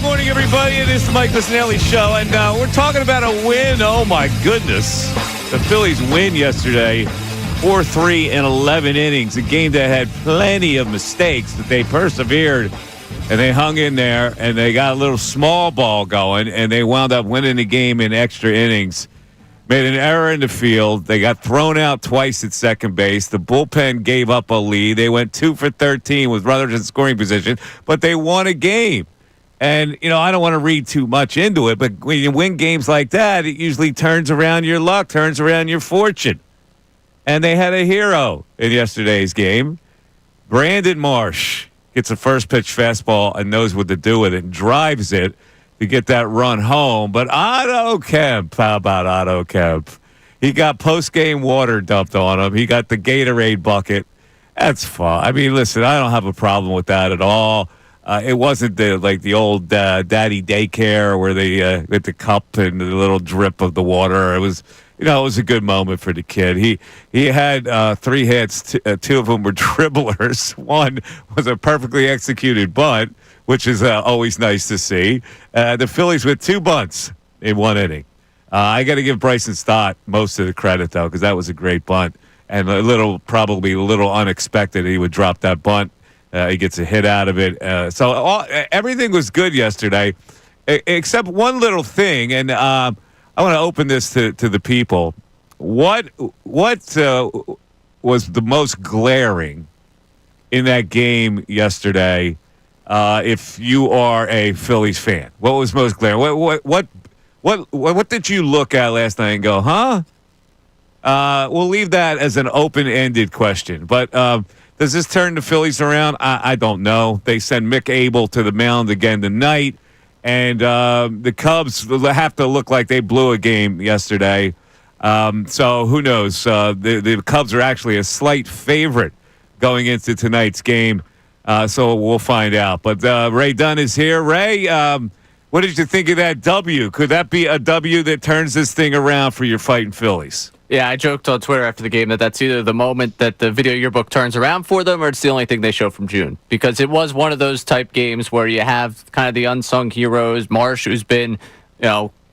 morning, everybody. It is the Mike Missanelli Show, and we're talking about a win. Oh, my goodness. The Phillies win yesterday, 4-3 in 11 innings, a game that had plenty of mistakes, but they persevered, and they hung in there, and they got a little small ball going, and they wound up winning the game in extra innings. Made an error in the field. They got thrown out twice at second base. The bullpen gave up a lead. They went 2 for 13 with runners in scoring position, but they won a game. And, I don't want to read too much into it, but when you win games like that, it usually turns around your luck, turns around your fortune. And they had a hero in yesterday's game. Brandon Marsh gets a first pitch fastball and knows what to do with it and drives it to get that run home. But Otto Kemp, how about Otto Kemp? He got post-game water dumped on him. He got the Gatorade bucket. That's fun. I mean, listen, I don't have a problem with that at all. It wasn't the old daddy daycare where they get the cup and the little drip of the water. It was, it was a good moment for the kid. He had 3 hits. 2 of them were dribblers. One was a perfectly executed bunt, which is always nice to see. The Phillies with 2 bunts in 1 inning. I got to give Bryson Stott most of the credit, though, because that was a great bunt. And probably a little unexpected he would drop that bunt. He gets a hit out of it. Everything was good yesterday, except one little thing. And I want to open this to the people. What was the most glaring in that game yesterday? If you are a Phillies fan, what was most glaring? What did you look at last night and go, huh? We'll leave that as an open-ended question. But does this turn the Phillies around? I don't know. They send Mick Abel to the mound again tonight, and the Cubs have to look like they blew a game yesterday. So who knows? The Cubs are actually a slight favorite going into tonight's game. So we'll find out. But Ray Dunn is here. Ray, what did you think of that W? Could that be a W that turns this thing around for your fighting Phillies? Yeah, I joked on Twitter after the game that that's either the moment that the video yearbook turns around for them or it's the only thing they show from June. Because it was one of those type games where you have kind of the unsung heroes. Marsh, who's been,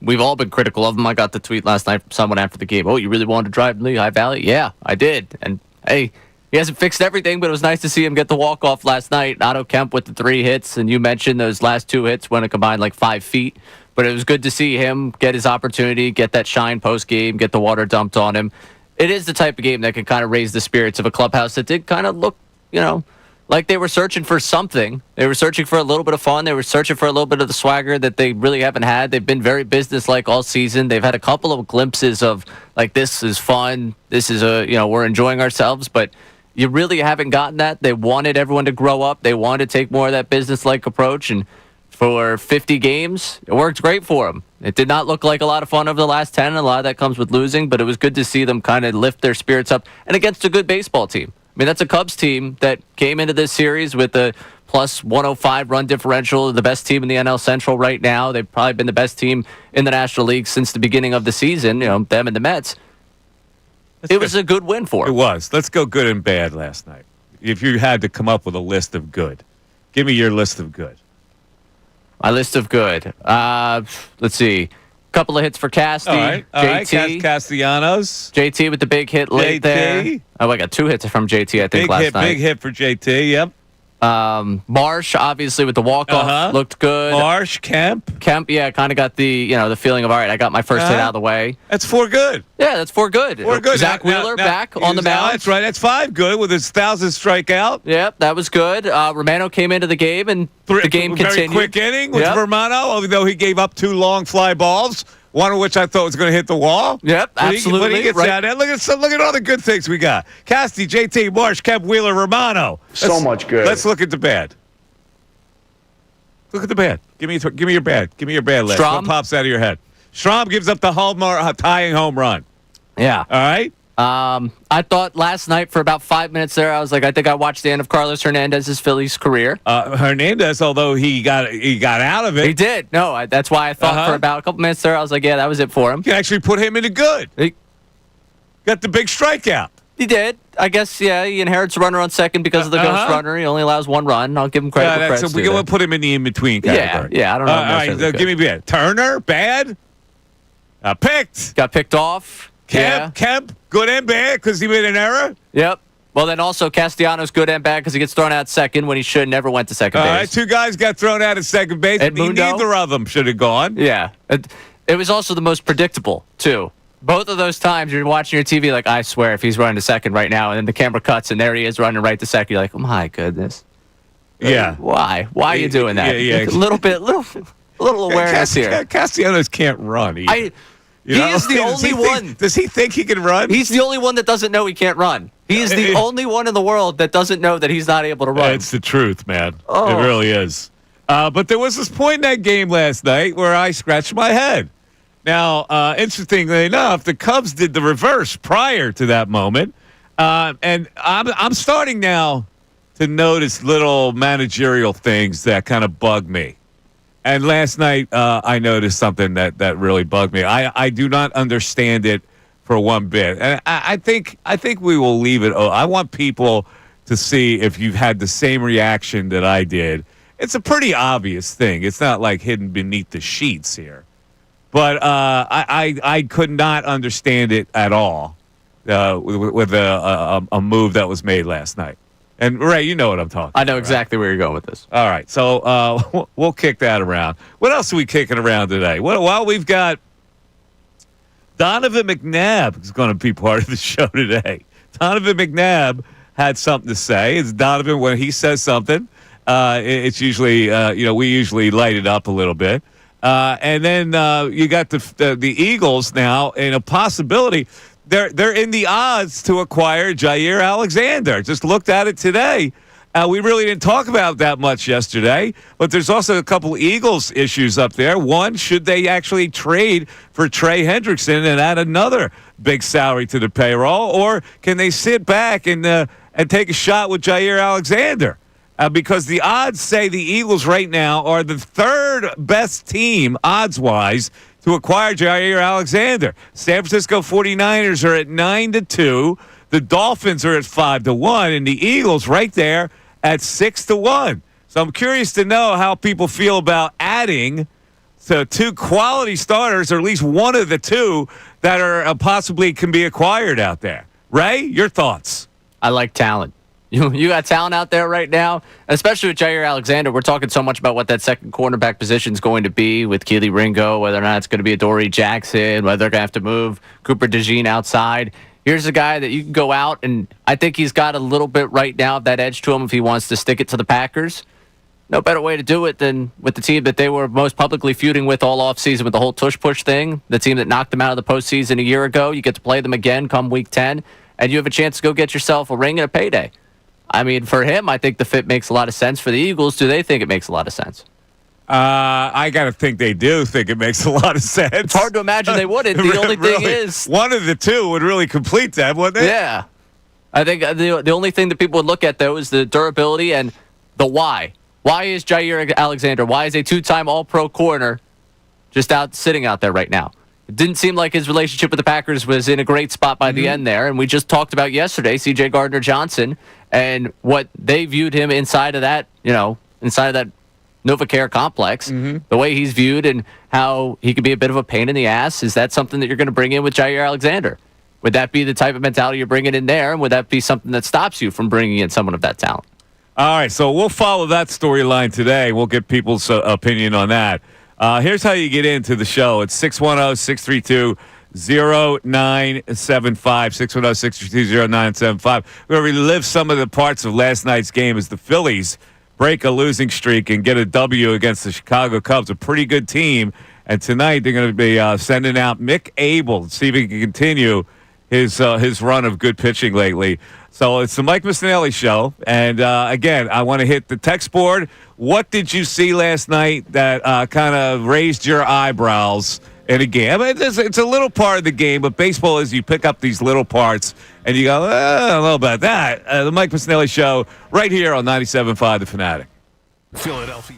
we've all been critical of him. I got the tweet last night from someone after the game. Oh, you really wanted to drive Lehigh Valley? Yeah, I did. And, hey, he hasn't fixed everything, but it was nice to see him get the walk-off last night. Otto Kemp with the 3 hits, and you mentioned those last 2 hits went a combined like 5 feet. But it was good to see him get his opportunity, get that shine post-game, get the water dumped on him. It is the type of game that can kind of raise the spirits of a clubhouse that did kind of look, like they were searching for something. They were searching for a little bit of fun. They were searching for a little bit of the swagger that they really haven't had. They've been very businesslike all season. They've had a couple of glimpses of, like, this is fun. This is we're enjoying ourselves. But you really haven't gotten that. They wanted everyone to grow up. They wanted to take more of that businesslike approach. And for 50 games, it worked great for them. It did not look like a lot of fun over the last 10, and a lot of that comes with losing, but it was good to see them kind of lift their spirits up, and against a good baseball team. I mean, that's a Cubs team that came into this series with a plus 105 run differential, the best team in the NL Central right now. They've probably been the best team in the National League since the beginning of the season, them and the Mets. It was a good win for them. It was. Let's go good and bad last night. If you had to come up with a list of good, give me your list of good. My list of good. Let's see. Couple of hits for Casty. All right. JT. Castellanos. JT with the big hit late there. Oh, I got 2 hits from JT, I think, last night. Big hit for JT, yep. Marsh, obviously, with the walk-off, looked good. Marsh, Kemp, yeah, kind of got the the feeling of, all right, I got my first hit out of the way. That's 4 good. Yeah, that's 4 good. 4 good. Zach Wheeler back on the mound. That's right. That's 5 good with his 1,000th strikeout. Yep, that was good. Romano came into the game, and the game continued. Very quick inning with Romano, although he gave up 2 long fly balls. One of which I thought was going to hit the wall. Yep, absolutely. But he gets out there. Look at all the good things we got. Casty, JT, Marsh, Kemp, Wheeler, Romano. So much good. Let's look at the bad. Look at the bad. Give me your bad. Give me your bad list. Strom? What pops out of your head? Strom gives up the tying home run. Yeah. All right? I thought last night for about 5 minutes there, I was like, I think I watched the end of Carlos Hernandez's Phillies career. Hernandez, although he got out of it. He did. No, that's why I thought for about a couple minutes there, I was like, yeah, that was it for him. You can actually put him into good. Got the big strikeout. He did. I guess, yeah, he inherits a runner on second because of the ghost runner. He only allows one run. I'll give him credit for credit's due. We'll put him in the in-between category. Yeah, I don't know. All right, give me bad. Turner, bad. Picked. Got picked off. Kemp, good and bad because he made an error. Yep. Well, then also Castellanos good and bad because he gets thrown out second when he should never went to second base. All right, two guys got thrown out at second base. Neither of them should have gone. Yeah. It was also the most predictable, too. Both of those times you're watching your TV like, I swear, if he's running to second right now, and then the camera cuts, and there he is running right to second. You're like, oh, my goodness. Yeah. Why? Why are you doing that? Yeah. A little awareness here. Castellanos can't run either. He is the only one. Does he think he can run? He's the only one that doesn't know he can't run. He's the only one in the world that doesn't know that he's not able to run. It's the truth, man. It really is. But there was this point in that game last night where I scratched my head. Now, interestingly enough, the Cubs did the reverse prior to that moment. And I'm starting now to notice little managerial things that kind of bug me. And last night, I noticed something that really bugged me. I do not understand it for one bit. And I think we will leave it. I want people to see if you've had the same reaction that I did. It's a pretty obvious thing. It's not like hidden beneath the sheets here. But I could not understand it at all with a move that was made last night. And, Ray, you know what I'm talking about. I know exactly where you're going with this. All right, so we'll kick that around. What else are we kicking around today? Well, we've got Donovan McNabb, who's going to be part of the show today. Donovan McNabb had something to say. It's Donovan, when he says something, it's usually, we usually light it up a little bit. And then you got the Eagles now in a possibility. They're in the odds to acquire Jair Alexander. Just looked at it today. We really didn't talk about that much yesterday, but there's also a couple Eagles issues up there. One, should they actually trade for Trey Hendrickson and add another big salary to the payroll, or can they sit back and take a shot with Jair Alexander? Because the odds say the Eagles right now are the third best team, odds-wise, to acquire Jair Alexander. San Francisco 49ers are at 9-2. The Dolphins are at 5-1. And the Eagles right there at 6-1. So I'm curious to know how people feel about adding to two quality starters, or at least one of the two that are possibly can be acquired out there. Ray, your thoughts? I like talent. You got talent out there right now, especially with Jair Alexander. We're talking so much about what that second cornerback position is going to be with Keely Ringo, whether or not it's going to be Adoree Jackson, whether they're going to have to move Cooper DeJean outside. Here's a guy that you can go out, and I think he's got a little bit right now of that edge to him if he wants to stick it to the Packers. No better way to do it than with the team that they were most publicly feuding with all offseason with the whole tush-push thing, the team that knocked them out of the postseason a year ago. You get to play them again come Week 10, and you have a chance to go get yourself a ring and a payday. I mean, for him, I think the fit makes a lot of sense. For the Eagles, do they think it makes a lot of sense? I got to think they do think it makes a lot of sense. It's hard to imagine they wouldn't. The only thing is, one of the two would really complete that, wouldn't it? Yeah. I think the only thing that people would look at, though, is the durability and the why. Why is Jair Alexander, why is a two-time All-Pro corner just sitting out there right now? It didn't seem like his relationship with the Packers was in a great spot by the end there. And we just talked about yesterday, C.J. Gardner-Johnson, and what they viewed him inside of that NovaCare complex, the way he's viewed and how he could be a bit of a pain in the ass. Is that something that you're going to bring in with Jair Alexander? Would that be the type of mentality you're bringing in there? And would that be something that stops you from bringing in someone of that talent? All right, so we'll follow that storyline today. We'll get people's opinion on that. Here's how you get into the show. It's 610-632-0975, 610-632-0975. We'll relive some of the parts of last night's game as the Phillies break a losing streak and get a W against the Chicago Cubs, a pretty good team. And tonight they're going to be sending out Mick Abel to see if he can continue his run of good pitching lately. So it's the Mike Missanelli Show. And, again, I want to hit the text board. What did you see last night that kind of raised your eyebrows in a game? I mean, it's a little part of the game, but baseball is you pick up these little parts and you go, I don't know about that. The Mike Missanelli Show right here on 97.5 The Fanatic. Philadelphia.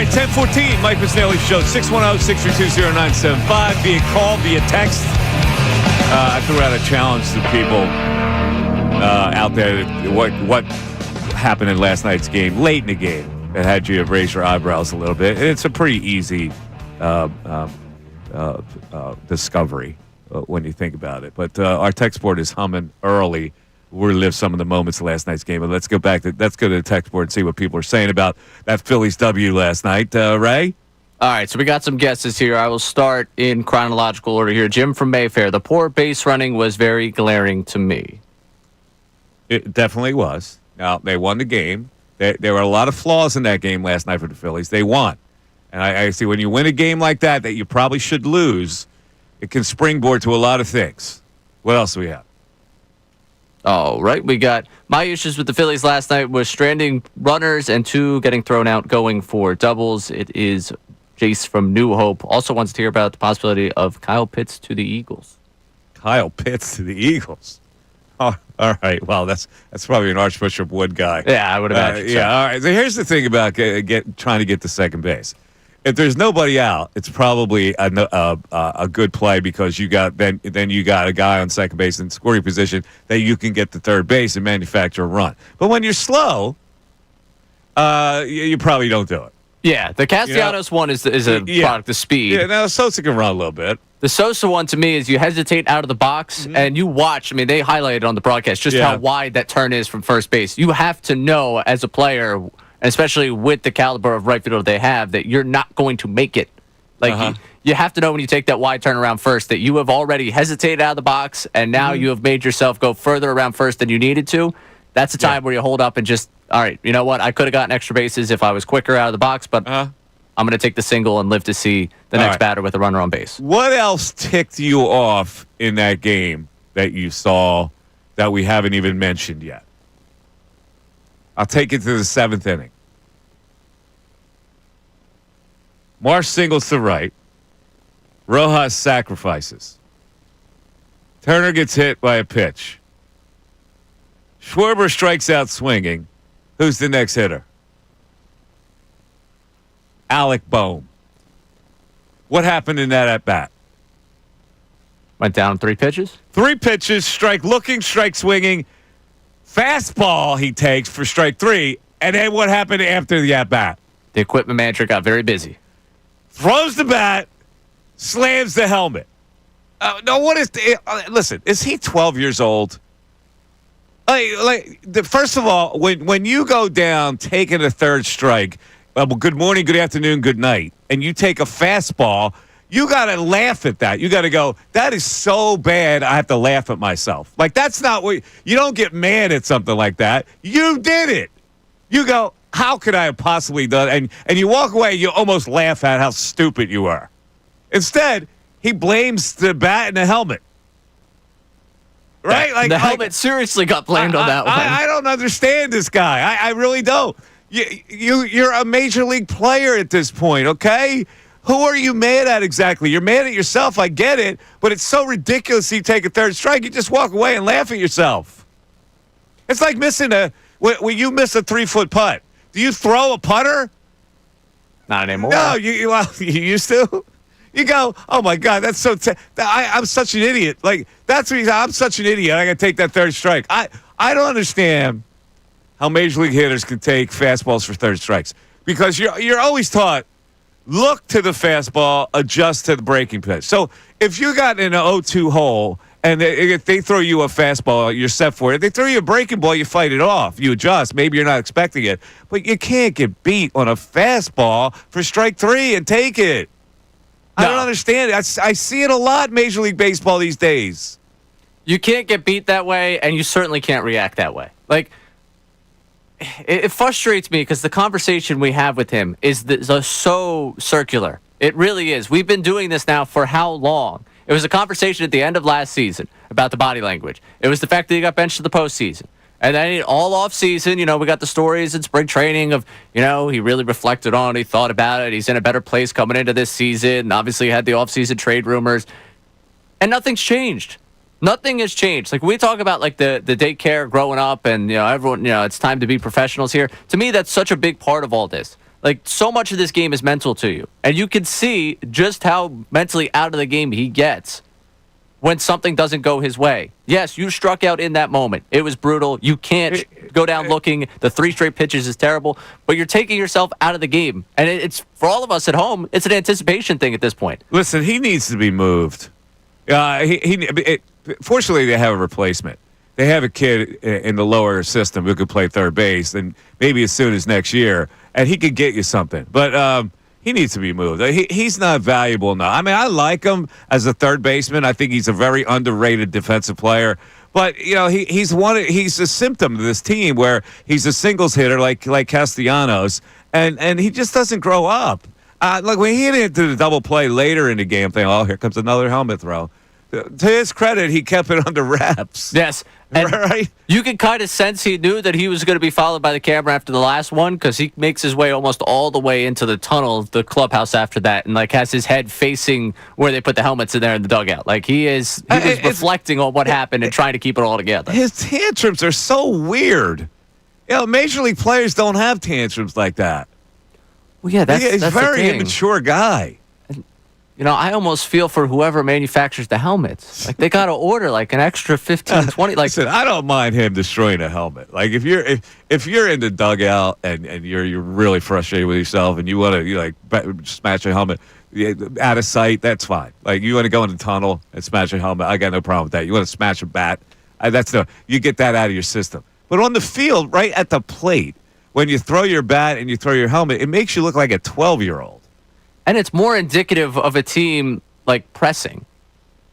right, 10:14, Mike Missanelli Show, 610-632-0975, via call, via text. I threw out a challenge to people out there. What happened in last night's game, late in the game, that had you raise your eyebrows a little bit. And it's a pretty easy discovery when you think about it. But our text board is humming early. We'll relive some of the moments of last night's game. But let's go to the text board and see what people are saying about that Phillies W last night. Ray? All right, so we got some guesses here. I will start in chronological order here. Jim from Mayfair. The poor base running was very glaring to me. It definitely was. Now, they won the game. There were a lot of flaws in that game last night for the Phillies. They won. And I see when you win a game like that you probably should lose, it can springboard to a lot of things. What else do we have? All right, we got my issues with the Phillies last night was stranding runners and 2 getting thrown out going for doubles. It is Jace from New Hope. Also wants to hear about the possibility of Kyle Pitts to the Eagles. Kyle Pitts to the Eagles. Oh, all right. Well, that's probably an Archbishop Wood guy. Yeah, I would imagine. So. Yeah. All right. So here's the thing about trying to get to second base. If there's nobody out, it's probably a good play because you got then you got a guy on second base in scoring position that you can get to third base and manufacture a run. But when you're slow, you probably don't do it. Yeah, the Castellanos one is a product of speed. Yeah, now Sosa can run a little bit. The Sosa one, to me, is you hesitate out of the box, and you watch. I mean, they highlighted on the broadcast just how wide that turn is from first base. You have to know as a player, and especially with the caliber of right fielder they have, that you're not going to make it. Like, you have to know when you take that wide turn around first that you have already hesitated out of the box, and now you have made yourself go further around first than you needed to. That's the time where you hold up and just, all right, you know what? I could have gotten extra bases if I was quicker out of the box, but I'm going to take the single and live to see the next batter with a runner on base. What else ticked you off in that game that you saw that we haven't even mentioned yet? I'll take it to the 7th inning. Marsh singles to right. Rojas sacrifices. Turner gets hit by a pitch. Schwarber strikes out swinging. Who's the next hitter? Alec Bohm. What happened in that at-bat? Went down 3 pitches? 3 pitches, strike looking, strike swinging. Fastball he takes for strike 3. And then what happened after the at-bat? The equipment manager got very busy. Throws the bat, slams the helmet. Listen, is he 12 years old? First of all, when you go down taking a third strike, well, good morning, good afternoon, good night, and you take a fastball, you got to laugh at that. You got to go, that is so bad, I have to laugh at myself. Like, that's not what you don't get mad at something like that. You did it. You go, how could I have possibly done it? And you walk away, you almost laugh at how stupid you are. Instead, he blames the bat and the helmet. Right? The helmet seriously got blamed on that one. I don't understand this guy. I really don't. You're a major league player at this point, okay? Who are you mad at exactly? You're mad at yourself, I get it, but it's so ridiculous you take a third strike, you just walk away and laugh at yourself. It's like when you miss a 3-foot putt. Do you throw a putter? Not anymore. No, you used to. You go, oh, my God, that's so I'm such an idiot. Like, that's the reason I'm such an idiot. I got to take that third strike. I don't understand how major league hitters can take fastballs for third strikes because you're always taught, look to the fastball, adjust to the breaking pitch. So if you got in an 0-2 hole and if they throw you a fastball, you're set for it. If they throw you a breaking ball, you fight it off. You adjust. Maybe you're not expecting it. But you can't get beat on a fastball for strike 3 and take it. No. I don't understand it. I see it a lot in Major League Baseball these days. You can't get beat that way, and you certainly can't react that way. Like, it frustrates me because the conversation we have with him is so circular. It really is. We've been doing this now for how long? It was a conversation at the end of last season about the body language. It was the fact that he got benched to the postseason. And then all off season, we got the stories in spring training of, he really reflected on it. He thought about it. He's in a better place coming into this season. And obviously had the off-season trade rumors. And nothing's changed. Nothing has changed. Like, we talk about, like, the daycare growing up and, everyone, it's time to be professionals here. To me, that's such a big part of all this. Like, so much of this game is mental to you. And you can see just how mentally out of the game he gets when something doesn't go his way. Yes, you struck out in that moment. It was brutal. You can't go down looking. The 3 straight pitches is terrible. But you're taking yourself out of the game. And it's, for all of us at home, it's an anticipation thing at this point. Listen, he needs to be moved. Fortunately, they have a replacement. They have a kid in the lower system who could play third base, and maybe as soon as next year, and he could get you something. But he needs to be moved. He's not valuable enough. I mean, I like him as a third baseman. I think he's a very underrated defensive player. But he's a symptom of this team where he's a singles hitter like Castellanos, and he just doesn't grow up. Like when he hit into the double play later in the game, I'm thinking, oh, here comes another helmet throw. To his credit, he kept it under wraps. Yes. And right? You can kind of sense he knew that he was going to be followed by the camera after the last one, because he makes his way almost all the way into the tunnel, the clubhouse after that, and like has his head facing where they put the helmets in there in the dugout. Like he was reflecting on what happened and trying to keep it all together. His tantrums are so weird. Major league players don't have tantrums like that. Well, yeah, he's a very immature guy. I almost feel for whoever manufactures the helmets. Like, they got to order, like, an extra 15, 20. Like, listen, I don't mind him destroying a helmet. Like, if you're in the dugout and you're really frustrated with yourself and you want to, smash a helmet out of sight, that's fine. Like, you want to go in the tunnel and smash a helmet, I got no problem with that. You want to smash a bat, you get that out of your system. But on the field, right at the plate, when you throw your bat and you throw your helmet, it makes you look like a 12-year-old. And it's more indicative of a team, like, pressing.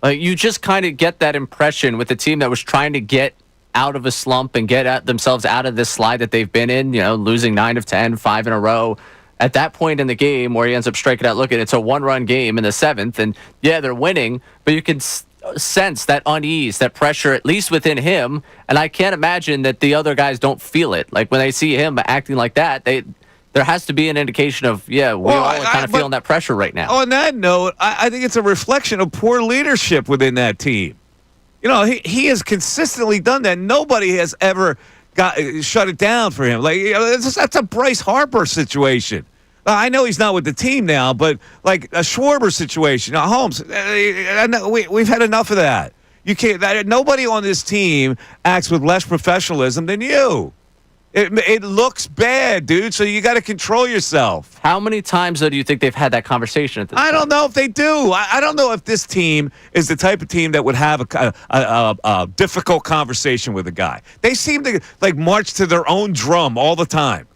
Like, you just kind of get that impression with a team that was trying to get out of a slump and get themselves out of this slide that they've been in, losing 9 of 10, 5 in a row. At that point in the game where he ends up striking out looking, it's a 1-run game in the 7th. And, yeah, they're winning, but you can sense that unease, that pressure, at least within him. And I can't imagine that the other guys don't feel it. Like, when they see him acting like that, there has to be an indication of, we all are kind of feeling that pressure right now. On that note, I think it's a reflection of poor leadership within that team. He has consistently done that. Nobody has ever shut it down for him. Like, that's a Bryce Harper situation. I know he's not with the team now, but like a Schwarber situation, Holmes, we've had enough of that. You can't. Nobody on this team acts with less professionalism than you. It looks bad, dude, so you got to control yourself. How many times, though, do you think they've had that conversation at this point? I don't know if they do. I don't know if this team is the type of team that would have a difficult conversation with a guy. They seem to, march to their own drum all the time.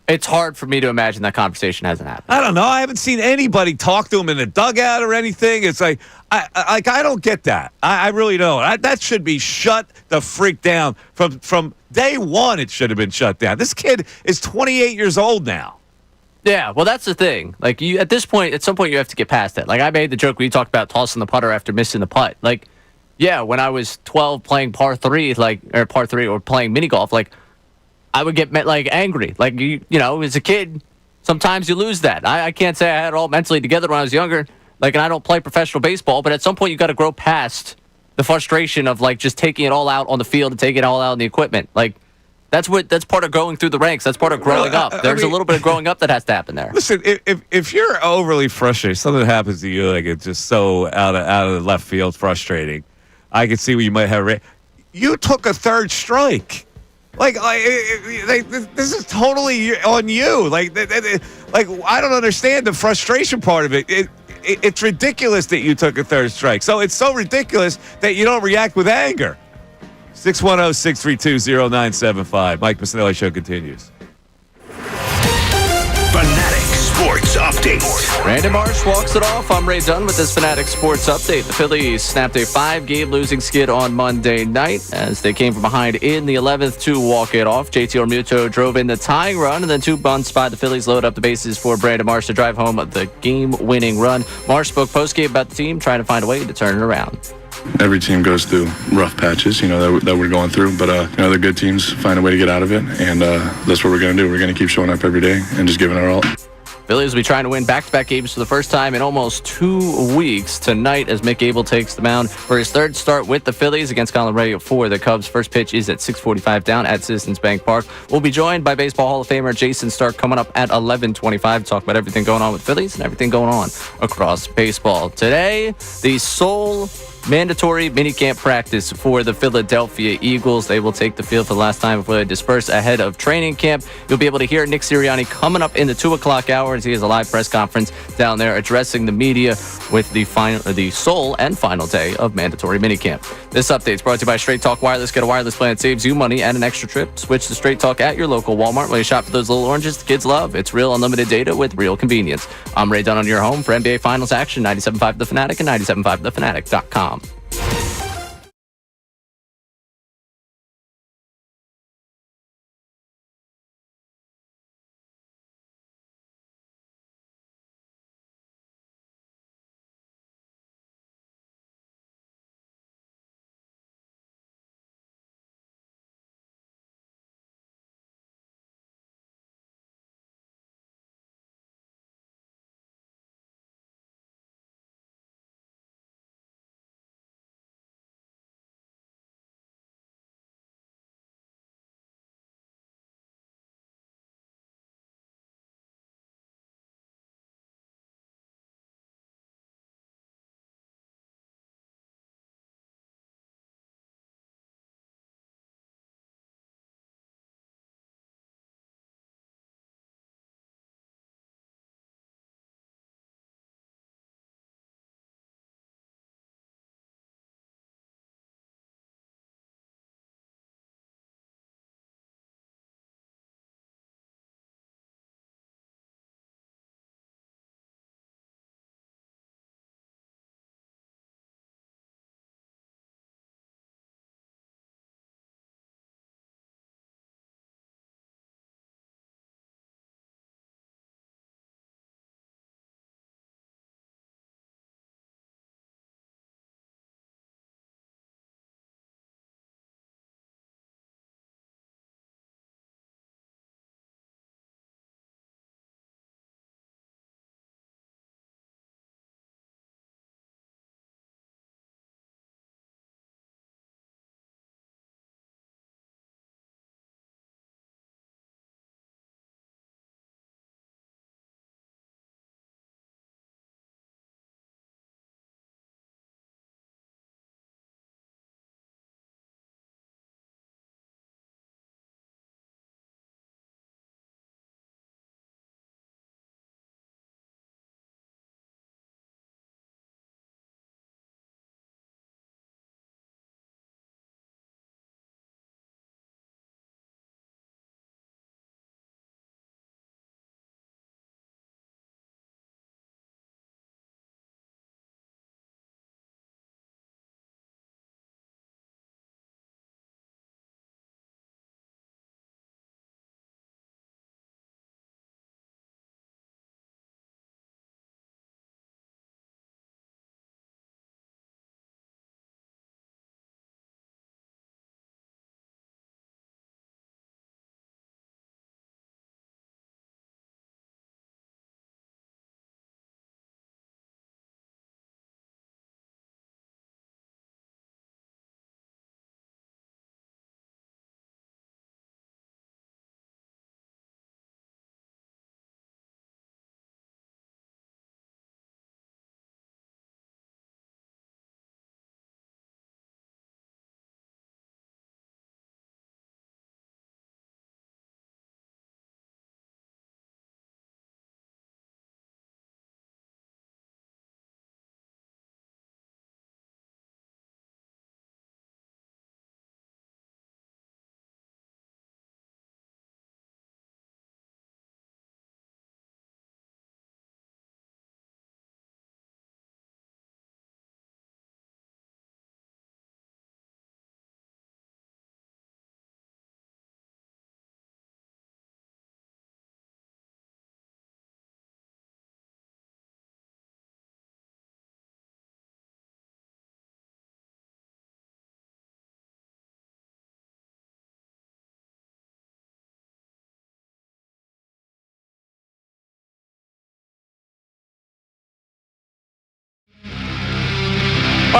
It's hard for me to imagine that conversation hasn't happened. I don't know. I haven't seen anybody talk to him in a dugout or anything. It's like, I don't get that. I really don't. That should be shut the freak down from day one. It should have been shut down. This kid is 28 years old now. Yeah, well, that's the thing. Like, at this point, at some point, you have to get past that. Like, I made the joke when you talked about tossing the putter after missing the putt. Like, yeah, when I was 12 playing par 3, or playing mini golf, I would get angry. Like, as a kid, sometimes you lose that. I can't say I had it all mentally together when I was younger. And I don't play professional baseball, but at some point you got to grow past the frustration of just taking it all out on the field and taking it all out on the equipment. That's part of going through the ranks. That's part of growing up. There's a little bit of growing up that has to happen there. Listen, if you're overly frustrated, something happens to you, it's just so out of the left field frustrating. I can see what you might have. You took a third strike. This is totally on you. I don't understand the frustration part of it. It's ridiculous that you took a third strike. So it's so ridiculous that you don't react with anger. 610-632-0975. Mike Missanelli Show continues. Fanatic Sports Update. Brandon Marsh walks it off. I'm Ray Dunn with this Fanatic Sports Update. The Phillies snapped a 5-game losing skid on Monday night as they came from behind in the 11th to walk it off. JT Realmuto drove in the tying run, and then 2 bunts by the Phillies load up the bases for Brandon Marsh to drive home the game-winning run. Marsh spoke postgame about the team trying to find a way to turn it around. Every team goes through rough patches, that we're going through. But, the good teams find a way to get out of it, and that's what we're going to do. We're going to keep showing up every day and just giving our all. Phillies will be trying to win back-to-back games for the first time in almost 2 weeks tonight as Mick Abel takes the mound for his third start with the Phillies against Colorado for the Cubs. First pitch is at 6:45 down at Citizens Bank Park. We'll be joined by Baseball Hall of Famer Jason Stark coming up at 11:25 to talk about everything going on with Phillies and everything going on across baseball. Today, the sole mandatory minicamp practice for the Philadelphia Eagles. They will take the field for the last time before they disperse ahead of training camp. You'll be able to hear Nick Sirianni coming up in the 2 o'clock hour as he has a live press conference down there addressing the media with the sole and final day of mandatory minicamp. This update is brought to you by Straight Talk Wireless. Get a wireless plan that saves you money and an extra trip. Switch to Straight Talk at your local Walmart while you shop for those little oranges the kids love. It's real unlimited data with real convenience. I'm Ray Dunn on your home for NBA Finals action, 97.5 The Fanatic and 97.5thefanatic.com.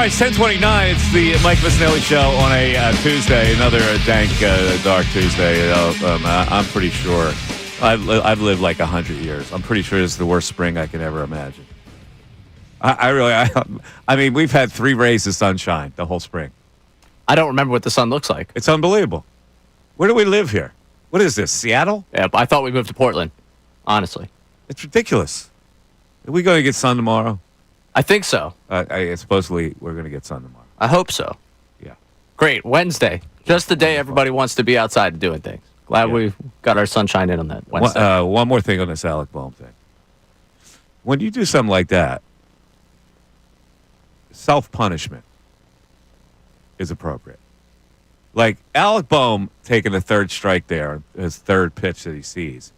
right, it's 10:29. It's the Mike Missanelli Show on a Tuesday, another dank, dark Tuesday. I'm pretty sure I've lived like 100 years. I'm pretty sure this is the worst spring I can ever imagine. I mean, we've had 3 rays of sunshine the whole spring. I don't remember what the sun looks like. It's unbelievable. Where do we live here? What is this, Seattle? Yeah, I thought we moved to Portland, honestly. It's ridiculous. Are we going to get sun tomorrow? I think so. Supposedly, we're going to get sun tomorrow. I hope so. Yeah. Great. Wednesday. Just the day everybody wants to be outside and doing things. Glad we got our sunshine in on that Wednesday. One more thing on this Alec Bohm thing. When you do something like that, self-punishment is appropriate. Like Alec Bohm taking the third strike there, his third pitch that he sees,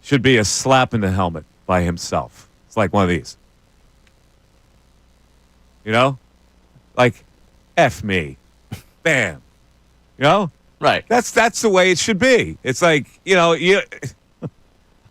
should be a slap in the helmet by himself. It's like one of these. You know? Like, F me. Bam. You know? Right. That's the way it should be. It's like, all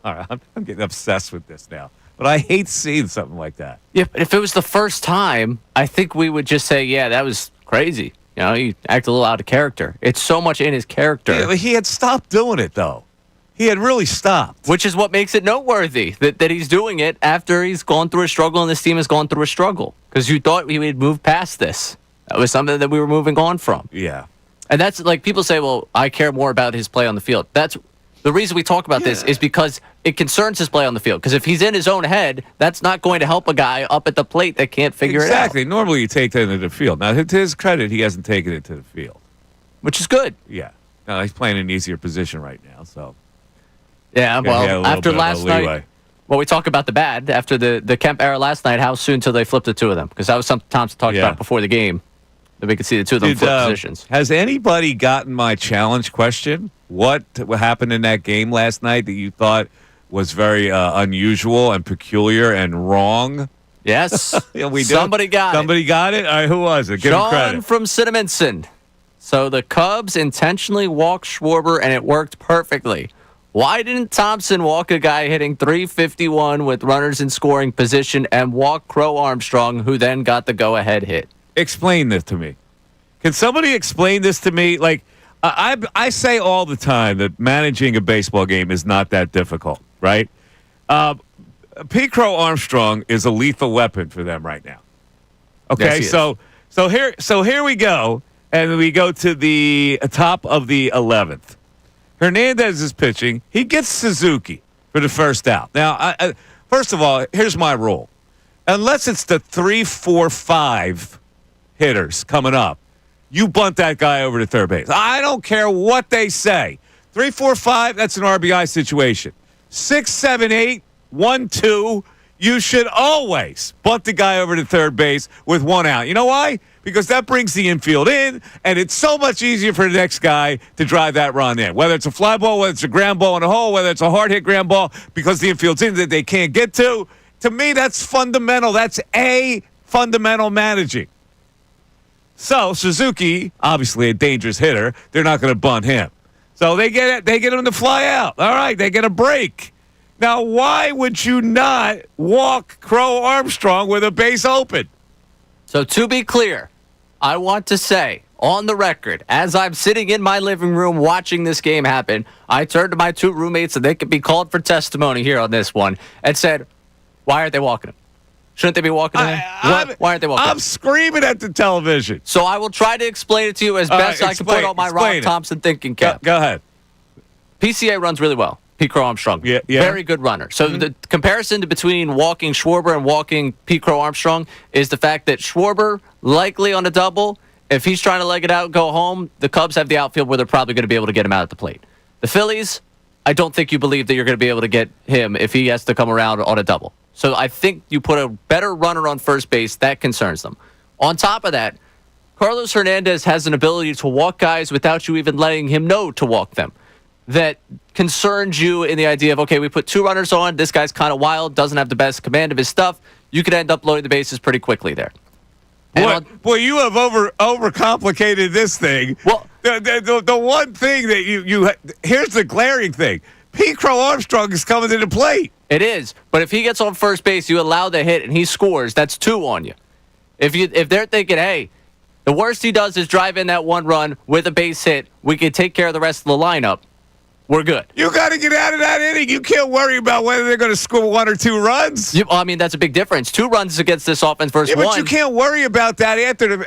right, I'm getting obsessed with this now. But I hate seeing something like that. Yeah, but if it was the first time, I think we would just say, yeah, that was crazy. He acted a little out of character. It's so much in his character. Yeah, he had stopped doing it, though. He had really stopped. Which is what makes it noteworthy, that he's doing it after he's gone through a struggle and this team has gone through a struggle. Because you thought we would move past this. That was something that we were moving on from. Yeah. And that's like people say, well, I care more about his play on the field. That's the reason we talk about this is because it concerns his play on the field. Because if he's in his own head, that's not going to help a guy up at the plate that can't figure it out. Exactly. Normally you take that into the field. Now, to his credit, he hasn't taken it to the field. Which is good. Yeah. Now, he's playing an easier position right now, so. Yeah, well, after last night, well, we talk about the bad. After the Kemp era last night, how soon till they flipped the two of them? Because that was something Thompson talked about before the game. That we could see the two of them flip positions. Has anybody gotten my challenge question? What happened in that game last night that you thought was very unusual and peculiar and wrong? Yes. We Somebody got it. Somebody got it? All right, who was it? Give him credit. Sean from Cinnaminson. So the Cubs intentionally walked Schwarber, and it worked perfectly. Why didn't Thompson walk a guy hitting .351 with runners in scoring position and walk Crow Armstrong, who then got the go-ahead hit? Explain this to me. Can somebody explain this to me? Like, I say all the time that managing a baseball game is not that difficult, right? P. Crow Armstrong is a lethal weapon for them right now. Okay, yes, so here we go, and we go to the top of the 11th. Hernandez is pitching. He gets Suzuki for the first out. Now, first of all, here's my rule. Unless it's the 3, 4, 5 hitters coming up, you bunt that guy over to third base. I don't care what they say. 3, 4, 5, that's an RBI situation. 6, 7, 8, 1, 2, you should always bunt the guy over to third base with 1 out. You know why? Because that brings the infield in, and it's so much easier for the next guy to drive that run in. Whether it's a fly ball, whether it's a ground ball in a hole, whether it's a hard hit ground ball because the infield's in that they can't get to. To me, that's fundamental. That's a fundamental managing. So Suzuki, obviously a dangerous hitter, they're not going to bunt him. So they get him to fly out. All right, they get a break. Now, why would you not walk Crow Armstrong with a base open? So to be clear, I want to say on the record, as I'm sitting in my living room watching this game happen, I turned to my 2 roommates, and they could be called for testimony here on this one, and said, why aren't they walking him? Shouldn't they be walking him? Why aren't they walking him? I'm screaming at the television. So I will try to explain it to you as best I can put on my Rob Thompson thinking cap. Go ahead. PCA runs really well. Pete Crow Armstrong. Yeah. Very good runner. So the comparison between walking Schwarber and walking Pete Crow Armstrong is the fact that Schwarber, likely on a double, if he's trying to leg it out, go home, the Cubs have the outfield where they're probably going to be able to get him out at the plate. The Phillies, I don't think you believe that you're going to be able to get him if he has to come around on a double. So I think you put a better runner on first base. That concerns them. On top of that, Carlos Hernandez has an ability to walk guys without you even letting him know to walk them. That concerns you in the idea of, okay, we put 2 runners on. This guy's kind of wild, doesn't have the best command of his stuff. You could end up loading the bases pretty quickly there. Boy, you have overcomplicated this thing. Well, the one thing that you here's the glaring thing. Pete Crow Armstrong is coming to the plate. It is, but if he gets on first base, you allow the hit and he scores, that's 2 on you. If they're thinking, hey, the worst he does is drive in that one run with a base hit, we can take care of the rest of the lineup, we're good. You got to get out of that inning. You can't worry about whether they're going to score 1 or 2 runs. I mean, that's a big difference. 2 runs against this offense versus but one. you can't worry about that after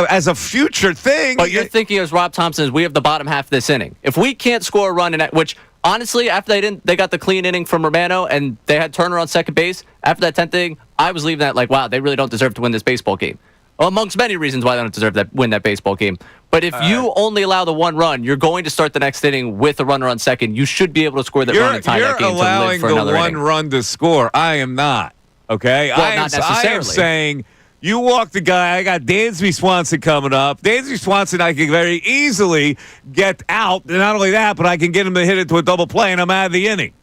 as a future thing. But you're thinking as Rob Thompson is we have the bottom half of this inning. If we can't score a run in that, which honestly, after they got the clean inning from Romano and they had Turner on second base, after that 10th inning, I was leaving that like, wow, they really don't deserve to win this baseball game. Well, amongst many reasons why they don't deserve to win that baseball game. But if you only allow the 1 run, you're going to start the next inning with a runner on second. You should be able to score that run and tie that game to live for another inning. You're allowing the 1 run to score. I am not. Okay? Well, not necessarily. I am saying you walk the guy. I got Dansby Swanson coming up. Dansby Swanson, I can very easily get out. And not only that, but I can get him to hit it to a double play, and I'm out of the inning.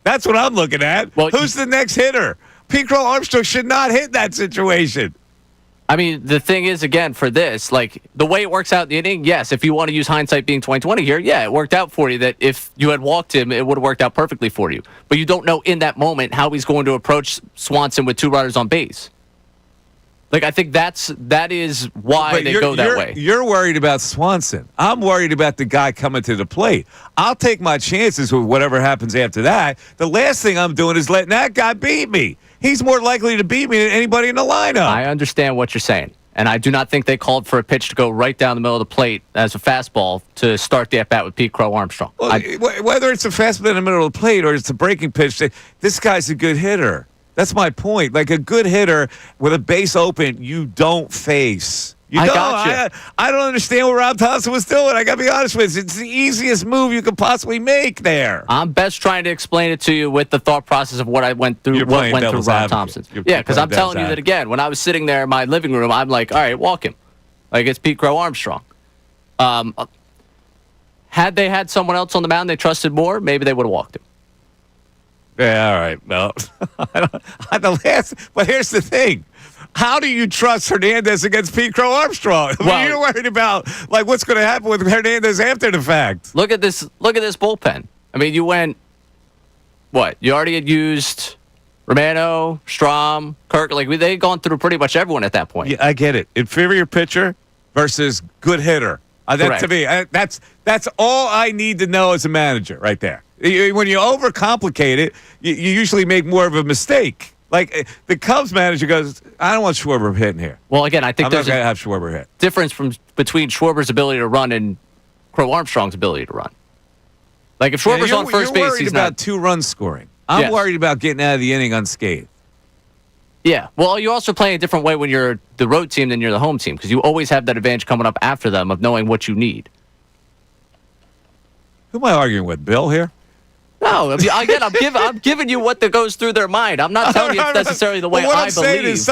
That's what I'm looking at. Well, who's the next hitter? Pete Crow Armstrong should not hit that situation. I mean, the thing is, again, for this, like, the way it works out in the inning, yes, if you want to use hindsight being 20/20 here, yeah, it worked out for you that if you had walked him, it would have worked out perfectly for you. But you don't know in that moment how he's going to approach Swanson with 2 runners on base. Like, I think that is why they go that way. You're worried about Swanson. I'm worried about the guy coming to the plate. I'll take my chances with whatever happens after that. The last thing I'm doing is letting that guy beat me. He's more likely to beat me than anybody in the lineup. I understand what you're saying. And I do not think they called for a pitch to go right down the middle of the plate as a fastball to start the at-bat with Pete Crow Armstrong. Well, whether it's a fastball in the middle of the plate or it's a breaking pitch, this guy's a good hitter. That's my point. Like a good hitter with a base open, you don't face. I don't understand what Rob Thompson was doing. I got to be honest with you. It's the easiest move you could possibly make there. I'm best trying to explain it to you with the thought process of what I went through, what went through Rob Thompson. Yeah, because I'm telling you that, again, when I was sitting there in my living room, I'm like, all right, walk him. Like, it's Pete Crow Armstrong. Had they had someone else on the mound they trusted more, maybe they would have walked him. Yeah, all right. Well, but here's the thing. How do you trust Hernandez against Pete Crow Armstrong? You're worried about like what's going to happen with Hernandez after the fact. Look at this bullpen. I mean, you went what? You already had used Romano, Strahm, Kirk. Like they had gone through pretty much everyone at that point. Yeah, I get it. Inferior pitcher versus good hitter. That to me, that's all I need to know as a manager, right there. When you overcomplicate it, you usually make more of a mistake. Like the Cubs manager goes, I don't want Schwarber hitting here. Well, again, I think I'm there's not going to have Schwarber hit. Difference between Schwarber's ability to run and Crow Armstrong's ability to run. Like if Schwarber's on first base, he's not. You're worried about 2 runs scoring. I'm worried about getting out of the inning unscathed. Yeah. Well, you also play a different way when you're the road team than you're the home team because you always have that advantage coming up after them of knowing what you need. Who am I arguing with? Bill here? No, again, I'm giving you what goes through their mind. I'm not telling you it's necessarily the way I believe. What I'm saying is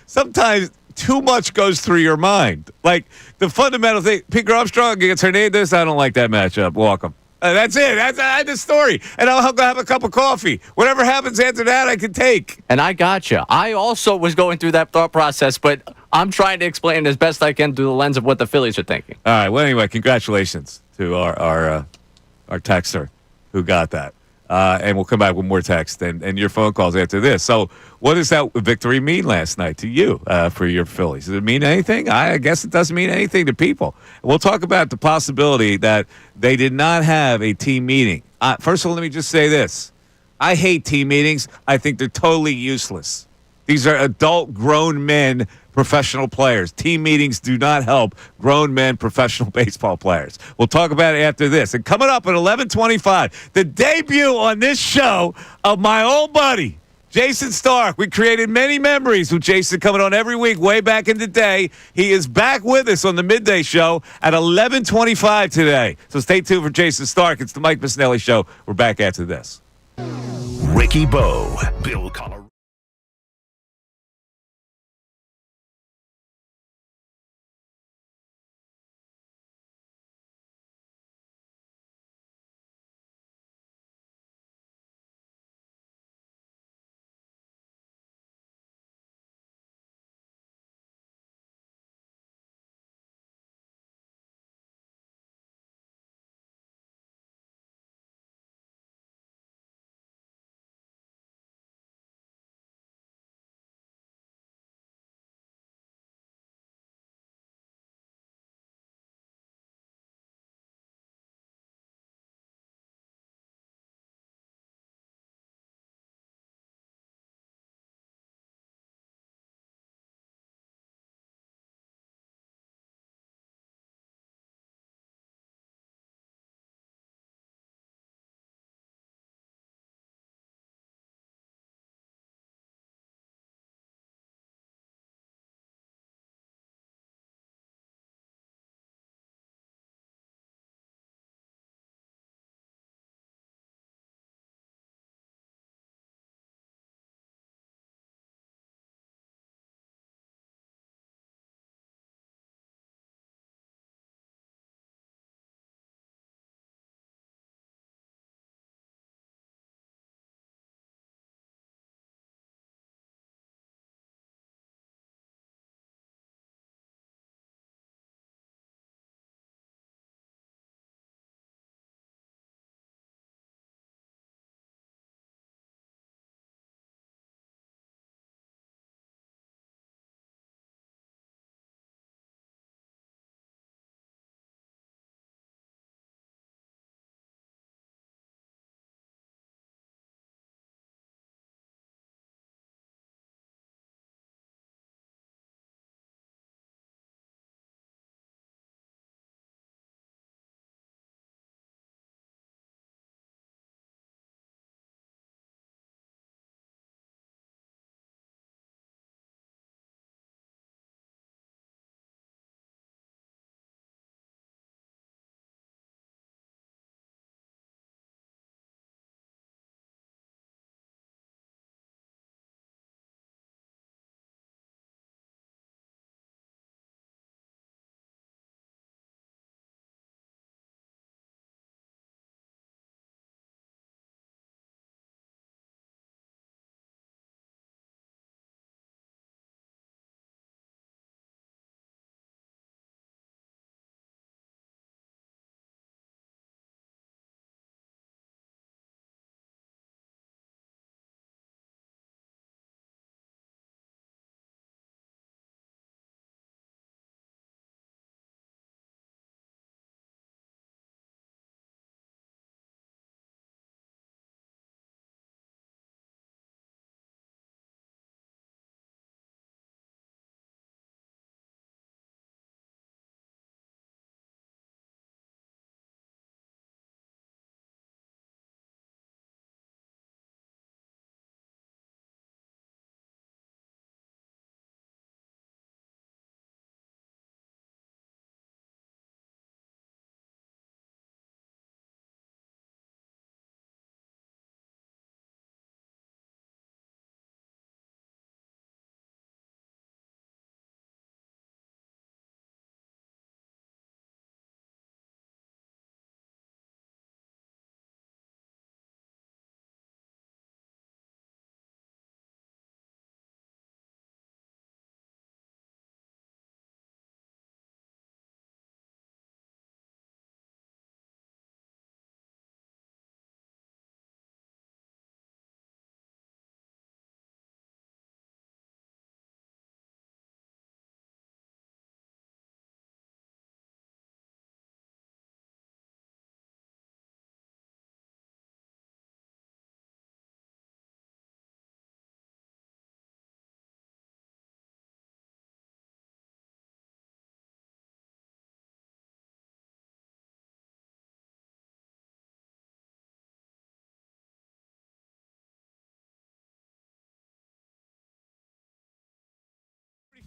sometimes too much goes through your mind. Like the fundamental thing, Pete Armstrong against Hernandez, I don't like that matchup. Walk him. That's it. That's the story. And I'll go have a cup of coffee. Whatever happens after that, I can take. And I gotcha. I also was going through that thought process, but I'm trying to explain as best I can through the lens of what the Phillies are thinking. All right. Well, anyway, congratulations to our texter who got that. And we'll come back with more text and your phone calls after this. So what does that victory mean last night to you for your Phillies? Does it mean anything? I guess it doesn't mean anything to people. We'll talk about the possibility that they did not have a team meeting. First of all, let me just say this. I hate team meetings. I think they're totally useless. These are adult, grown men, professional players. Team meetings do not help grown men, professional baseball players. We'll talk about it after this. And coming up at 11:25, the debut on this show of my old buddy, Jason Stark. We created many memories with Jason coming on every week way back in the day. He is back with us on the midday show at 11:25 today. So stay tuned for Jason Stark. It's the Mike Missanelli Show. We're back after this. Ricky Bo, Bill Colorado.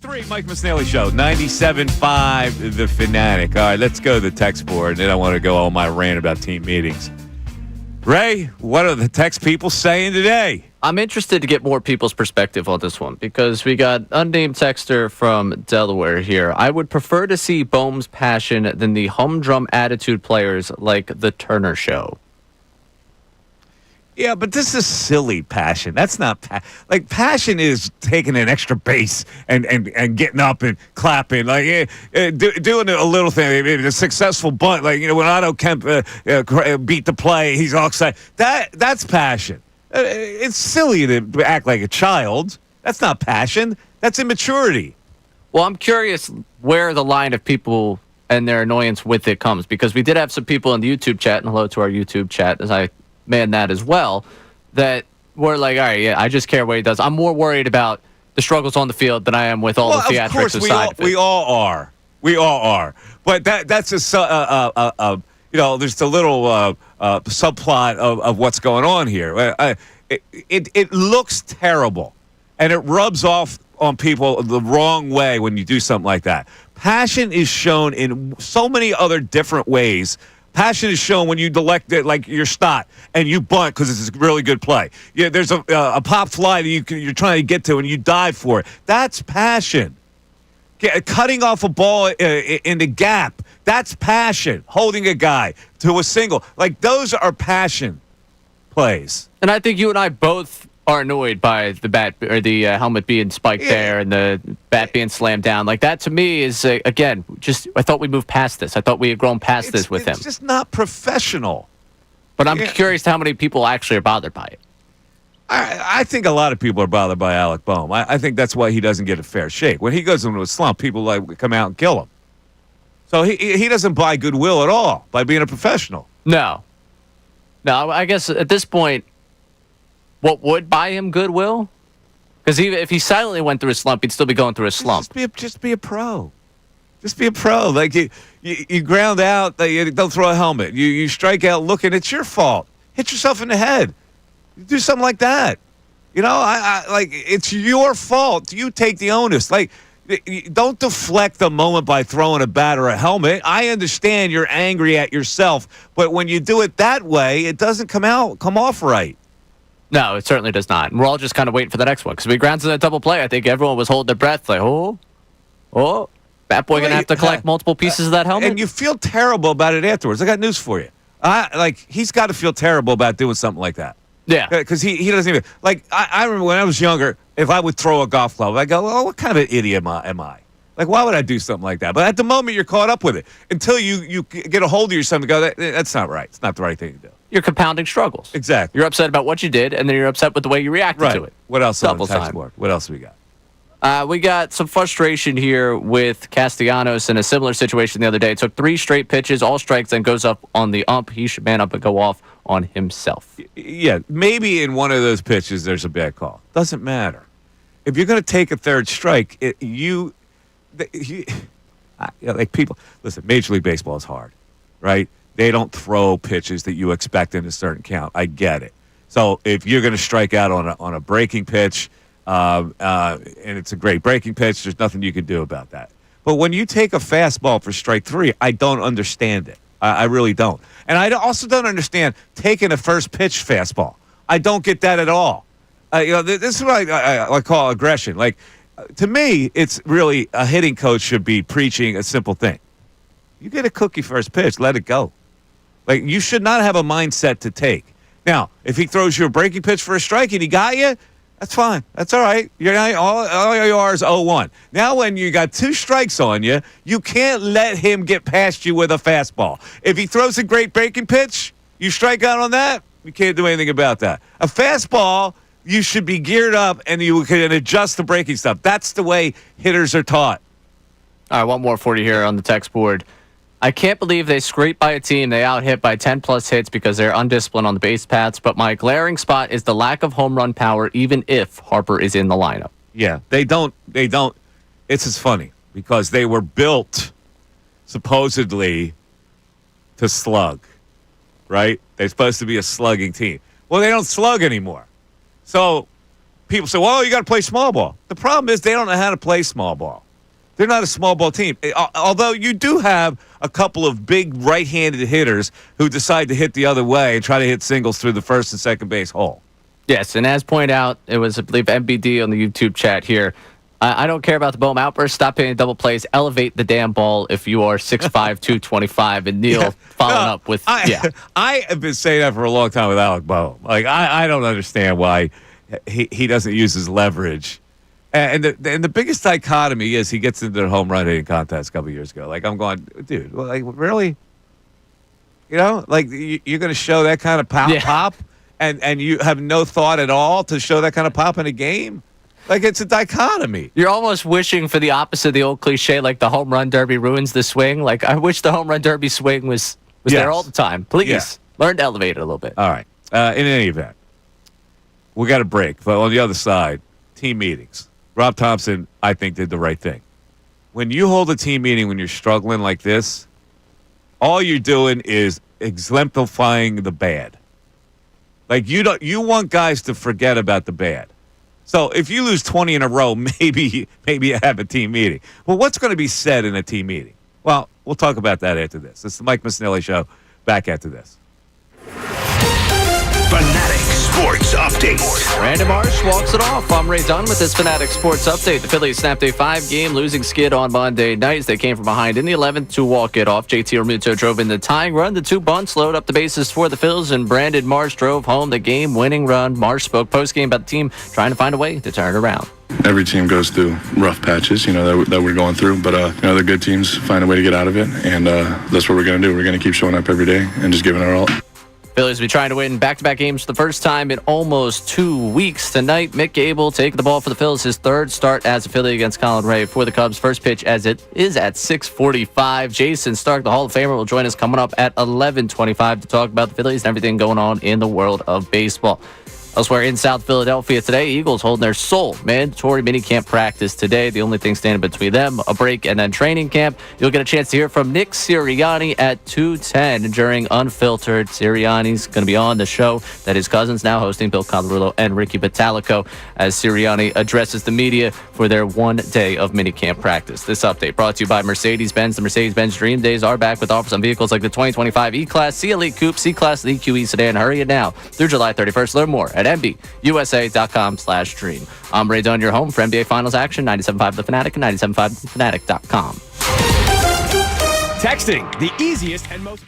Mike Missanelli Show, 97.5, The Fanatic. All right, let's go to the text board, and then I want to go on my rant about team meetings. Ray, what are the text people saying today? I'm interested to get more people's perspective on this one because we got unnamed texter from Delaware here. I would prefer to see Bohm's passion than the humdrum attitude players like the Turner Show. Yeah, but this is silly passion. That's not passion is taking an extra base and getting up and clapping, like doing a little thing, maybe a successful bunt, like when Otto Kemp beat the play, he's all excited. That's passion. It's silly to act like a child. That's not passion. That's immaturity. Well, I'm curious where the line of people and their annoyance with it comes, because we did have some people in the YouTube chat, and hello to our YouTube chat as I man that as well, that were like, all right, yeah, I just care what he does. I'm more worried about the struggles on the field than I am with all the theatrics aside. We all are. But that's there's the little subplot of what's going on here. It looks terrible, and it rubs off on people the wrong way when you do something like that. Passion is shown in so many other different ways. Passion is shown when you delect it, like your stot, and you bunt because it's a really good play. Yeah, there's a pop fly that you're trying to get to, and you dive for it. That's passion. Cutting off a ball in the gap, that's passion. Holding a guy to a single, like those are passion plays. And I think you and I both are annoyed by the bat or the helmet being spiked there and the bat being slammed down. Like that to me is again, just I thought we moved past this. I thought we had grown past this with him. It's just not professional. But I'm curious how many people actually are bothered by it. I think a lot of people are bothered by Alec Bohm. I think that's why he doesn't get a fair shake. When he goes into a slump, people come out and kill him. So he doesn't buy goodwill at all by being a professional. No, I guess at this point, what would buy him goodwill? Because if he silently went through a slump, he'd still be going through a slump. Just be a pro. Just be a pro. Like you ground out, you don't throw a helmet. You strike out looking. It's your fault. Hit yourself in the head. Do something like that. I like it's your fault. You take the onus. Like don't deflect the moment by throwing a bat or a helmet. I understand you're angry at yourself, but when you do it that way, it doesn't come off right. No, it certainly does not. And we're all just kind of waiting for the next one. Because we grounded that double play. I think everyone was holding their breath like, Bat Boy going to have to collect multiple pieces of that helmet? And you feel terrible about it afterwards. I got news for you. He's got to feel terrible about doing something like that. Yeah. Because he doesn't even, I remember when I was younger, if I would throw a golf club, I go, what kind of an idiot am I? Like, why would I do something like that? But at the moment, you're caught up with it. Until you get a hold of yourself and go, that's not right. It's not the right thing to do. You're compounding struggles. Exactly. You're upset about what you did, and then you're upset with the way you reacted to it. What else on the Double text time. board? What else we got? We got some frustration here with Castellanos in a similar situation the other day. It took 3 straight pitches, all strikes, then goes up on the ump. He should man up and go off on himself. Yeah, maybe in one of those pitches there's a bad call. Doesn't matter. If you're going to take a third strike, people, listen, Major League Baseball is hard, right? They don't throw pitches that you expect in a certain count. I get it. So if you're going to strike out on a breaking pitch, and it's a great breaking pitch, there's nothing you can do about that. But when you take a fastball for strike 3, I don't understand it. I really don't. And I also don't understand taking a first pitch fastball. I don't get that at all. This is what I call aggression. Like, to me, it's really a hitting coach should be preaching a simple thing. You get a cookie first pitch, let it go. Like, you should not have a mindset to take. Now, if he throws you a breaking pitch for a strike and he got you, that's fine. That's all right. All you are is 0-1. Now, when you got 2 strikes on you, you can't let him get past you with a fastball. If he throws a great breaking pitch, you strike out on that, you can't do anything about that. A fastball, you should be geared up and you can adjust the breaking stuff. That's the way hitters are taught. All right, one more for you here on the text board. I can't believe they scraped by a team they out-hit by 10-plus hits because they're undisciplined on the base paths, but my glaring spot is the lack of home run power even if Harper is in the lineup. Yeah, they don't. It's just funny because they were built supposedly to slug, right? They're supposed to be a slugging team. Well, they don't slug anymore. So people say, well, you got to play small ball. The problem is they don't know how to play small ball. They're not a small ball team. Although you do have a couple of big right-handed hitters who decide to hit the other way and try to hit singles through the first and second base hole. Yes, and as pointed out, it was, I believe, MBD on the YouTube chat here. I don't care about the Bohm outburst. Stop hitting double plays. Elevate the damn ball if you are 6'5", 225. And Neil following up with, I have been saying that for a long time with Alec Bohm. Like, I don't understand why he doesn't use his leverage. And the biggest dichotomy is he gets into the home run hitting contest a couple years ago. Like, I'm going, dude, like, really? You know, like, you're going to show that kind of pop and you have no thought at all to show that kind of pop in a game? Like, it's a dichotomy. You're almost wishing for the opposite of the old cliche, like the home run derby ruins the swing. Like, I wish the home run derby swing was there all the time. Please, learn to elevate it a little bit. All right. In any event, we got a break. But on the other side, team meetings. Rob Thompson, I think, did the right thing. When you hold a team meeting when you're struggling like this, all you're doing is exemplifying the bad. Like, you want guys to forget about the bad. So if you lose 20 in a row, maybe you have a team meeting. Well, what's going to be said in a team meeting? Well, we'll talk about that after this. It's the Mike Missanelli Show. Back after this. Fanatic Sports Update. Brandon Marsh walks it off. I'm Ray Dunn with this Fanatic Sports Update. The Phillies snapped a 5-game losing skid on Monday night. They came from behind in the 11th to walk it off. JT Realmuto drove in the tying run. The 2 bunts load up the bases for the Phils, and Brandon Marsh drove home the game-winning run. Marsh spoke postgame about the team trying to find a way to turn it around. Every team goes through rough patches, that we're going through. But, the good teams find a way to get out of it, and that's what we're going to do. We're going to keep showing up every day and just giving our all. Phillies will be trying to win back-to-back games for the first time in almost 2 weeks. Tonight, Mick Gable taking the ball for the Phillies, his third start as a Philly against Colin Ray for the Cubs. First pitch as it is at 6:45. Jason Stark, the Hall of Famer, will join us coming up at 11:25 to talk about the Phillies and everything going on in the world of baseball. Elsewhere in South Philadelphia today, Eagles holding their sole mandatory minicamp practice today. The only thing standing between them, a break and then training camp. You'll get a chance to hear from Nick Sirianni at 2:10 during Unfiltered. Sirianni's going to be on the show that his cousin's now hosting, Bill Colarulo and Ricky Batalico, as Sirianni addresses the media for their 1 day of minicamp practice. This update brought to you by Mercedes-Benz. The Mercedes-Benz Dream Days are back with offers on vehicles like the 2025 E-Class, C Elite Coupe, C-Class, and EQE Sedan. Hurry it now through July 31st. Learn more at MBUSA.com/dream. I'm Ray Dunn, your home for NBA Finals action, 97.5 The Fanatic and 97.5thefanatic.com. Texting, the easiest and most...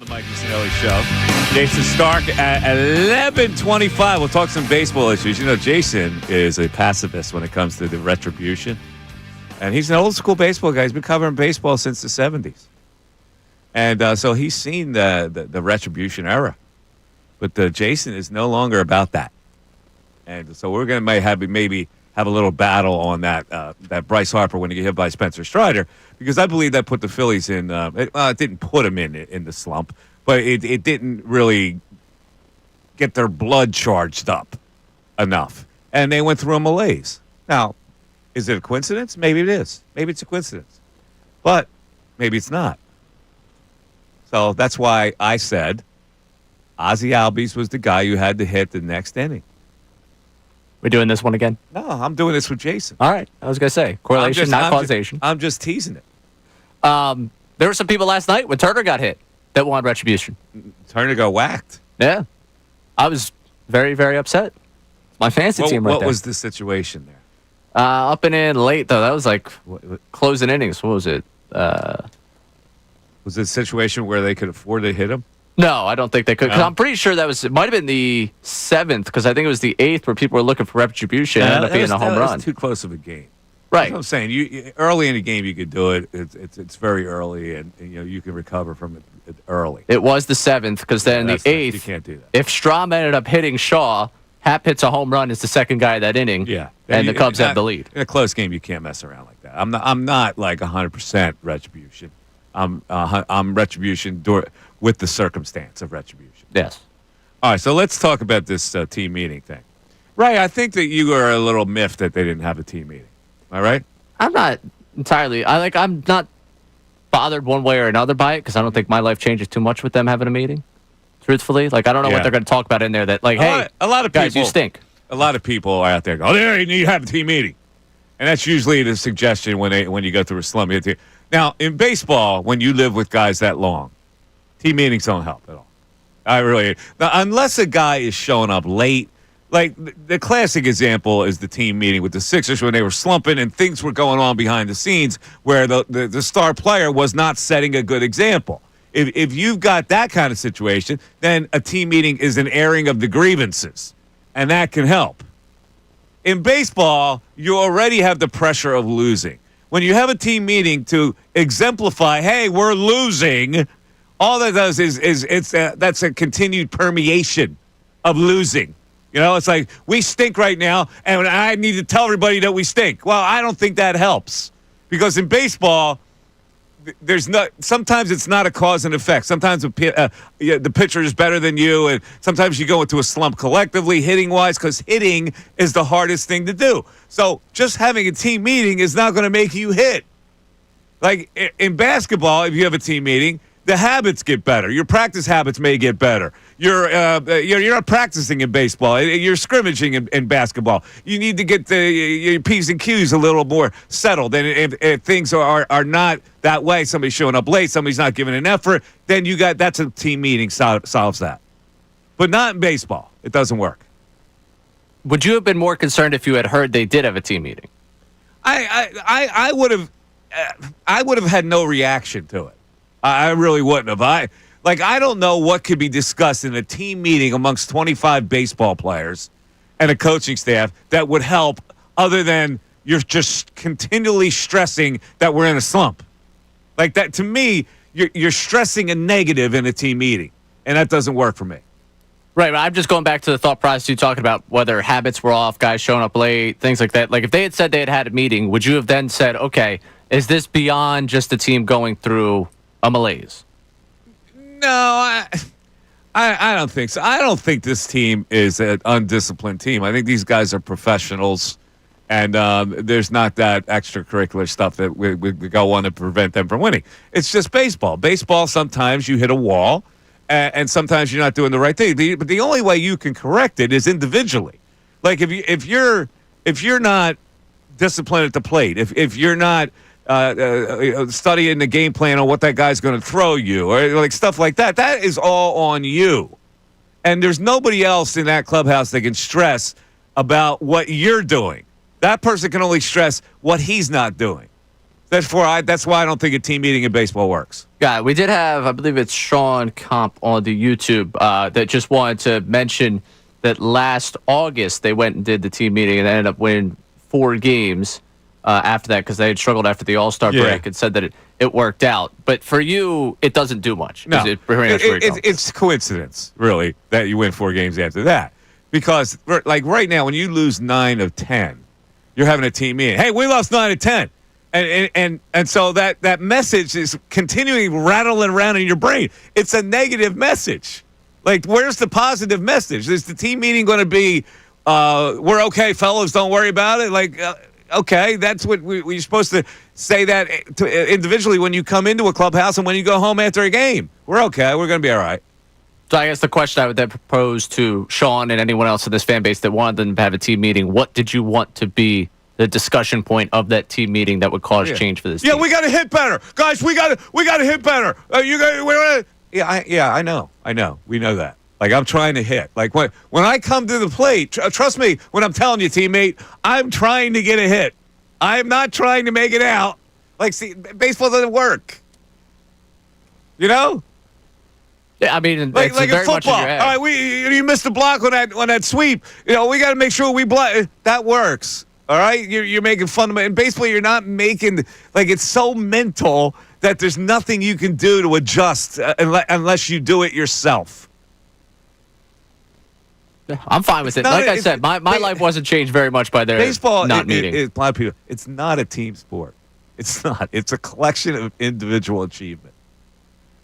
The Mike Missanelli Show. Jason Stark at 11:25. We'll talk some baseball issues. You know, Jason is a pacifist when it comes to the retribution. And he's an old school baseball guy. He's been covering baseball since the 70s. And so he's seen the retribution era. But Jason is no longer about that. And so we're going to maybe have a little battle on that Bryce Harper when he get hit by Spencer Strider, because I believe that put the Phillies in. It didn't put them in the slump, but it didn't really get their blood charged up enough, and they went through a malaise. Now, is it a coincidence? Maybe it is. Maybe it's a coincidence, but maybe it's not. So that's why I said Ozzie Albies was the guy you had to hit the next inning. We're doing this one again? No, I'm doing this with Jason. All right. I was going to say, correlation, not causation. I'm just teasing it. There were some people last night when Turner got hit that wanted retribution. Turner got whacked. Yeah. I was very, very upset. My fantasy team right there. What was the situation there? Up and in late, though. That was like closing innings. What was it? Was it a situation where they could afford to hit him? No, I don't think they could. No? 'Cause I'm pretty sure it might have been the 7th, because I think it was the 8th where people were looking for retribution and ended up being a home run. That was too close of a game. Right. That's what I'm saying. You early in the game, you could do it. It's very early, and you can recover from it early. It was the 7th, because then the 8th, you can't do that. if Strom ended up hitting Shaw, Happ hits a home run, is the second guy of that inning. Yeah. And the Cubs have the lead. In a close game, you can't mess around like that. I'm not like 100% retribution. I'm retribution with the circumstance of retribution. Yes. All right, so let's talk about this team meeting thing. Ray, I think that you are a little miffed that they didn't have a team meeting. All right? I'm not entirely. I'm not bothered one way or another by it, because I don't think my life changes too much with them having a meeting. Truthfully, I don't know what they're going to talk about in there. That hey, a lot of guys, people, you stink. A lot of people are out there going, "Oh, you need to have a team meeting," and that's usually the suggestion when you go through a slump. Now, in baseball, when you live with guys that long, team meetings don't help at all. Now, unless a guy is showing up late. Like, the classic example is the team meeting with the Sixers when they were slumping and things were going on behind the scenes where the star player was not setting a good example. If you've got that kind of situation, then a team meeting is an airing of the grievances, and that can help. In baseball, you already have the pressure of losing. When you have a team meeting to exemplify, hey, we're losing, all that does is that's a continued permeation of losing. It's like, we stink right now, and I need to tell everybody that we stink. Well, I don't think that helps, because in baseball, sometimes it's not a cause and effect. Sometimes the pitcher is better than you, and sometimes you go into a slump collectively, hitting-wise, because hitting is the hardest thing to do. So just having a team meeting is not going to make you hit. Like in basketball, if you have a team meeting, the habits get better. Your practice habits may get better. You're not practicing in baseball. You're scrimmaging in basketball. You need to get your P's and Q's a little more settled. And if things are not that way, somebody's showing up late, somebody's not giving an effort, then that's a team meeting solves that. But not in baseball. It doesn't work. Would you have been more concerned if you had heard they did have a team meeting? I would have had no reaction to it. I really wouldn't have. I don't know what could be discussed in a team meeting amongst 25 baseball players and a coaching staff that would help, other than you're just continually stressing that we're in a slump. Like that, to me, you're stressing a negative in a team meeting, and that doesn't work for me. Right, but I'm just going back to the thought process you talking about, whether habits were off, guys showing up late, things like that. Like, if they had said they had a meeting, would you have then said, okay, is this beyond just the team going through a malaise? No, I don't think so. I don't think this team is an undisciplined team. I think these guys are professionals, and there's not that extracurricular stuff that we go on to prevent them from winning. It's just baseball. Baseball, sometimes you hit a wall, and sometimes you're not doing the right thing. But the only way you can correct it is individually. Like if you're not disciplined at the plate, if you're not studying the game plan on what that guy's going to throw you, or like stuff like that, that is all on you. And there's nobody else in that clubhouse that can stress about what you're doing. That person can only stress what he's not doing. That's why I don't think a team meeting in baseball works. Yeah, we did have, I believe it's Sean Comp on the YouTube that just wanted to mention that last August they went and did the team meeting and ended up winning 4 games after that because they had struggled after the All-Star break and said that it worked out. But for you, it doesn't do much. No, it's coincidence, really, that you win 4 games after that. Because, like, right now, when you lose 9 of 10, you're having a team meeting. Hey, we lost 9 of 10. And so that message is continuing rattling around in your brain. It's a negative message. Like, where's the positive message? Is the team meeting going to be, we're okay, fellas, don't worry about it? Like, okay, that's what we're supposed to say that to individually when you come into a clubhouse and when you go home after a game. We're okay. We're going to be all right. So I guess the question I would then propose to Sean and anyone else in this fan base that wanted them to have a team meeting, what did you want to be the discussion point of that team meeting that would cause change for this team? Yeah, we got to hit better. Guys, we got to hit better. I know. We know that. Like, I'm trying to hit. Like, when I come to the plate, trust me when I'm telling you, teammate, I'm trying to get a hit. I'm not trying to make it out. Like, see, baseball doesn't work. You know? Yeah, I mean, like very in football. much in your head. All right, you missed the block on that sweep. You know, we got to make sure we block. That works. All right, you're making fun of it. In baseball, you're not making it's so mental that there's nothing you can do to adjust unless you do it yourself. I'm fine with it. Like I said, my life wasn't changed very much by their baseball not meeting. A lot of people. It's not a team sport. It's not. It's a collection of individual achievement.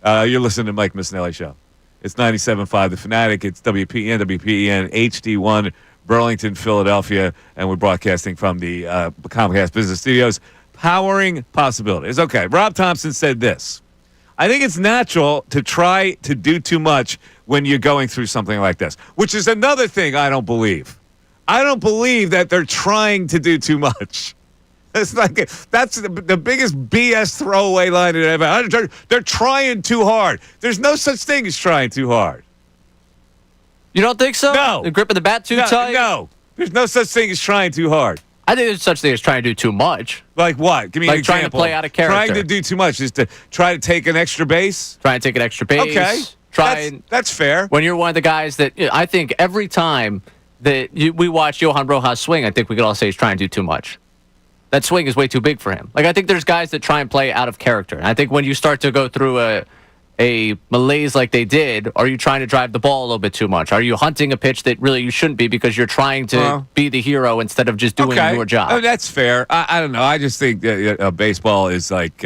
You're listening to Mike Missanelli Show. It's 97.5 The Fanatic. It's WPEN HD1, Burlington, Philadelphia, and we're broadcasting from the Comcast Business Studios, powering possibilities. Okay, Rob Thompson said this. I think it's natural to try to do too much when you're going through something like this, which is another thing I don't believe. I don't believe that they're trying to do too much. That's the biggest BS throwaway line that I've ever. They're trying too hard. There's no such thing as trying too hard. You don't think so? No. The grip of the bat too tight? No. There's no such thing as trying too hard. I think there's such thing as trying to do too much. Like what? Give me an example. Trying to play out of character. Trying to do too much is to try to take an extra base? Trying to take an extra base. Okay. That's fair. When you're one of the guys that I think every time that we watch Johan Rojas swing, I think we could all say he's trying to do too much. That swing is way too big for him. Like, I think there's guys that try and play out of character. And I think when you start to go through a malaise like they did, are you trying to drive the ball a little bit too much? Are you hunting a pitch that really you shouldn't be because you're trying to be the hero instead of just doing your job? Oh, that's fair. I don't know. I just think that baseball is like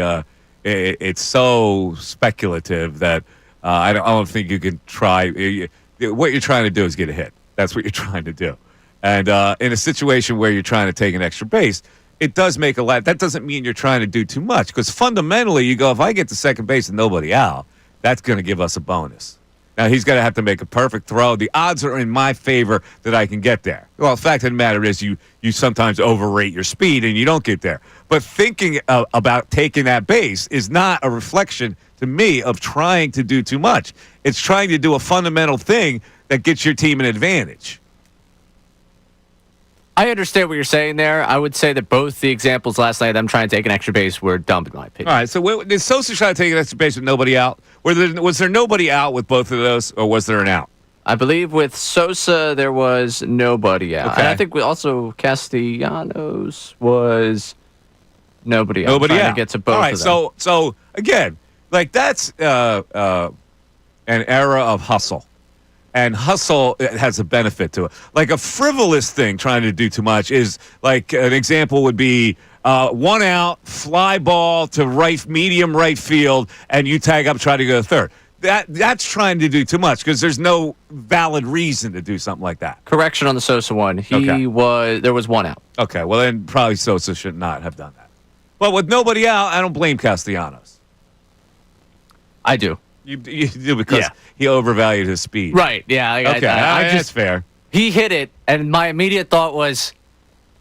it's so speculative that I don't think you can try. What you're trying to do is get a hit. That's what you're trying to do. And in a situation where you're trying to take an extra base, it does make a lot. That doesn't mean you're trying to do too much because fundamentally you go, if I get to second base and nobody out, that's going to give us a bonus. Now, he's going to have to make a perfect throw. The odds are in my favor that I can get there. Well, the fact of the matter is you sometimes overrate your speed and you don't get there. But thinking about taking that base is not a reflection to me of trying to do too much. It's trying to do a fundamental thing that gets your team an advantage. I understand what you're saying there. I would say that both the examples last night, them trying to take an extra base, were dumb in my opinion. All right, so did Sosa try to take an extra base with nobody out? Was there nobody out with both of those, or was there an out? I believe with Sosa, there was nobody out. Okay. And I think also Castellanos was nobody out. Nobody trying out. to get to both All right, of them. so again, like that's an era of hustle. And hustle has a benefit to it. Like a frivolous thing trying to do too much is like an example would be 1 out, fly ball to medium right field, and you tag up, try to go to third. That's trying to do too much because there's no valid reason to do something like that. Correction on the Sosa one. There was 1 out. Okay, well then probably Sosa should not have done that. But with nobody out, I don't blame Castellanos. I do. You do because he overvalued his speed. Right, yeah. Okay, that's fair. He hit it, and my immediate thought was,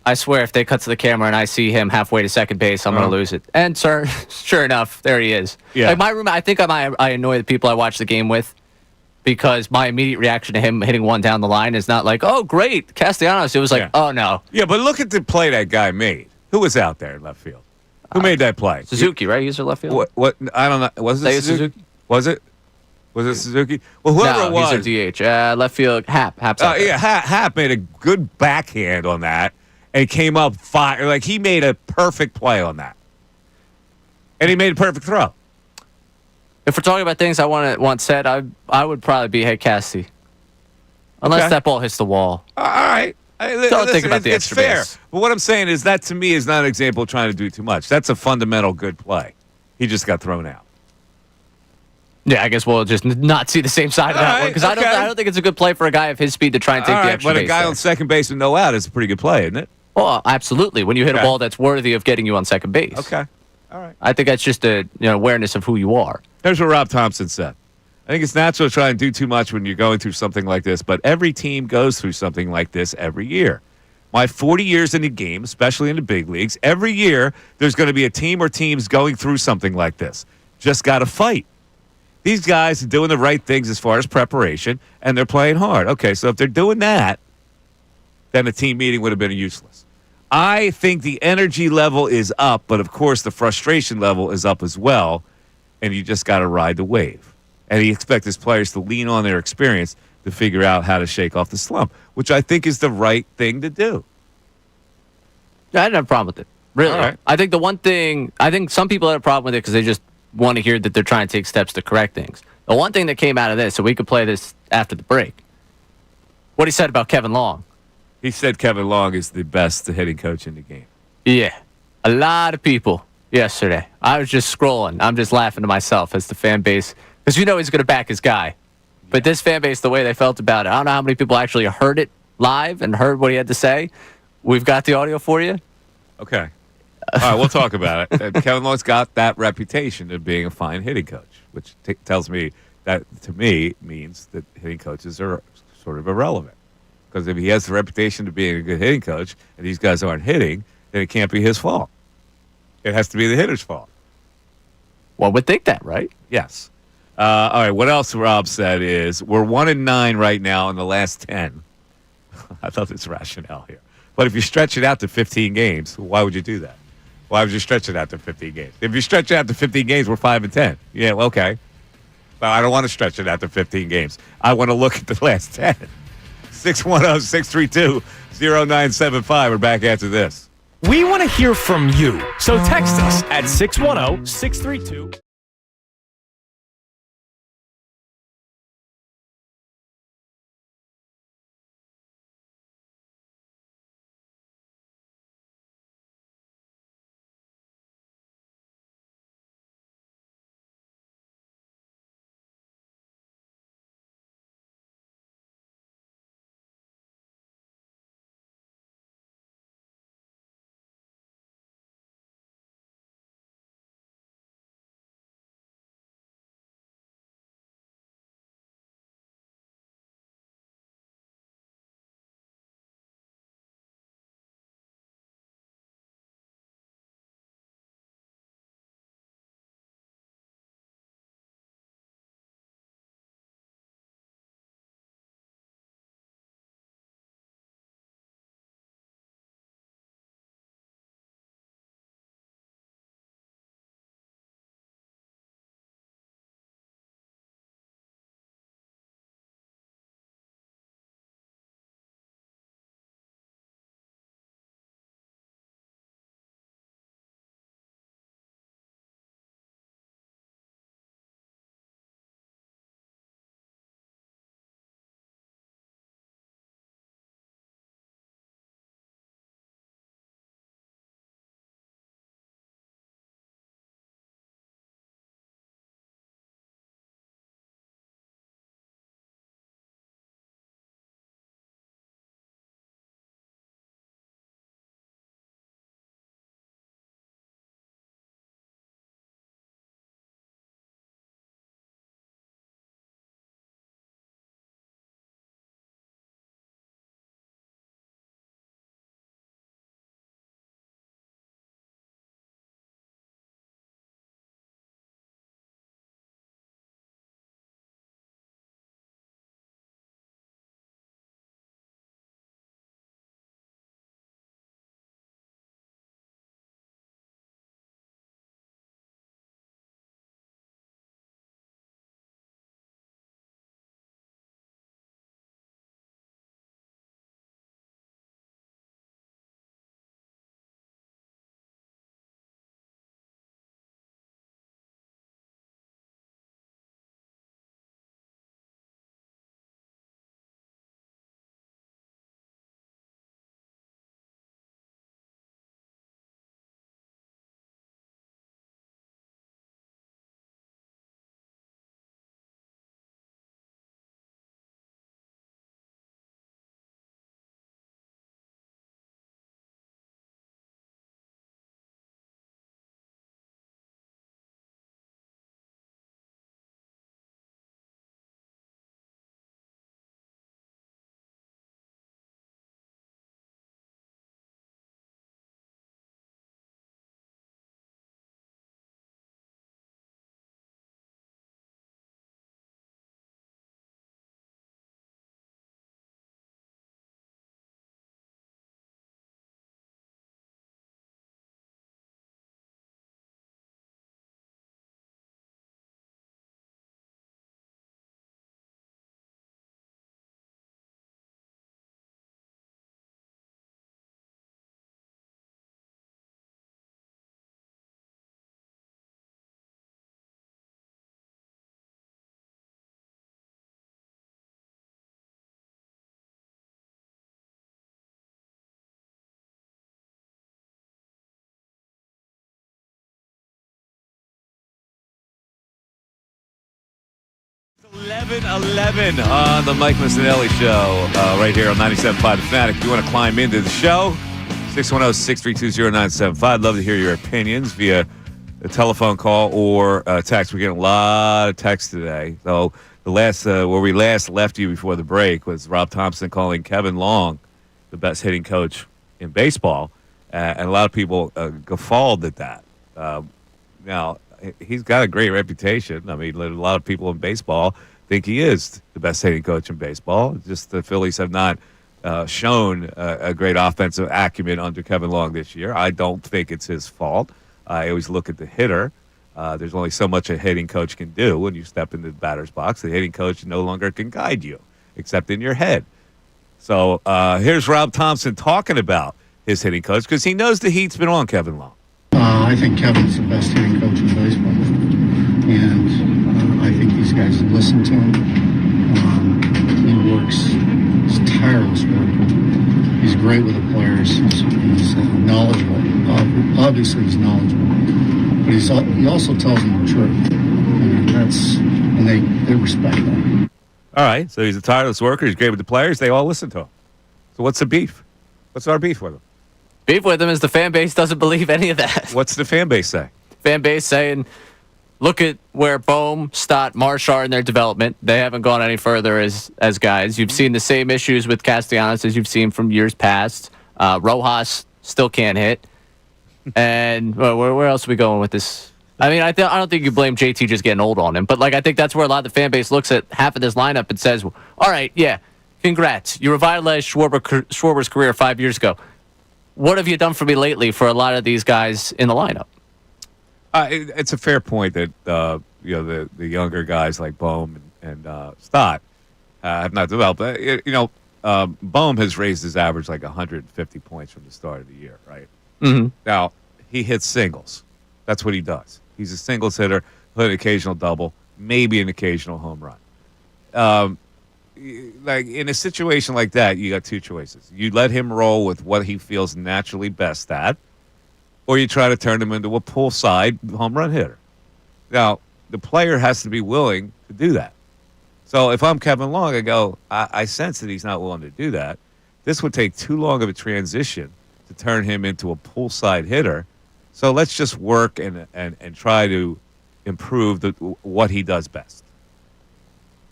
I swear, if they cut to the camera and I see him halfway to second base, I'm going to lose it. And sure enough, there he is. Yeah. Like my room, I think I annoy the people I watch the game with because my immediate reaction to him hitting one down the line is not like, oh, great, Castellanos. It was like, oh, no. Yeah, but look at the play that guy made. Who was out there in left field? Who made that play? Suzuki, right? He's their left field. What? I don't know. Was it Suzuki? Was it? Was it Suzuki? Well, whoever it was. He's their DH. Left field, Hap's out there. Yeah, Hap made a good backhand on that and came up fire. Like, he made a perfect play on that. And he made a perfect throw. If we're talking about things I want said, I would probably be, hey, Cassie. Unless that ball hits the wall. All right. Don't think about the it's extra fair. base. But what I'm saying is that, to me, is not an example of trying to do too much. That's a fundamental good play. He just got thrown out. Yeah, I guess we'll just not see the same side of that one because I don't think it's a good play for a guy of his speed to try and take the extra base. But a guy on second base with no out is a pretty good play, isn't it? Well, absolutely. When you hit a ball that's worthy of getting you on second base. Okay. All right. I think that's just a awareness of who you are. Here's what Rob Thompson said. I think it's natural to try and do too much when you're going through something like this, but every team goes through something like this every year. My 40 years in the game, especially in the big leagues, every year there's going to be a team or teams going through something like this. Just got to fight. These guys are doing the right things as far as preparation, and they're playing hard. Okay, so if they're doing that, then a team meeting would have been useless. I think the energy level is up, but of course the frustration level is up as well, and you just got to ride the wave. And he expects his players to lean on their experience to figure out how to shake off the slump, which I think is the right thing to do. I didn't have a problem with it. Really. All right. I think some people had a problem with it because they just want to hear that they're trying to take steps to correct things. The one thing that came out of this, so we could play this after the break, what he said about Kevin Long. He said Kevin Long is the best hitting coach in the game. Yeah. A lot of people yesterday. I was just scrolling. I'm just laughing to myself as the fan base, because he's going to back his guy. But this fan base, the way they felt about it, I don't know how many people actually heard it live and heard what he had to say. We've got the audio for you. Okay. All right, we'll talk about it. Kevin Long's got that reputation of being a fine hitting coach, which tells me that, to me, means that hitting coaches are sort of irrelevant. Because if he has the reputation of being a good hitting coach and these guys aren't hitting, then it can't be his fault. It has to be the hitter's fault. One would think that, right? Yes. All right, what else Rob said is we're 1-9 right now in the last 10. I thought this rationale here. But if you stretch it out to 15 games, why would you do that? Why would you stretch it out to 15 games? If you stretch it out to 15 games, we're 5-10. Yeah, well, okay. But I don't want to stretch it out to 15 games. I want to look at the last 10. 610-632-0975. We're back after this. We want to hear from you. So text us at 610-632. 7-11 on the Mike Missanelli Show, right here on 97.5 The Fanatic. If you want to climb into the show, 610-632-0975. I'd love to hear your opinions via a telephone call or text. We're getting a lot of texts today. So the last where we last left you before the break was Rob Thompson calling Kevin Long the best hitting coach in baseball, and a lot of people guffawed at that. Now, he's got a great reputation. I mean, a lot of people in baseball think he is the best hitting coach in baseball. Just the Phillies have not shown a great offensive acumen under Kevin Long this year. I don't think it's his fault. I always look at the hitter. There's only so much a hitting coach can do when you step into the batter's box. The hitting coach no longer can guide you, except in your head. So here's Rob Thompson talking about his hitting coach because he knows the heat's been on Kevin Long. I think Kevin's the best hitting coach in baseball, and I think these guys listen to him. He works, he's tireless worker. He's great with the players. He's knowledgeable. Obviously, he's knowledgeable, but he also tells them the truth, and they respect that. All right, so he's a tireless worker. He's great with the players. They all listen to him. So what's the beef? What's our beef with him? Beef with him is the fan base doesn't believe any of that. What's the fan base say? Fan base saying, look at where Bohm, Stott, Marsh are in their development. They haven't gone any further as guys. You've seen the same issues with Castellanos as you've seen from years past. Rojas still can't hit. And where else are we going with this? I mean, I don't think you blame JT just getting old on him. But, I think that's where a lot of the fan base looks at half of this lineup and says, all right, yeah, congrats. You revitalized Schwarber's career 5 years ago. What have you done for me lately for a lot of these guys in the lineup? It's a fair point that the younger guys like Bohm and Stott have not developed. Bohm has raised his average 150 points from the start of the year, right? Mm-hmm. Now, he hits singles. That's what he does. He's a singles hitter, hit an occasional double, maybe an occasional home run. In a situation like that, you got two choices. You let him roll with what he feels naturally best at, or you try to turn him into a pull side home run hitter. Now, the player has to be willing to do that. So if I'm Kevin Long, I go, I sense that he's not willing to do that. This would take too long of a transition to turn him into a pull side hitter. So let's just work and try to improve what he does best.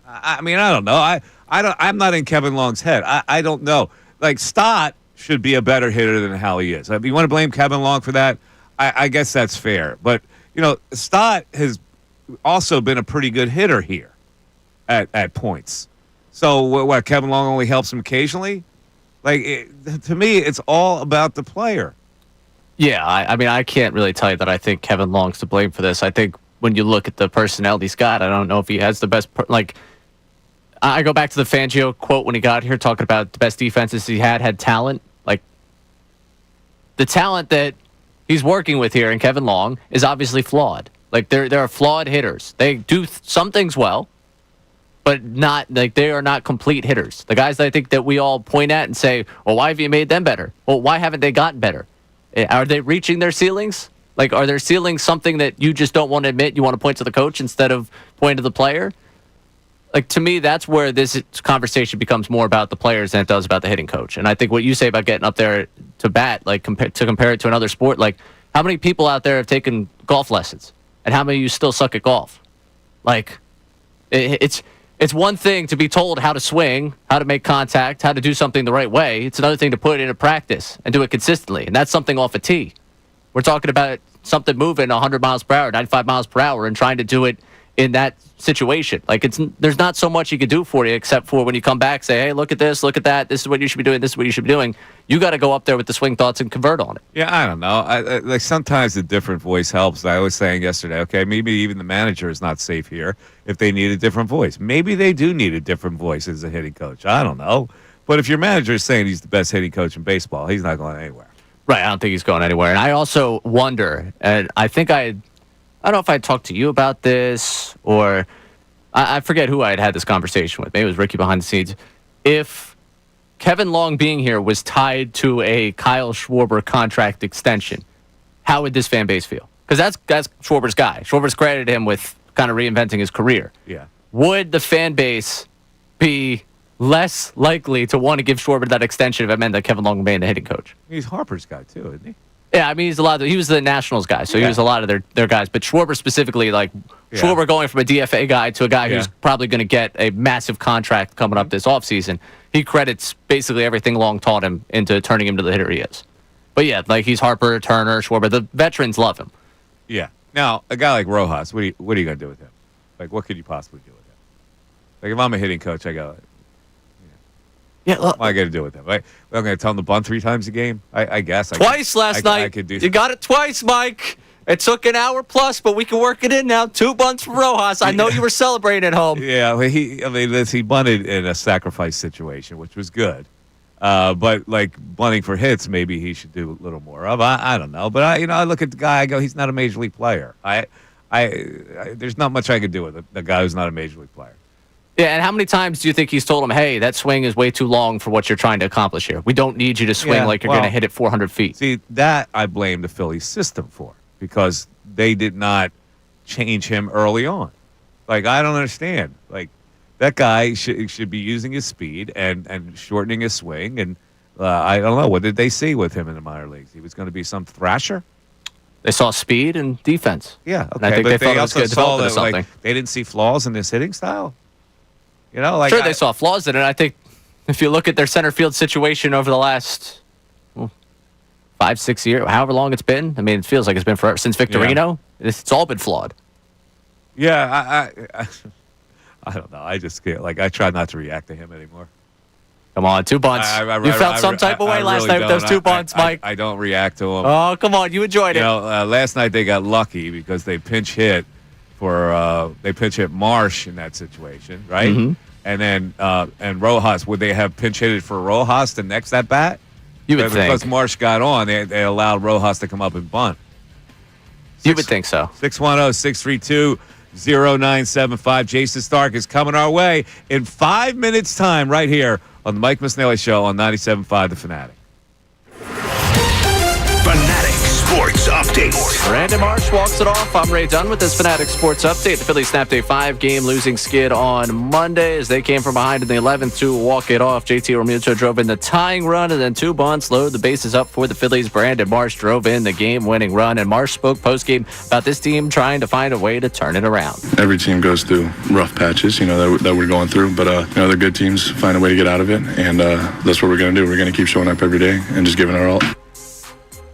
I mean, I don't know. I'm not in Kevin Long's head. I don't know. Stott should be a better hitter than how he is. If you want to blame Kevin Long for that, I guess that's fair. But, Stott has also been a pretty good hitter here at points. So what Kevin Long only helps him occasionally? To me, it's all about the player. Yeah, I mean, I can't really tell you that I think Kevin Long's to blame for this. I think when you look at the personnel he's got, I don't know if he has the best I go back to the Fangio quote when he got here, talking about the best defenses he had talent. The talent that he's working with here in Kevin Long is obviously flawed. There are flawed hitters. They do some things well, but not they are not complete hitters. The guys that I think that we all point at and say, well, why have you made them better? Well, why haven't they gotten better? Are they reaching their ceilings? Are their ceilings something that you just don't want to admit? You want to point to the coach instead of point to the player? To me, that's where this conversation becomes more about the players than it does about the hitting coach. And I think what you say about getting up there to bat, compare it to another sport, how many people out there have taken golf lessons? And how many of you still suck at golf? It's one thing to be told how to swing, how to make contact, how to do something the right way. It's another thing to put it into practice and do it consistently. And that's something off a tee. We're talking about something moving 100 miles per hour, 95 miles per hour, and trying to do it in that situation. There's not so much you can do for you except for when you come back, say, hey, look at this, look at that. This is what you should be doing. This is what you should be doing. You got to go up there with the swing thoughts and convert on it. Yeah, I don't know. Sometimes a different voice helps. I was saying yesterday, okay, maybe even the manager is not safe here if they need a different voice. Maybe they do need a different voice as a hitting coach. I don't know. But if your manager is saying he's the best hitting coach in baseball, he's not going anywhere. Right, I don't think he's going anywhere. And I also wonder, and I think I don't know if I talked to you about this or I forget who I had this conversation with. Maybe it was Ricky behind the scenes. If Kevin Long being here was tied to a Kyle Schwarber contract extension, how would this fan base feel? Because that's Schwarber's guy. Schwarber's credited him with kind of reinventing his career. Yeah. would the fan base be less likely to want to give Schwarber that extension if it meant that Kevin Long remained the hitting coach? He's Harper's guy too, isn't he? Yeah, I mean, he was the Nationals guy, so he was a lot of their guys. But Schwarber specifically, Schwarber going from a DFA guy to a guy who's probably going to get a massive contract coming up this offseason, he credits basically everything Long taught him into turning him to the hitter he is. But yeah, he's Harper, Turner, Schwarber. The veterans love him. Yeah. Now, a guy like Rojas, what are you going to do with him? What could you possibly do with him? If I'm a hitting coach, I go, yeah, what am I going to do with him? I'm going to tell him to bunt 3 times a game? I guess. Twice last night. I could do. You got it twice, Mike. It took an hour plus, but we can work it in now. 2 bunts from Rojas. I know you were celebrating at home. Yeah, he bunted in a sacrifice situation, which was good. But bunting for hits, maybe he should do a little more of. I don't know. But I look at the guy. I go, he's not a major league player. There's not much I could do with the guy who's not a major league player. Yeah, and how many times do you think he's told him, hey, that swing is way too long for what you're trying to accomplish here. We don't need you to swing like you're going to hit it 400 feet. See, that I blame the Phillies system for because they did not change him early on. I don't understand. That guy should be using his speed and shortening his swing. And I don't know. What did they see with him in the minor leagues? He was going to be some thrasher? They saw speed and defense. Yeah, okay. And I think they thought it was good development or something. They didn't see flaws in his hitting style? Sure, they saw flaws in it. I think if you look at their center field situation over the last 5-6 years, however long it's been, I mean, it feels like it's been forever. Since Victorino, it's all been flawed. Yeah, I don't know. I just get I try not to react to him anymore. Come on, 2 bunts. You felt some type of way last night with those 2 bunts, Mike. I don't react to him. Oh, come on. You enjoyed it. Last night they got lucky because they pinch hit Marsh in that situation, right? Mm-hmm. And then and Rojas, would they have pinch hitted for Rojas the next at bat? You would think. Because Marsh got on, they allowed Rojas to come up and bunt. You would think so. 610-632-0975. Jason Stark is coming our way in 5 minutes' time right here on the Mike Missanelli Show on 97.5 The Fanatic. Fanatic Sports Update. Brandon Marsh walks it off. I'm Ray Dunn with this Fanatic Sports Update. The Phillies snapped a 5-game losing skid on Monday as they came from behind in the 11th to walk it off. JT Realmuto drove in the tying run and then 2 bunts load the bases up for the Phillies. Brandon Marsh drove in the game-winning run, and Marsh spoke postgame about this team trying to find a way to turn it around. Every team goes through rough patches, that we're going through, but the good teams find a way to get out of it, and that's what we're going to do. We're going to keep showing up every day and just giving our all.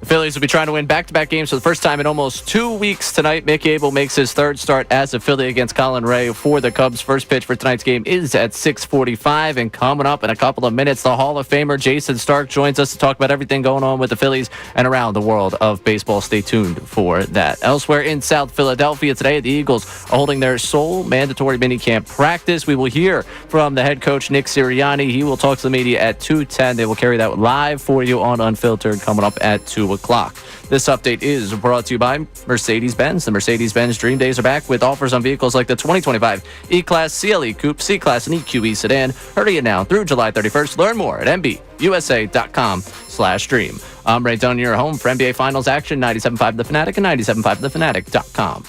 The Phillies will be trying to win back-to-back games for the first time in almost 2 weeks tonight. Mick Abel makes his 3rd start as a Philly against Colin Ray for the Cubs. First pitch for tonight's game is at 6:45, and coming up in a couple of minutes, the Hall of Famer Jason Stark joins us to talk about everything going on with the Phillies and around the world of baseball. Stay tuned for that. Elsewhere in South Philadelphia today, the Eagles are holding their sole mandatory minicamp practice. We will hear from the head coach, Nick Sirianni. He will talk to the media at 2:10. They will carry that live for you on Unfiltered coming up at 2 o'clock. This update is brought to you by Mercedes-Benz. The Mercedes-Benz Dream Days are back with offers on vehicles like the 2025 E-Class, CLE Coupe, C-Class, and EQE sedan. Hurry it now through July 31st. Learn more at MBUSA.com/dream. I'm Ray Dunn, your home for NBA Finals action, 97.5 The Fanatic and 97.5thefanatic.com.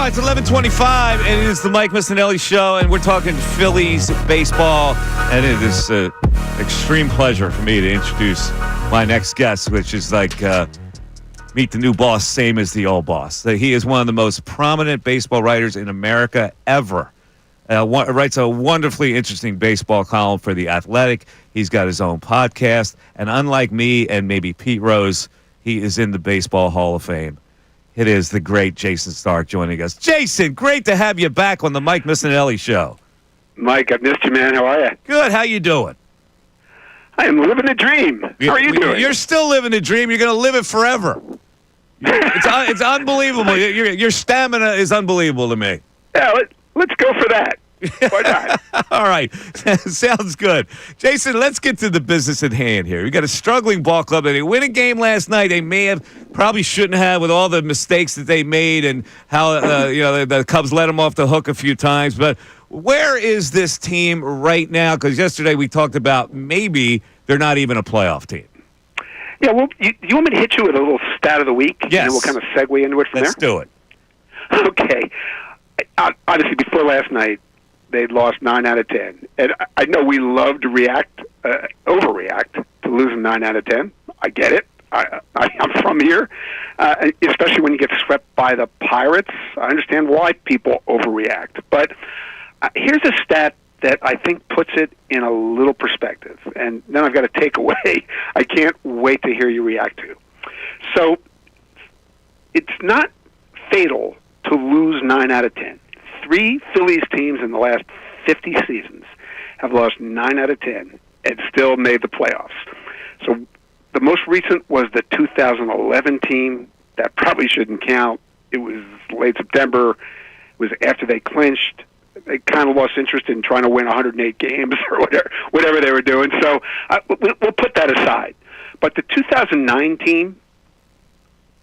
All right, it's 11:25, and it is the Mike Missanelli Show, and we're talking Phillies baseball, and it is an extreme pleasure for me to introduce my next guest, which is like meet the new boss, same as the old boss. He is one of the most prominent baseball writers in America ever. Writes a wonderfully interesting baseball column for The Athletic. He's got his own podcast, and unlike me and maybe Pete Rose, he is in the Baseball Hall of Fame. It is the great Jason Stark joining us. Jason, great to have you back on the Mike Missanelli Show. Mike, I've missed you, man. How are you? Good. How you doing? I am living a dream. How are you doing? You're still living a dream. You're going to live it forever. It's unbelievable. Your stamina is unbelievable to me. Yeah, let's go for that. Why not? All right. Sounds good. Jason, let's get to the business at hand here. We got a struggling ball club. They win a game last night. They probably shouldn't have with all the mistakes that they made and how the Cubs let them off the hook a few times. But where is this team right now? Because yesterday we talked about maybe they're not even a playoff team. Yeah, well, you want me to hit you with a little stat of the week? Yes. And then we'll kind of segue into it from Let's do it. Okay. Obviously, before last night, they'd lost 9 out of 10. And I know we love to overreact to losing 9 out of 10. I get it. I'm from here, especially when you get swept by the Pirates. I understand why people overreact. But here's a stat that I think puts it in a little perspective. And then I've got a takeaway I can't wait to hear you react to. So it's not fatal to lose 9 out of 10. 3 Phillies teams in the last 50 seasons have lost 9 out of 10 and still made the playoffs. So the most recent was the 2011 team. That probably shouldn't count. It was late September. It was after they clinched. They kind of lost interest in trying to win 108 games or whatever they were doing. So we'll put that aside. But the 2009 team,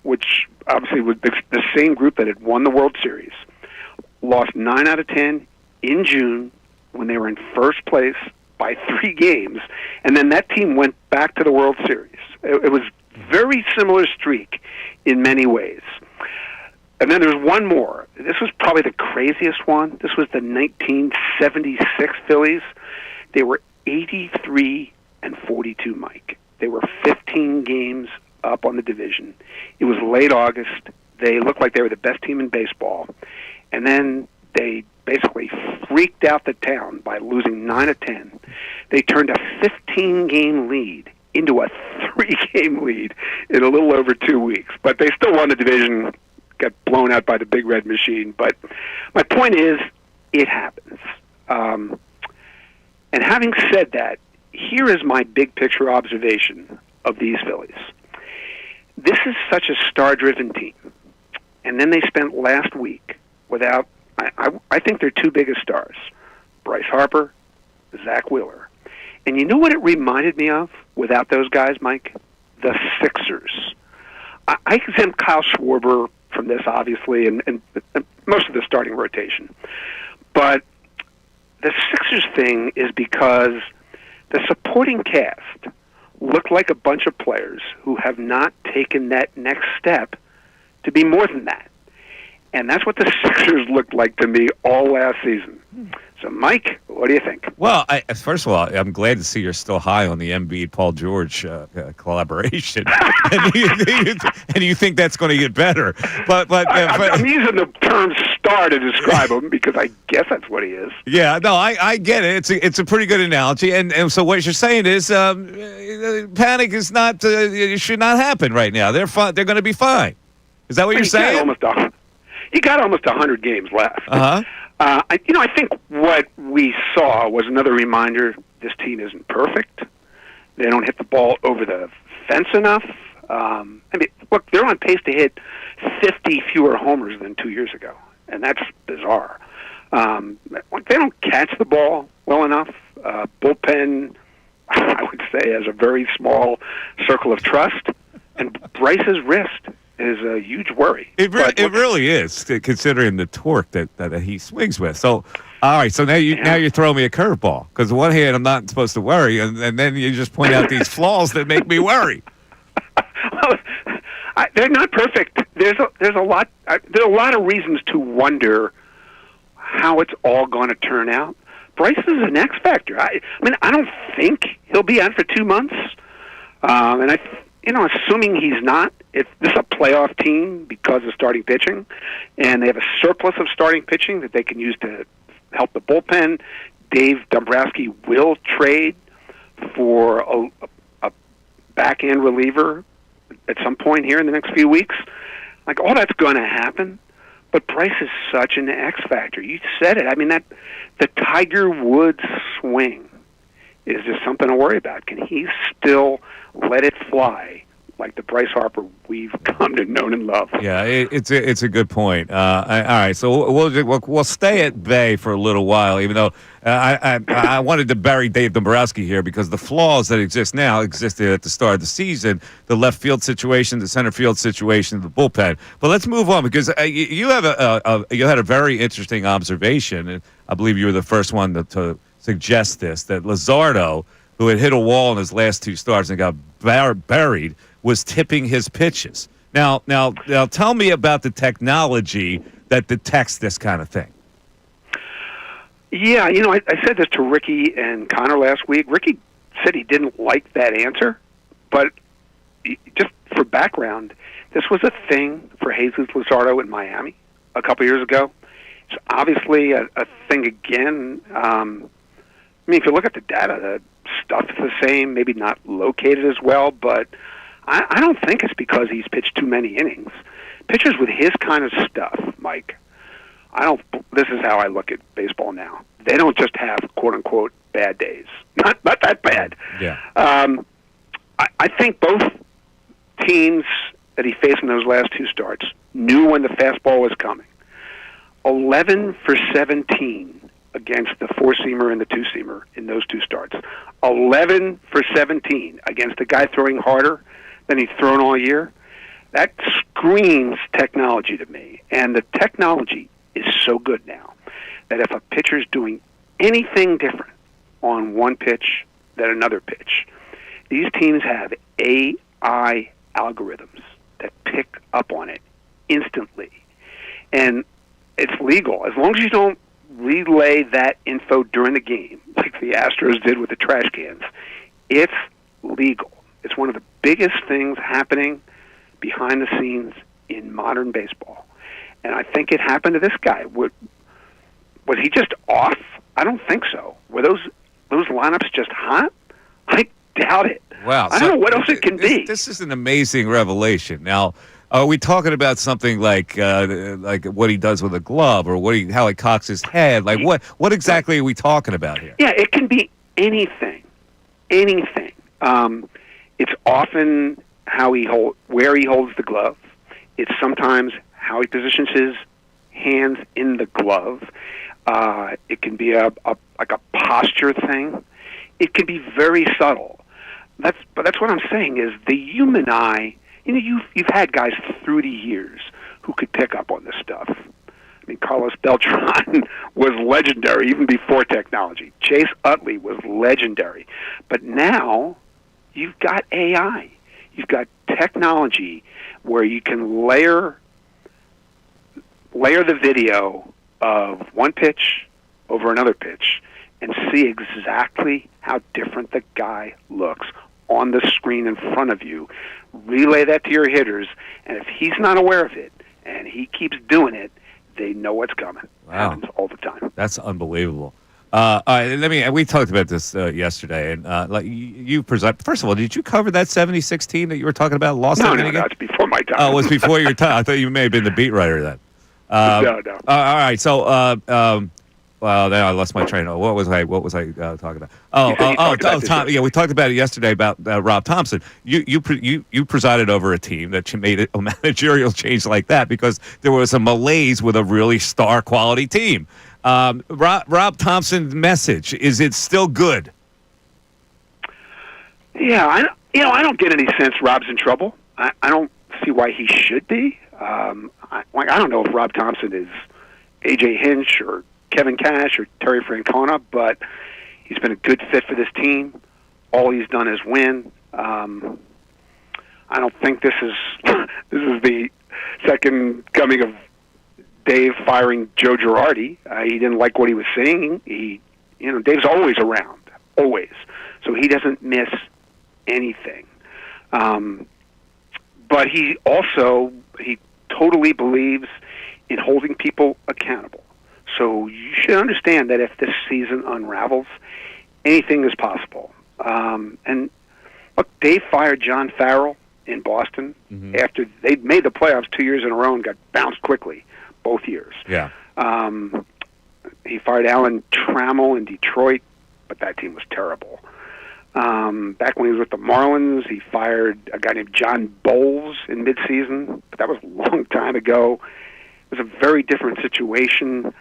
which obviously was the same group that had won the World Series, lost 9 out of 10 in June when they were in first place by 3 games, and then that team went back to the World Series. It was very similar streak in many ways. And then there's one more. This was probably the craziest one. This was the 1976 Phillies. They were 83-42, Mike. They were 15 games up on the division. It was late August. They looked like they were the best team in baseball. And then they basically freaked out the town by losing 9 of 10. They turned a 15-game lead into a 3-game lead in a little over 2 weeks. But they still won the division, got blown out by the Big Red Machine. But my point is, it happens. And having said that, here is my big-picture observation of these Phillies. This is such a star-driven team. And then they spent last week without, I think their 2 biggest stars, Bryce Harper, Zach Wheeler. And you know what it reminded me of without those guys, Mike? The Sixers. I exempt Kyle Schwarber from this, obviously, and most of the starting rotation. But the Sixers thing is because the supporting cast looked like a bunch of players who have not taken that next step to be more than that. And that's what the Sixers looked like to me all last season. So, Mike, what do you think? Well, first of all, I'm glad to see you're still high on the Embiid-Paul George collaboration, and you think that's going to get better. But I'm using the term "star" to describe him because I guess that's what he is. Yeah, no, I get it. It's a pretty good analogy, and so what you're saying is panic is not it should not happen right now. They're fine. They're going to be fine. Is that what you're saying? You got almost 100 games left. Uh-huh. I think what we saw was another reminder this team isn't perfect. They don't hit the ball over the fence enough. Look, they're on pace to hit 50 fewer homers than 2 years ago, and that's bizarre. They don't catch the ball well enough. Bullpen, I would say, has a very small circle of trust, and Bryce's wrist is a huge worry. It really is, considering the torque that he swings with. So, all right, so now you throw me a curveball, because on one hand, I'm not supposed to worry, and then you just point out these flaws that make me worry. Well, They're not perfect. There's a lot of reasons to wonder how it's all going to turn out. Bryce is an X factor. I mean, I don't think he'll be out for 2 months, and assuming he's not, if this is a playoff team because of starting pitching, and they have a surplus of starting pitching that they can use to help the bullpen. Dave Dombrowski will trade for a back-end reliever at some point here in the next few weeks. Like, all that's going to happen, but Bryce is such an X factor. You said it. I mean, the Tiger Woods swing is just something to worry about. Can he still let it fly like the Bryce Harper we've come to know and love? Yeah, it's a good point. All right, so we'll stay at bay for a little while, even though I wanted to bury Dave Dombrowski here because the flaws that exist now existed at the start of the season: the left field situation, the center field situation, the bullpen. But let's move on because you had a very interesting observation, and I believe you were the first one to suggest this, that Luzardo, who had hit a wall in his last 2 starts and got buried, was tipping his pitches. Now, tell me about the technology that detects this kind of thing. Yeah, I said this to Ricky and Connor last week. Ricky said he didn't like that answer, but just for background, this was a thing for Jesus Luzardo in Miami a couple years ago. It's obviously a thing again. I mean, if you look at the data, the stuff is the same, maybe not located as well, but I don't think it's because he's pitched too many innings. Pitchers with his kind of stuff, Mike, this is how I look at baseball now. They don't just have quote-unquote bad days. Not that bad. Yeah. I think both teams that he faced in those last 2 starts knew when the fastball was coming. 11 for 17 against the 4-seamer and the 2-seamer in those 2 starts. 11 for 17 against a guy throwing harder than he's thrown all year. That screams technology to me. And the technology is so good now that if a pitcher's doing anything different on one pitch than another pitch, these teams have AI algorithms that pick up on it instantly. And it's legal. As long as you don't relay that info during the game, like the Astros did with the trash cans, it's legal. It's one of the biggest things happening behind the scenes in modern baseball. And I think it happened to this guy. Was he just off? I don't think so. Were those lineups just hot? I doubt it. Wow. I don't know what else it can be. This is an amazing revelation. Now, are we talking about something like what he does with a glove, or how he cocks his head? Like what exactly are we talking about here? Yeah, it can be anything. Anything. It's often where he holds the glove. It's sometimes how he positions his hands in the glove. It can be like a posture thing. It can be very subtle. But that's what I'm saying is the human eye. You've had guys through the years who could pick up on this stuff. I mean, Carlos Beltran was legendary even before technology. Chase Utley was legendary. But now you've got AI. You've got technology where you can layer the video of one pitch over another pitch and see exactly how different the guy looks on the screen in front of you. Relay that to your hitters, and if he's not aware of it and he keeps doing it, they know what's coming. Wow. It happens all the time. That's unbelievable. All right, we talked about this yesterday, and you present. First of all, did you cover that 76 team that you were talking about? Lost No, again? it's before my time. Oh, it was before your time. I thought you may have been the beat writer then. No. All right, so well, then I lost my train. What was I talking about? Tom. Yeah, we talked about it yesterday about Rob Thompson. You presided over a team that made a managerial change like that because there was a malaise with a really star quality team. Rob Thompson's message, is it still good? Yeah, I don't get any sense Rob's in trouble. I don't see why he should be. I don't know if Rob Thompson is A.J. Hinch or Kevin Cash or Terry Francona, but he's been a good fit for this team. All he's done is win. I don't think this is this is the second coming of Dave firing Joe Girardi. He didn't like what he was seeing. Dave's always around, always, so he doesn't miss anything. But he totally believes in holding people accountable. So you should understand that if this season unravels, anything is possible. And look, Dave fired John Farrell in Boston after they'd made the playoffs 2 years in a row and got bounced quickly both years. Yeah. He fired Alan Trammell in Detroit, but that team was terrible. Back when he was with the Marlins, he fired a guy named John Bowles in midseason, but that was a long time ago. It was a very different situation.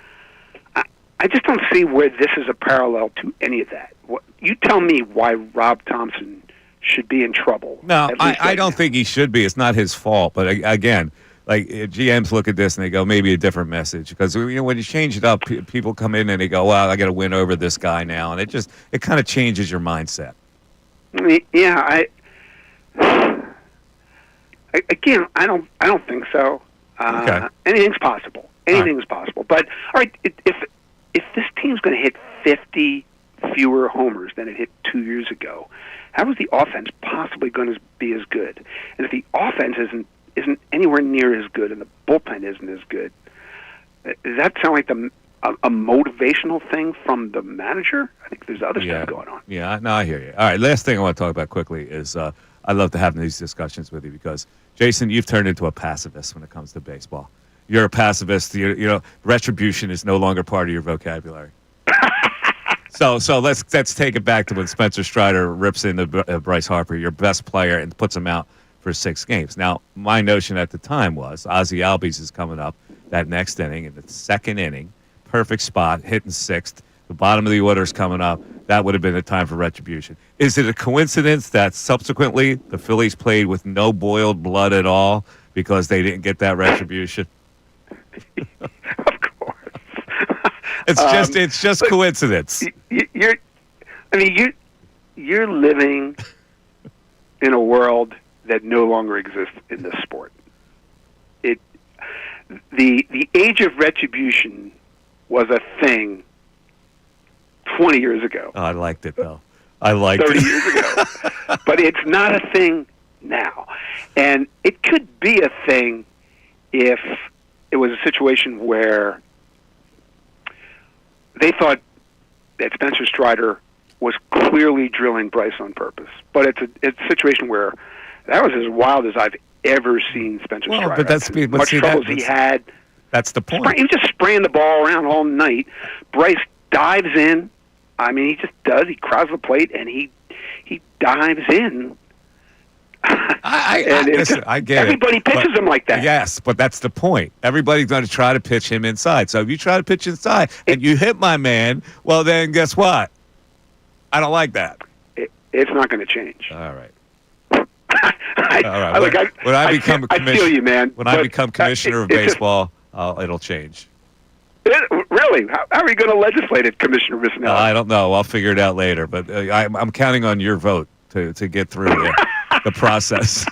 I just don't see where this is a parallel to any of that. You tell me why Rob Thompson should be in trouble. No, I don't think he should be. It's not his fault. But again, like GMs look at this and they go, maybe a different message. Because when you change it up, people come in and they go, well, I got to win over this guy now. And it kind of changes your mindset. Yeah, again, I don't think so. Okay. Anything's possible. Anything's possible. But all right, if this team's going to hit 50 fewer homers than it hit 2 years ago, how is the offense possibly going to be as good? And if the offense isn't anywhere near as good and the bullpen isn't as good, does that sound like a motivational thing from the manager? I think there's other stuff going on. Yeah, no, I hear you. All right, last thing I want to talk about quickly is I love to have these discussions with you because, Jason, you've turned into a pacifist when it comes to baseball. You're a pacifist. Retribution is no longer part of your vocabulary. So let's take it back to when Spencer Strider rips into Bryce Harper, your best player, and puts him out for 6 games. Now, my notion at the time was Ozzie Albies is coming up that next inning, in the second inning, perfect spot, hitting 6th. The bottom of the order is coming up. That would have been the time for retribution. Is it a coincidence that subsequently the Phillies played with no boiled blood at all because they didn't get that retribution? Of course. It's just coincidence. You're living in a world that no longer exists in this sport. The age of retribution was a thing 20 years ago. Oh, I liked it, though. I liked 30 it. years ago. But it's not a thing now. And it could be a thing if it was a situation where they thought that Spencer Strider was clearly drilling Bryce on purpose. But it's a situation where that was as wild as I've ever seen Spencer Strider. But that's much trouble as he had. That's the point. He was just spraying the ball around all night. Bryce dives in. I mean, he just does. He crosses the plate, and he dives in. I get everybody pitches him like that. Yes, but that's the point. Everybody's going to try to pitch him inside. So if you try to pitch inside and you hit my man, well, then guess what? I don't like that. It's not going to change. All right. All right. When I become I feel you, man. When I become commissioner of baseball, it'll change. Really? How are you going to legislate it, Commissioner Missanelli? I don't know. I'll figure it out later. But I'm counting on your vote to get through the process.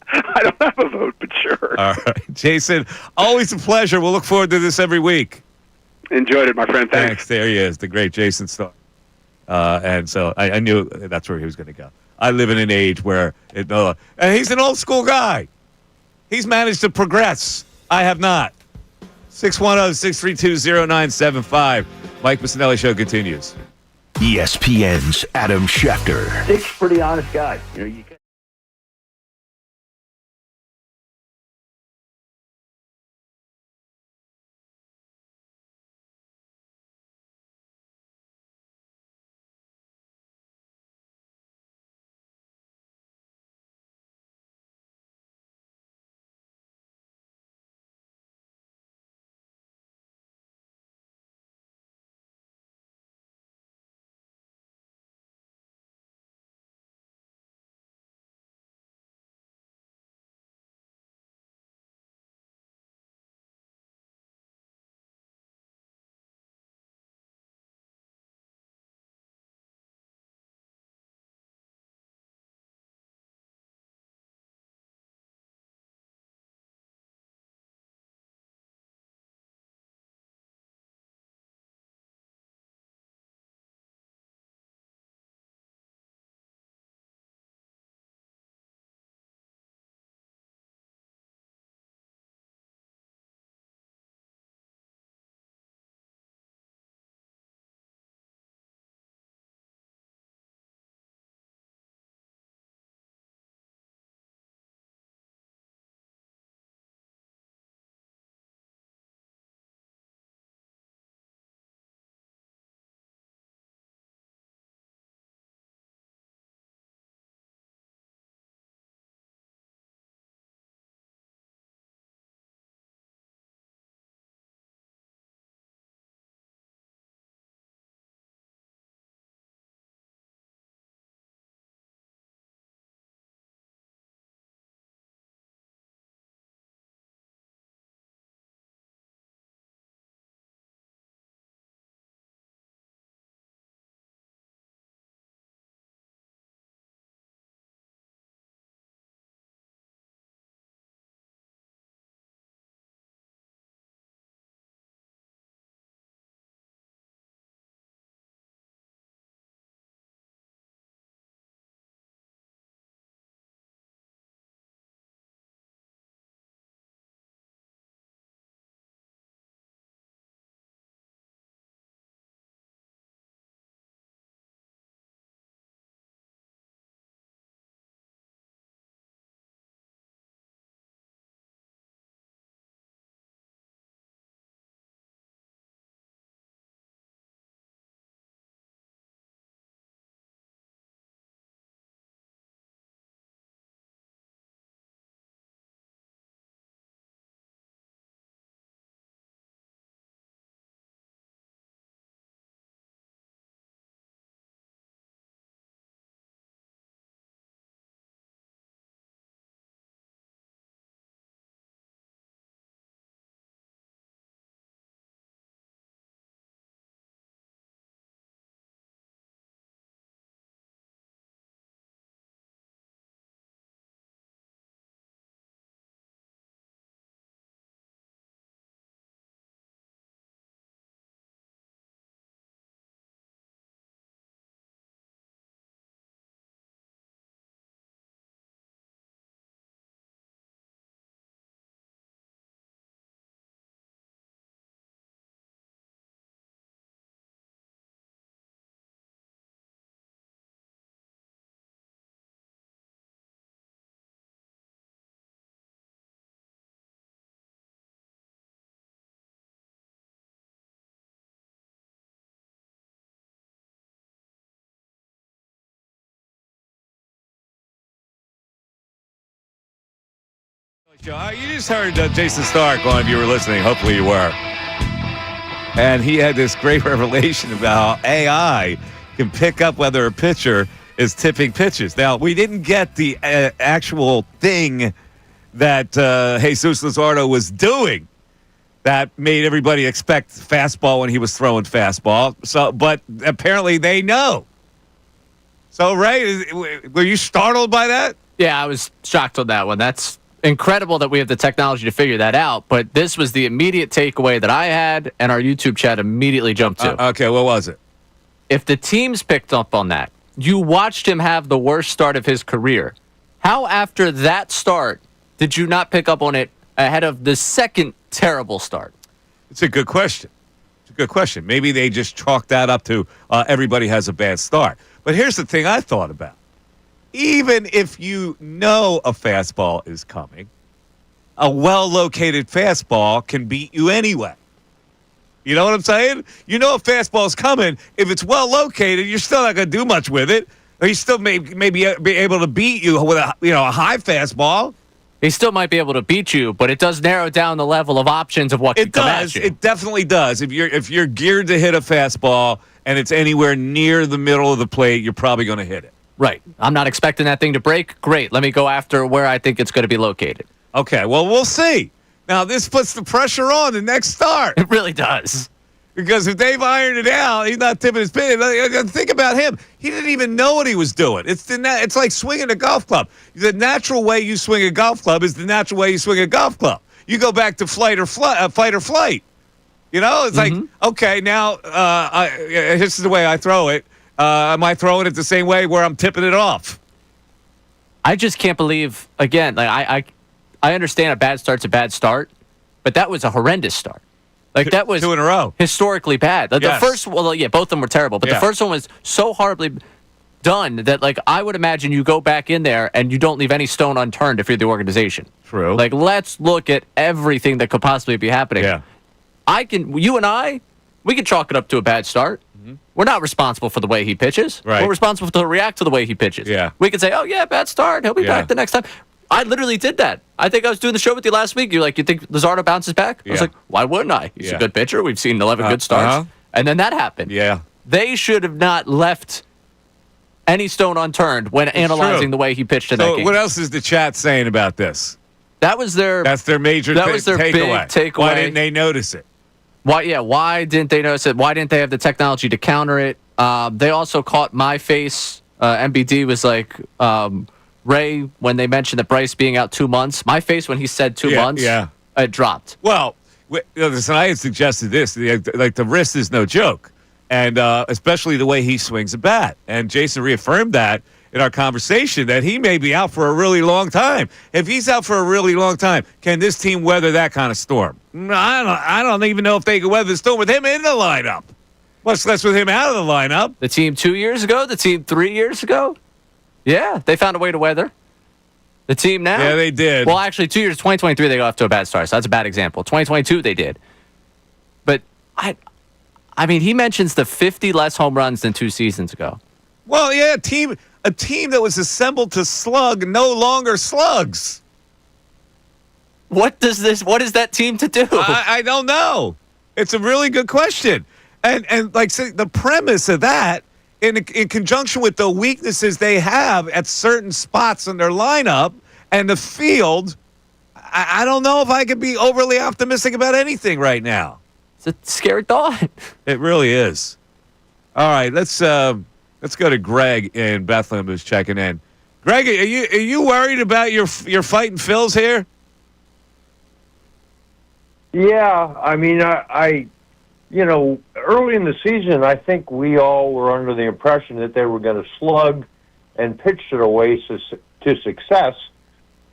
I don't have a vote, but sure. All right. Jason, always a pleasure. We'll look forward to this every week. Enjoyed it, my friend. Thanks. There he is, the great Jason Starr. And so I knew that's where he was going to go. I live in an age where and he's an old school guy. He's managed to progress. I have not. 610-632-0975. Mike Missanelli Show continues. ESPN's Adam Schefter. Dick's a pretty honest guy. You You just heard Jason Stark, one of you were listening. Hopefully you were. And he had this great revelation about how AI can pick up whether a pitcher is tipping pitches. Now, we didn't get the actual thing that Jesus Luzardo was doing that made everybody expect fastball when he was throwing fastball. So, but apparently they know. So, Ray, were you startled by that? Yeah, I was shocked on that one. That's incredible that we have the technology to figure that out, but this was the immediate takeaway that I had and our YouTube chat immediately jumped to. Okay, what was it? If the teams picked up on that, you watched him have the worst start of his career. How after that start did you not pick up on it ahead of the second terrible start? It's a good question. It's a good question. Maybe they just chalked that up to everybody has a bad start. But here's the thing I thought about. Even if you know a fastball is coming, a well-located fastball can beat you anyway. You know what I'm saying? You know a fastball's coming. If it's well-located, you're still not going to do much with it. Or you still may be able to beat you with a high fastball. He still might be able to beat you, but it does narrow down the level of options of what can come at you. It definitely does. If you're geared to hit a fastball and it's anywhere near the middle of the plate, you're probably going to hit it. Right. I'm not expecting that thing to break. Great. Let me go after where I think it's going to be located. Okay, well, we'll see. Now, this puts the pressure on the next start. It really does. Because if they've ironed it out, he's not tipping his pitch. Think about him. He didn't even know what he was doing. It's like swinging a golf club. The natural way you swing a golf club is the natural way you swing a golf club. You go back to fight or flight. You know, it's like, okay, now this is the way I throw it. Am I throwing it the same way where I'm tipping it off? I just can't believe, again, like I understand a bad start's a bad start, but that was a horrendous start. Like that was 2 in a row. Historically bad. Like Yes. The first, well, yeah, both of them were terrible, but Yeah. the first one was so horribly done that, like, I would imagine you go back in there and you don't leave any stone unturned if you're the organization. True. Like, let's look at everything that could possibly be happening. Yeah. You and I, we can chalk it up to a bad start. We're not responsible for the way he pitches. Right. We're responsible to react to the way he pitches. Yeah. We can say, oh, yeah, bad start. He'll be back the next time. I literally did that. I think I was doing the show with you last week. You're like, you think Luzardo bounces back? I was like, why wouldn't I? He's a good pitcher. We've seen 11 good starts. And then that happened. Yeah. They should have not left any stone unturned when analyzing the way he pitched in that So game. what else is the chat saying about this? That's their major that was their takeaway. big takeaway. Why didn't they notice it? Why didn't they notice it? Why didn't they have the technology to counter it? They also caught my face. MBD was like, Ray, when they mentioned that Bryce being out 2 months, my face when he said 2 months, it dropped. Well, listen, I had suggested this. Like, the wrist is no joke, and especially the way he swings a bat. And Jason reaffirmed that in our conversation, that he may be out for a really long time. If he's out for a really long time, can this team weather that kind of storm? I don't even know if they can weather the storm with him in the lineup, much less with him out of the lineup. The team 2 years ago, the team 3 years ago, yeah, they found a way to weather. The team now? Yeah, they did. Well, actually, 2 years, 2023, they got off to a bad start, so that's a bad example. 2022, they did. But, I mean, he mentions the 50 less home runs than 2 seasons ago. Well, yeah, a team that was assembled to slug no longer slugs. What is that team to do? I don't know. It's a really good question. And like, say, the premise of that, in conjunction with the weaknesses they have at certain spots in their lineup and the field, I don't know if I could be overly optimistic about anything right now. It's a scary thought. It really is. All right, let's go to Greg in Bethlehem, who's checking in. Greg, are you worried about your fighting Phils here? Yeah, I mean, I early in the season, I think we all were under the impression that they were going to slug and pitch their way to success.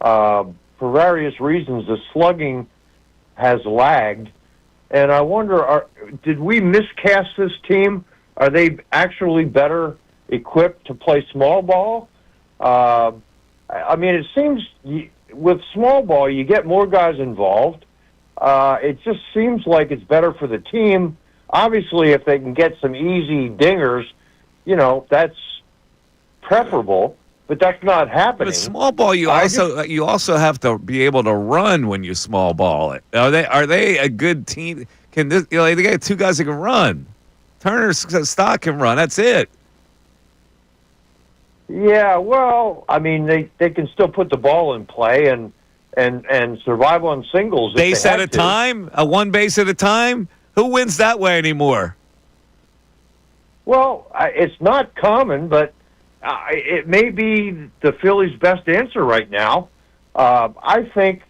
For various reasons, the slugging has lagged. And I wonder, did we miscast this team? Are they actually better equipped to play small ball? I mean, it seems with small ball, you get more guys involved. It just seems like it's better for the team. Obviously, if they can get some easy dingers, that's preferable. but that's not happening. But small ball, you also have to be able to run when you small ball it. Are they a good team? Can this, they got two guys that can run. Turner Stock can run. That's it. Yeah, well, I mean, they can still put the ball in play and survive on singles. Base at a time, one base at a time. Who wins that way anymore? Well, it's not common, but it may be the Phillies' best answer right now. I think,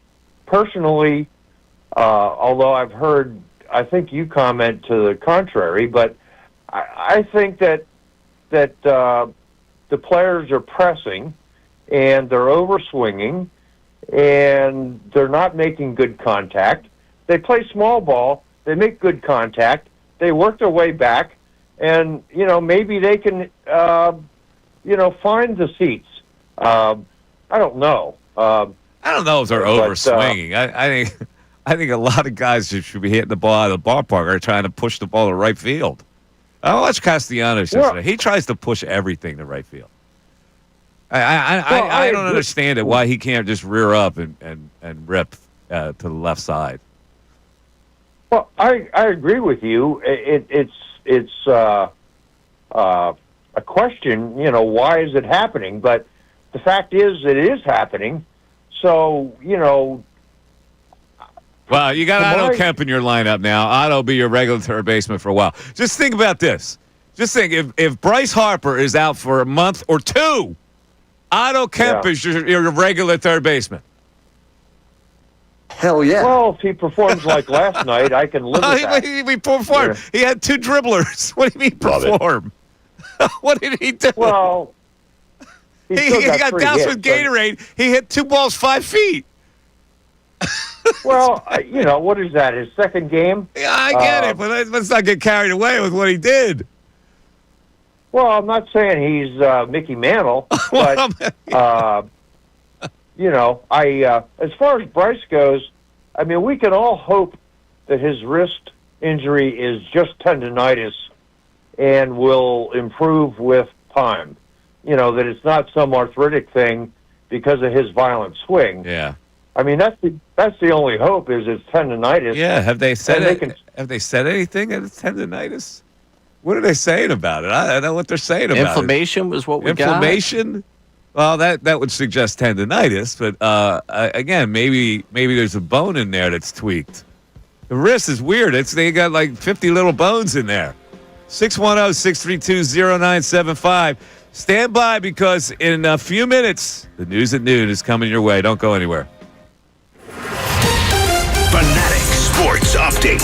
personally, although I think you comment to the contrary, but I think that the players are pressing and they're overswinging and they're not making good contact. They play small ball. They make good contact. They work their way back, and maybe they can find the seats. I don't know. I don't know if they're overswinging. I think a lot of guys who should be hitting the ball out of the ballpark are trying to push the ball to right field. I watched Castellanos yesterday. He tries to push everything to right field. I don't understand it, why he can't just rear up and rip to the left side. Well, I agree with you. It's a question, why is it happening? But the fact is, it is happening. So, Well, you got Otto Kemp in your lineup now. Otto will be your regular third baseman for a while. Just think about this. Just think, if Bryce Harper is out for a month or two, Otto Kemp is your regular third baseman. Hell yeah. Well, if he performs like last night, I can live with that. He performed. Yeah. He had two dribblers. What do you mean perform? What did he do? Well, he got doused with Gatorade. He hit two balls 5 feet. Well, what is that, his second game? Yeah, I get it, but let's not get carried away with what he did. Well, I'm not saying he's Mickey Mantle, but, as far as Bryce goes, I mean, we can all hope that his wrist injury is just tendonitis and will improve with time. That it's not some arthritic thing because of his violent swing. Yeah. I mean, that's the only hope is it's tendonitis. Yeah, have they said have they said anything that it's tendonitis? What are they saying about it? I don't know what they're saying about Inflammation was what we got. Inflammation? Well, that would suggest tendonitis, but again, maybe there's a bone in there that's tweaked. The wrist is weird. They got like 50 little bones in there. 610-632-0975. Stand by because in a few minutes, the news at noon is coming your way. Don't go anywhere. Fanatic Sports Update.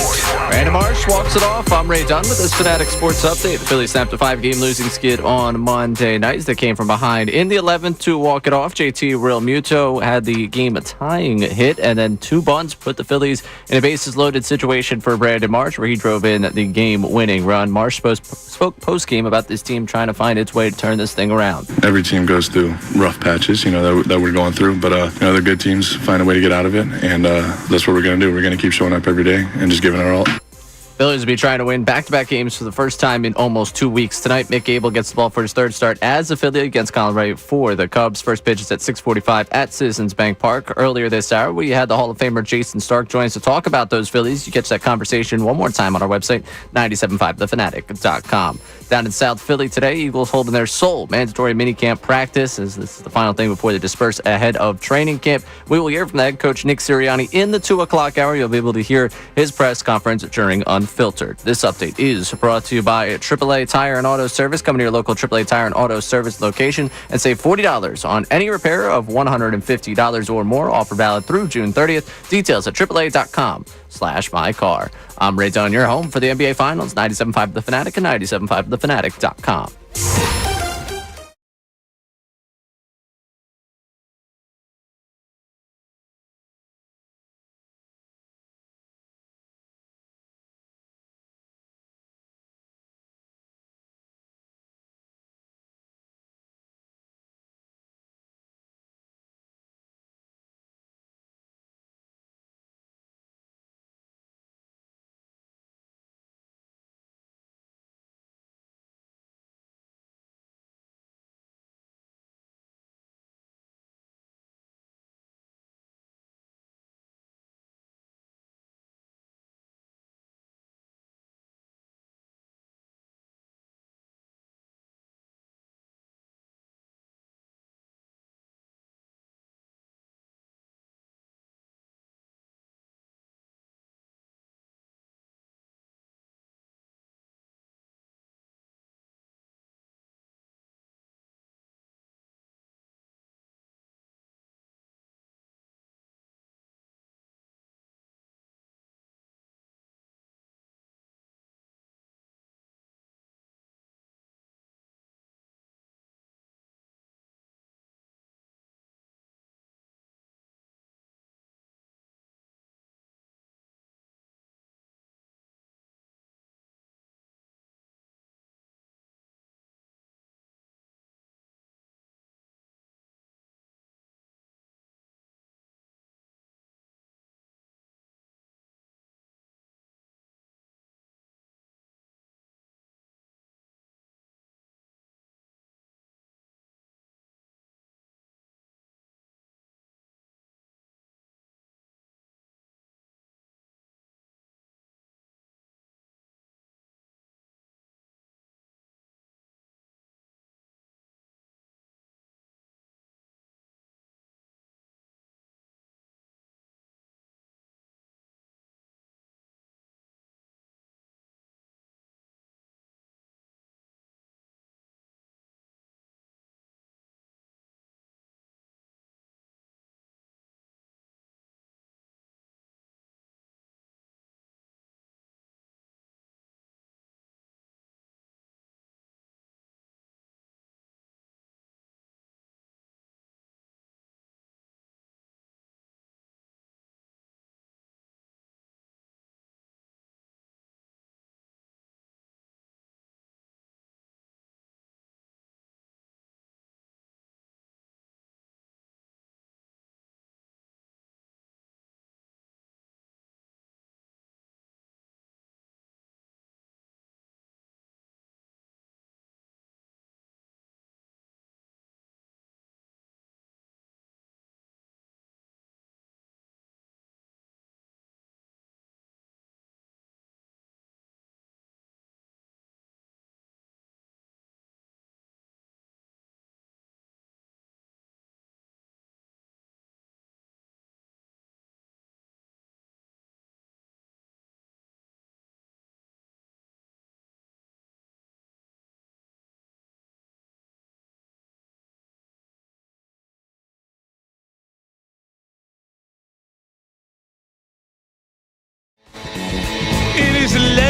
Brandon Marsh walks it off. I'm Ray Dunn with this Fanatic Sports Update. The Phillies snapped a 5-game losing skid on Monday night. They came from behind in the 11th to walk it off. JT Realmuto had the game-tying hit, and then 2 bunts put the Phillies in a bases-loaded situation for Brandon Marsh, where he drove in the game-winning run. Marsh spoke post-game about this team trying to find its way to turn this thing around. Every team goes through rough patches, that we're going through, but the good teams find a way to get out of it, and that's what we're going to do. We're going to keep showing up every day and just giving our all. Phillies will be trying to win back-to-back games for the first time in almost 2 weeks. Tonight, Mick Gable gets the ball for his third start as a Philly against Colin Ray for the Cubs. First pitch is at 6:45 at Citizens Bank Park. Earlier this hour, we had the Hall of Famer Jason Stark join us to talk about those Phillies. You catch that conversation one more time on our website, 975thefanatic.com. Down in South Philly today, Eagles holding their sole mandatory minicamp practice, as this is the final thing before they disperse ahead of training camp. We will hear from the head coach Nick Sirianni in the 2 o'clock hour. You'll be able to hear his press conference during Unfiltered. This update is brought to you by AAA Tire and Auto Service. Come to your local AAA Tire and Auto Service location and save $40 on any repair of $150 or more. Offer valid through June 30th. Details at AAA.com/mycar. I'm Ray Dunn, your home for the NBA Finals, 97.5 The Fanatic and 97.5thefanatic.com.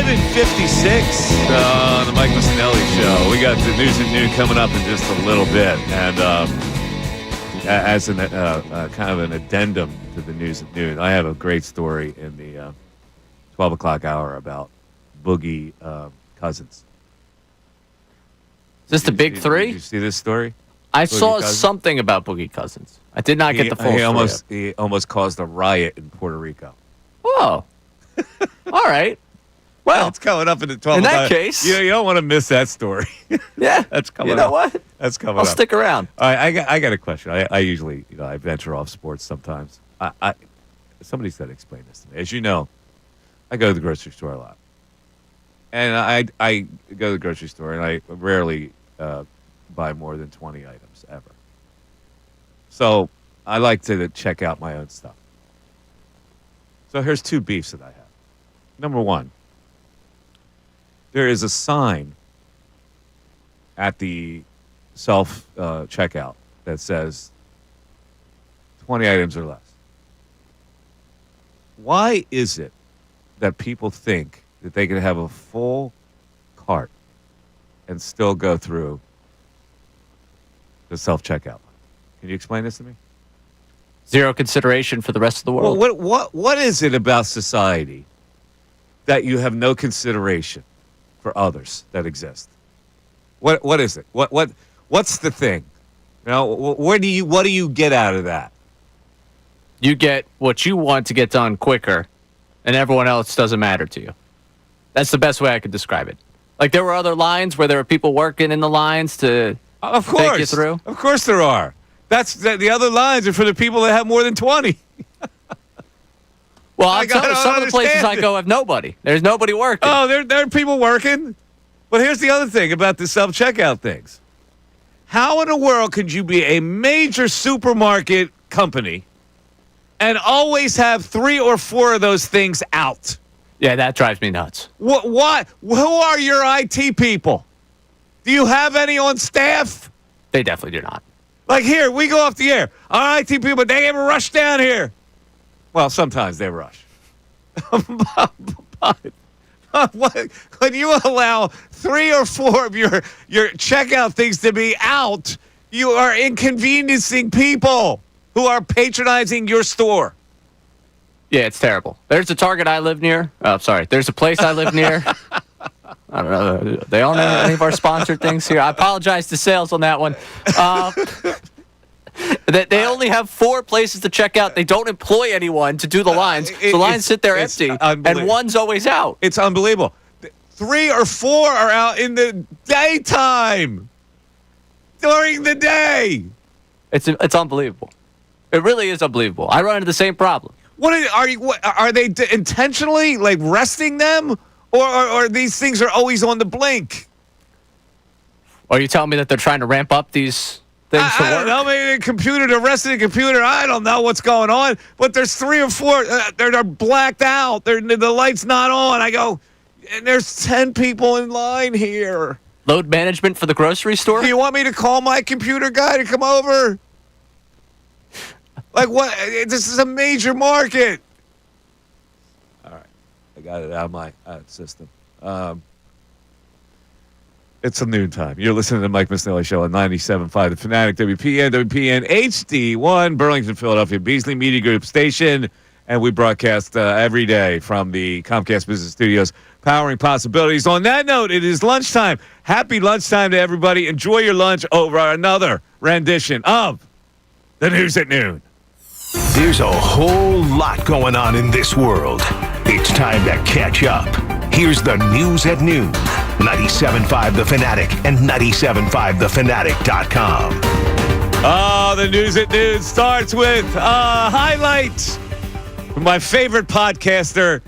11:56 on the Mike Missanelli Show. We got the news at noon coming up in just a little bit, and as an kind of an addendum to the news at noon, I have a great story in the 12 o'clock hour about Boogie Cousins. Is this the big three? Did you see this story? I saw something about Boogie Cousins. I did not get the full story. He almost caused a riot in Puerto Rico. Oh. All right. Well, it's coming up in the 12 in o'clock. that case. You don't want to miss that story. Yeah. That's coming up. You know what? That's coming I'll up. stick around. All right, I got a question. I usually, I venture off sports sometimes. Somebody's got to explain this to me. As you know, I go to the grocery store a lot. And I go to the grocery store, and I rarely buy more than 20 items ever. So I like to check out my own stuff. So here's two beefs that I have. Number one, there is a sign at the self-checkout that says 20 items or less. Why is it that people think that they can have a full cart and still go through the self-checkout? Can you explain this to me? Zero consideration for the rest of the world. Well, what is it about society that you have no consideration for others that exist? What is it? What's the thing? You know, what do you get out of that? You get what you want to get done quicker, and everyone else doesn't matter to you. That's the best way I could describe it. Like, there were other lines where there were people working in the lines to take you through. Of course there are. The other lines are for the people that have more than 20. Well, I'm telling you, some of the places I go have nobody. There's nobody working. Oh, there are people working? But here's the other thing about the self-checkout things. How in the world could you be a major supermarket company and always have 3 or 4 of those things out? Yeah, that drives me nuts. What? Who are your IT people? Do you have any on staff? They definitely do not. Like, here, we go off the air. Our IT people, they ever rush down here. Well, sometimes they rush. But when you allow 3 or 4 of your checkout things to be out, you are inconveniencing people who are patronizing your store. Yeah, it's terrible. There's a Target I live near. Oh, sorry. There's a place I live near. I don't know. They own any of our sponsored things here. I apologize to sales on that one. They only have 4 places to check out. They don't employ anyone to do the lines. The lines sit there empty, and one's always out. It's unbelievable. 3 or 4 are out in the daytime. During the day. It's unbelievable. It really is unbelievable. I run into the same problem. Are they intentionally like resting them, or these things are always on the blink? Are you telling me that they're trying to ramp up these things to work? I don't know. Maybe the rest of the computer. I don't know what's going on. But there's 3 or 4. They're blacked out. The light's not on. I go, and there's 10 people in line here. Load management for the grocery store? Do you want me to call my computer guy to come over? Like, what? This is a major market. All right. I got it out of my system. It's a noon time. You're listening to the Mike Missanelli Show on 97.5 The Fanatic, WPN HD1, Burlington, Philadelphia, Beasley Media Group station. And we broadcast every day from the Comcast Business Studios, powering possibilities. On that note, it is lunchtime. Happy lunchtime to everybody. Enjoy your lunch over another rendition of the News at Noon. There's a whole lot going on in this world. It's time to catch up. Here's the News at Noon. 97.5 The Fanatic and 97.5thefanatic.com. The News at Noon starts with highlights from my favorite podcaster.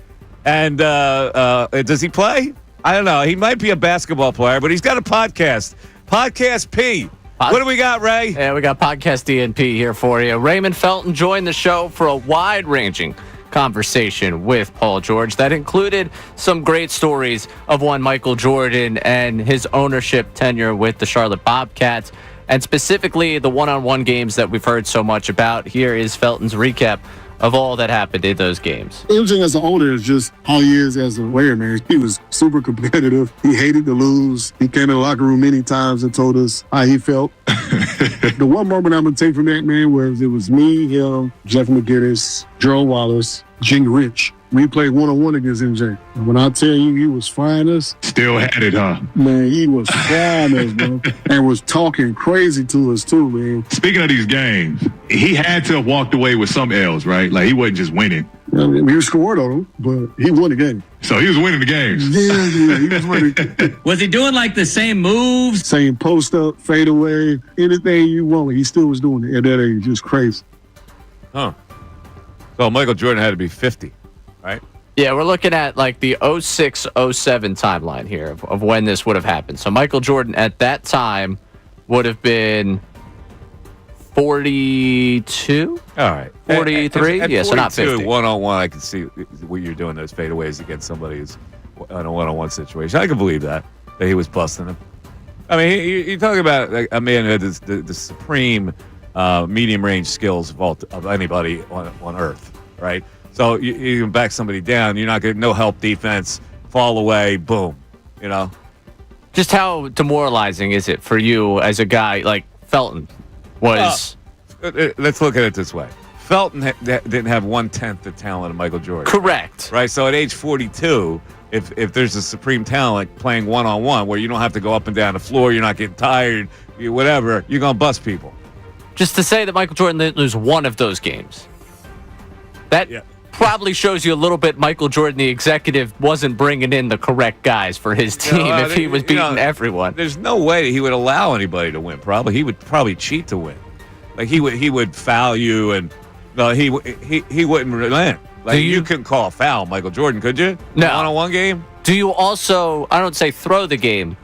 And does he play? I don't know. He might be a basketball player, but he's got a podcast. Podcast P. What do we got, Ray? Yeah, we got Podcast DNP here for you. Raymond Felton joined the show for a wide-ranging conversation with Paul George that included some great stories of one Michael Jordan and his ownership tenure with the Charlotte Bobcats, and specifically the one-on-one games that we've heard so much about. Here is Felton's recap of all that happened in those games? MJ as an owner is just how he is as a player, man. He was super competitive. He hated to lose. He came in the locker room many times and told us how he felt. The one moment I'm going to take from that, man, was it was me, him, Jeff McGinnis, Jerome Wallace, Jing Rich. We played one-on-one against MJ. And when I tell you he was frying us. Still had it, huh? Man, he was frying us, bro. And was talking crazy to us, too, man. Speaking of these games, he had to have walked away with some L's, right? Like, he wasn't just winning. I mean, he scored on them, but he won the game. So he was winning the games. Yeah, he was winning. Was he doing like the same moves? Same post-up, fade away, anything you want. He still was doing it at that age. Just crazy. Huh. So Michael Jordan had to be 50. Right? Yeah, we're looking at like the 06-07 timeline here of when this would have happened. So Michael Jordan at that time would have been 42? All right. 43? Yeah, so not 50. One-on-one, I can see what you're doing, those fadeaways against somebody who's in a one-on-one situation. I can believe that he was busting him. I mean, you're talking about like, a man who had the supreme medium-range skills of anybody on Earth, right? So you can back somebody down. You're not getting no help defense, fall away, boom. You know? Just how demoralizing is it for you as a guy like Felton was? Let's look at it this way. Felton didn't have 1/10 the talent of Michael Jordan. Correct. Right? So at age 42, if there's a supreme talent playing one-on-one where you don't have to go up and down the floor, you're not getting tired, whatever, you're going to bust people. Just to say that Michael Jordan didn't lose one of those games. That probably shows you a little bit Michael Jordan, the executive, wasn't bringing in the correct guys for his team if he was beating everyone. There's no way that he would allow anybody to win. Probably he would cheat to win. Like he would foul you, and no, he wouldn't relent. Like you couldn't call a foul, Michael Jordan, could you? No. One-on-one game. Do you also? I don't say throw the game,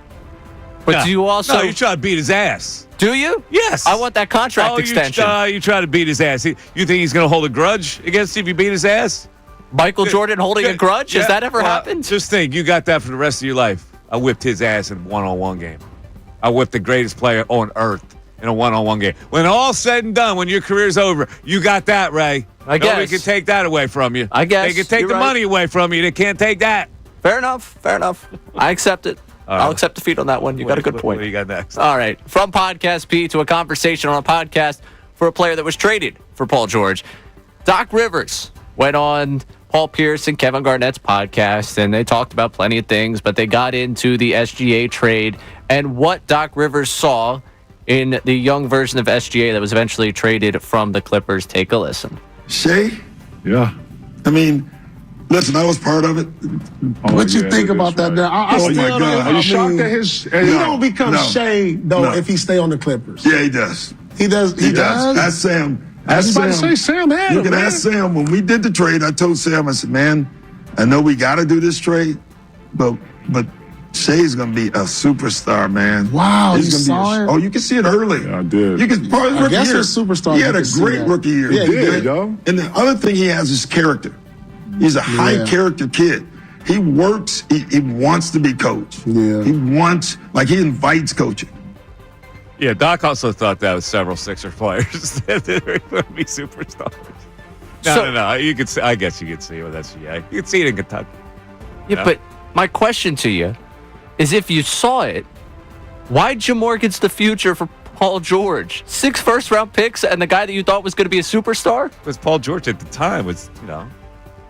but do you also? No, you try to beat his ass. Do you? Yes. I want that contract extension. You try to beat his ass. You think he's going to hold a grudge against you if you beat his ass? Michael Jordan holding a grudge? Has that ever happened? Just think, you got that for the rest of your life. I whipped his ass in a one-on-one game. I whipped the greatest player on earth in a one-on-one game. When all's said and done, when your career's over, you got that, Ray. I guess. Nobody can take that away from you. I guess. They can take the money away from you. They can't take that. Fair enough. I accept it. I'll accept defeat on that one. You got a good point. What do you got next? All right. From Podcast P to a conversation on a podcast for a player that was traded for Paul George. Doc Rivers went on Paul Pierce and Kevin Garnett's podcast, and they talked about plenty of things, but they got into the SGA trade and what Doc Rivers saw in the young version of SGA that was eventually traded from the Clippers. Take a listen. Shea? Yeah. I mean, listen, I was part of it. What you think about that now? I still my God. Are you shocked at his... He don't become Shea, though, if he stay on the Clippers. Yeah, he does. He does? That's Sam. I was about to say Sam had You can ask Sam. When we did the trade, I told Sam, I said, man, I know we got to do this trade, but Shea's going to be a superstar, man. Wow, He's you gonna saw it? Oh, you can see it early. Yeah, I did. You can probably I guess he's a superstar. He had a great rookie year. Yeah, he did, yo. And the other thing he has is character. He's a high character kid. He works. He wants to be coached. Yeah. He invites coaching. Yeah, Doc also thought that with several Sixer players that they were going to be superstars. No. You could. I guess you could see it with SGA. You could see it in Kentucky. Yeah, but my question to you is, if you saw it, why mortgage the future for Paul George? 6 first-round picks and the guy that you thought was going to be a superstar? Because Paul George at the time was,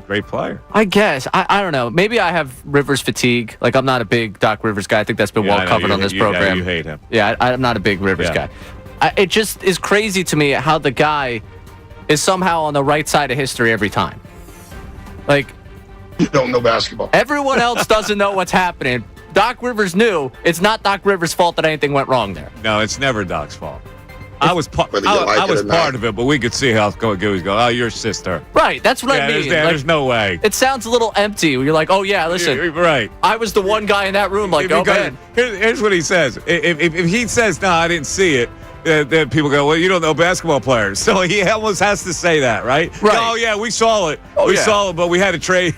great player. I guess. I don't know. Maybe I have Rivers fatigue. Like, I'm not a big Doc Rivers guy. I think that's been well covered on this program. You hate him. Yeah, I'm not a big Rivers guy. It just is crazy to me how the guy is somehow on the right side of history every time. Like, you don't know basketball. Everyone else doesn't know what's happening. Doc Rivers knew. It's not Doc Rivers' fault that anything went wrong there. No, it's never Doc's fault. I was part of it, but we could see how it's going. He's going, oh, your sister. Right, that's what I mean. There's no way. It sounds a little empty. You're like, oh, yeah, listen. Right. I was the one guy in that room like, man. Here's what he says. If he says, no, I didn't see it, then people go, well, you don't know basketball players. So he almost has to say that, right? Right. Oh, yeah, we saw it. Saw it, but we had to trade.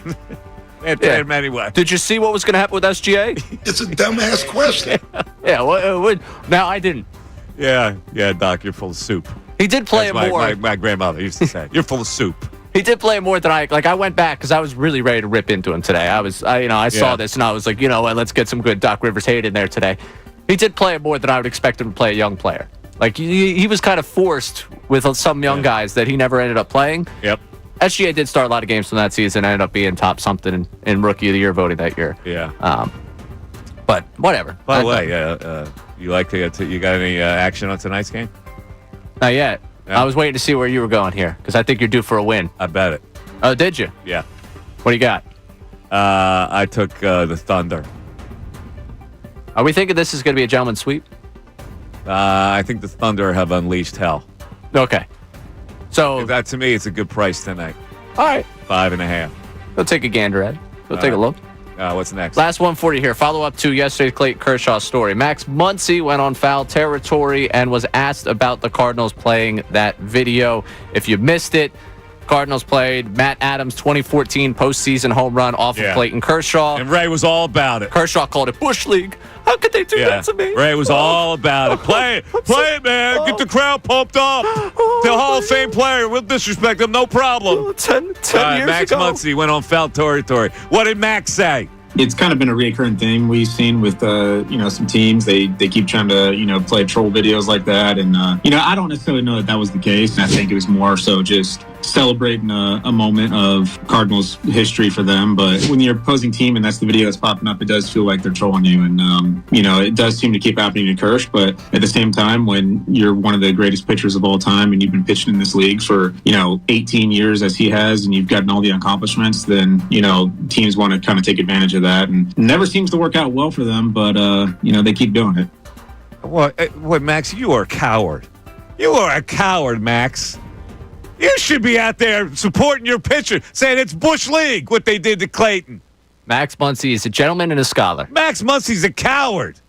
Him anyway. Did you see what was going to happen with SGA? It's a dumbass question. Now I didn't. Yeah, Doc, you're full of soup. He did play it more. My grandmother used to say, you're full of soup. He did play more than I went back because I was really ready to rip into him today. I saw this and I was like, let's get some good Doc Rivers hate in there today. He did play more than I would expect him to play a young player. Like he was kind of forced with some young guys that he never ended up playing. Yep. SGA did start a lot of games from that season. Ended up being top something in Rookie of the Year voting that year. Yeah. But whatever. By the way, you got any action on tonight's game? Not yet. Yeah. I was waiting to see where you were going here because I think you're due for a win. I bet it. Oh, did you? Yeah. What do you got? I took the Thunder. Are we thinking this is going to be a gentleman's sweep? I think the Thunder have unleashed hell. Okay. So that to me, it's a good price tonight. All right. 5.5. Go take a gander at it. Go take a look. What's next? Last one for you here. Follow up to yesterday's Clayton Kershaw story. Max Muncy went on foul territory and was asked about the Cardinals playing that video. If you missed it, Cardinals played Matt Adams' 2014 postseason home run off of Clayton Kershaw. And Ray was all about it. Kershaw called it Bush League. How could they do that to me? Ray was all about it. Play it, man. Get the crowd pumped up. The Hall of Fame player. We'll disrespect him, no problem. 10 years Max ago. Muncy went on foul territory. What did Max say? It's kind of been a recurrent thing we've seen with some teams. They keep trying to play troll videos like that, and I don't necessarily know that was the case. I think it was more so just celebrating a moment of Cardinals history for them. But when you're opposing team and that's the video that's popping up, it does feel like they're trolling you, and it does seem to keep happening to Kersh. But at the same time, when you're one of the greatest pitchers of all time and you've been pitching in this league for 18 years as he has, and you've gotten all the accomplishments, then teams want to kind of take advantage of that, and it never seems to work out well for them, but they keep doing it. What, Max? You are a coward. You are a coward, Max. You should be out there supporting your pitcher, saying it's Bush League, what they did to Clayton. Max Muncy is a gentleman and a scholar. Max Muncy's a coward.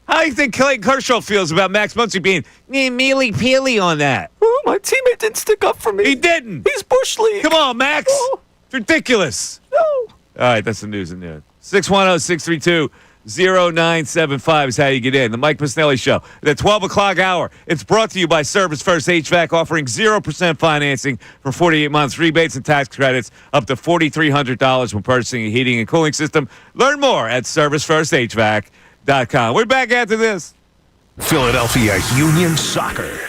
How do you think Clayton Kershaw feels about Max Muncy being mealy-peely on that? Oh, my teammate didn't stick up for me. He didn't. He's Bush League. Come on, Max. Oh. It's ridiculous. No. All right, that's the news and noon. 610-632-0975 is how you get in. The Mike Missanelli Show. The 12 o'clock hour. It's brought to you by Service First HVAC, offering 0% financing for 48 months, rebates and tax credits up to $4,300 when purchasing a heating and cooling system. Learn more at ServiceFirstHVAC.com. We're back after this. Philadelphia Union Soccer.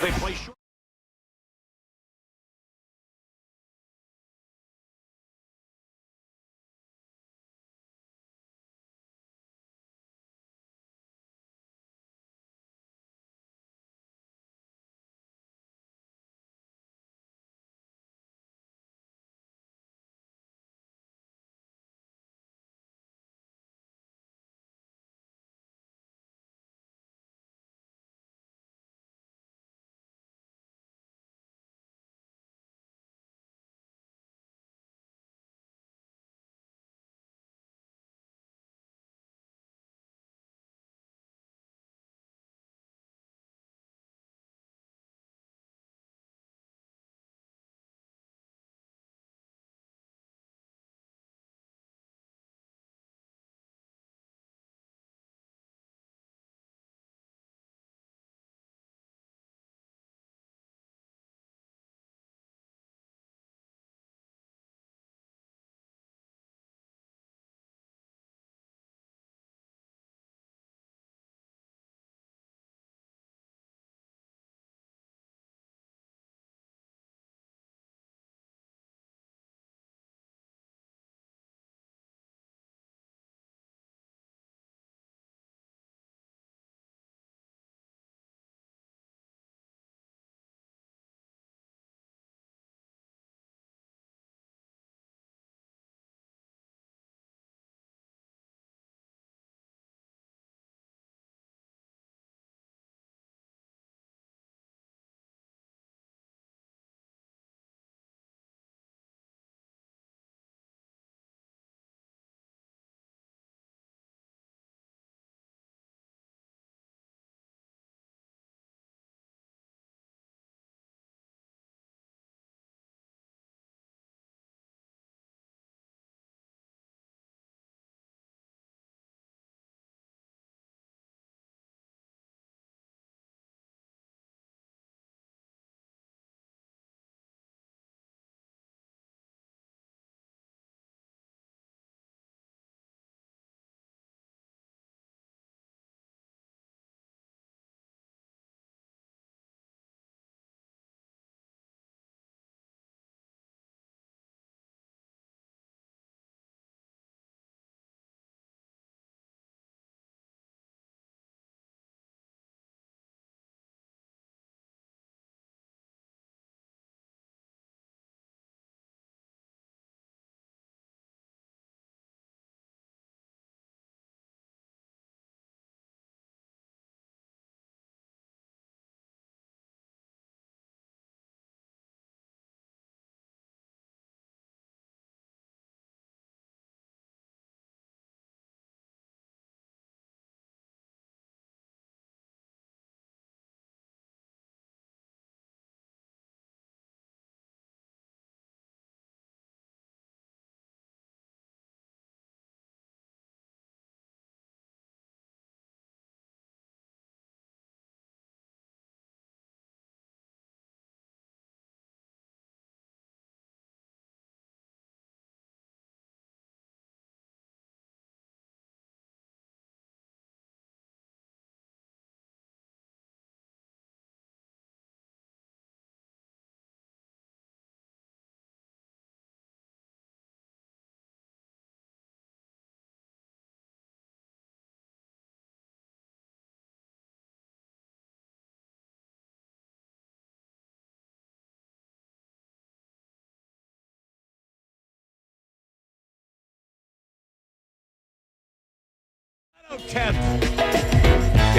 He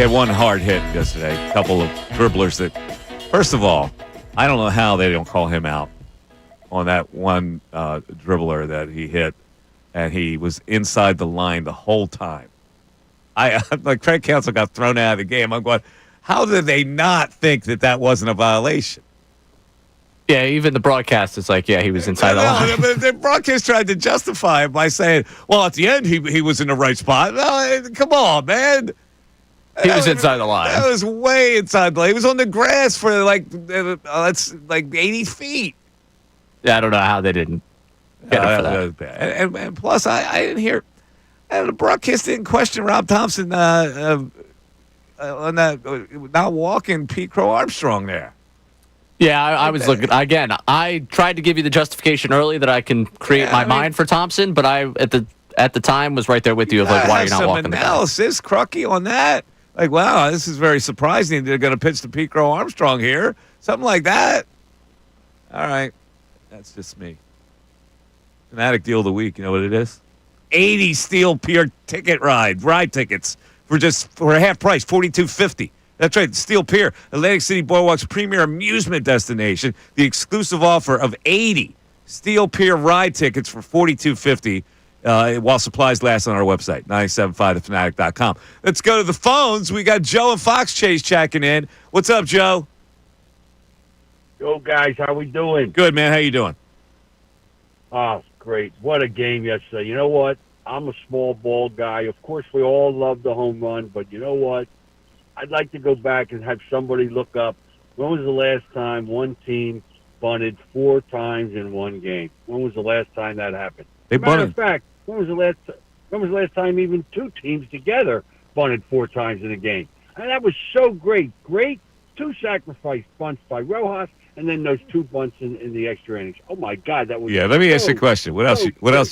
had one hard hit yesterday. A couple of dribblers that, first of all, I don't know how they don't call him out on that one dribbler that he hit, and he was inside the line the whole time. Like Craig Counsell got thrown out of the game. I'm going, how did they not think that wasn't a violation? Yeah, even the broadcast is like, yeah, he was inside the line. But the broadcast tried to justify it by saying, well, at the end, he was in the right spot. No, come on, man. He was inside the line. That was way inside the line. He was on the grass for that's like 80 feet. Yeah, I don't know how they didn't get it for that. Was bad. And plus, I didn't hear, the broadcast didn't question Rob Thompson on that not walking Pete Crow Armstrong there. Yeah, I was looking again. I tried to give you the justification early that I can create my mind for Thompson, but I at the time was right there with you of like, why are you not walking the guy? Analysis, Crucky, on that. Like, wow, this is very surprising. They're going to pitch to Pete Crow Armstrong here, something like that. All right, that's just me. Fanatic deal of the week. You know what it is? 80 Steel Pier ticket ride tickets for half price, $42.50. That's right, Steel Pier, Atlantic City Boardwalk's premier amusement destination. The exclusive offer of 80 Steel Pier ride tickets for $42.50 while supplies last on our website, 975thefanatic.com. Let's go to the phones. We got Joe and Fox Chase checking in. What's up, Joe? Yo, guys, how we doing? Good, man. How you doing? Oh, great. What a game yesterday. You know what? I'm a small ball guy. Of course, we all love the home run, but you know what? I'd like to go back and have somebody look up when was the last time one team bunted 4 times in one game. When was the last time that happened? Matter of fact, when was the last time even 2 teams together bunted 4 times in a game? And that was so great. Great 2 sacrifice bunts by Rojas, and then those 2 bunts in the extra innings. Oh my God, that was let me ask you a question. What else are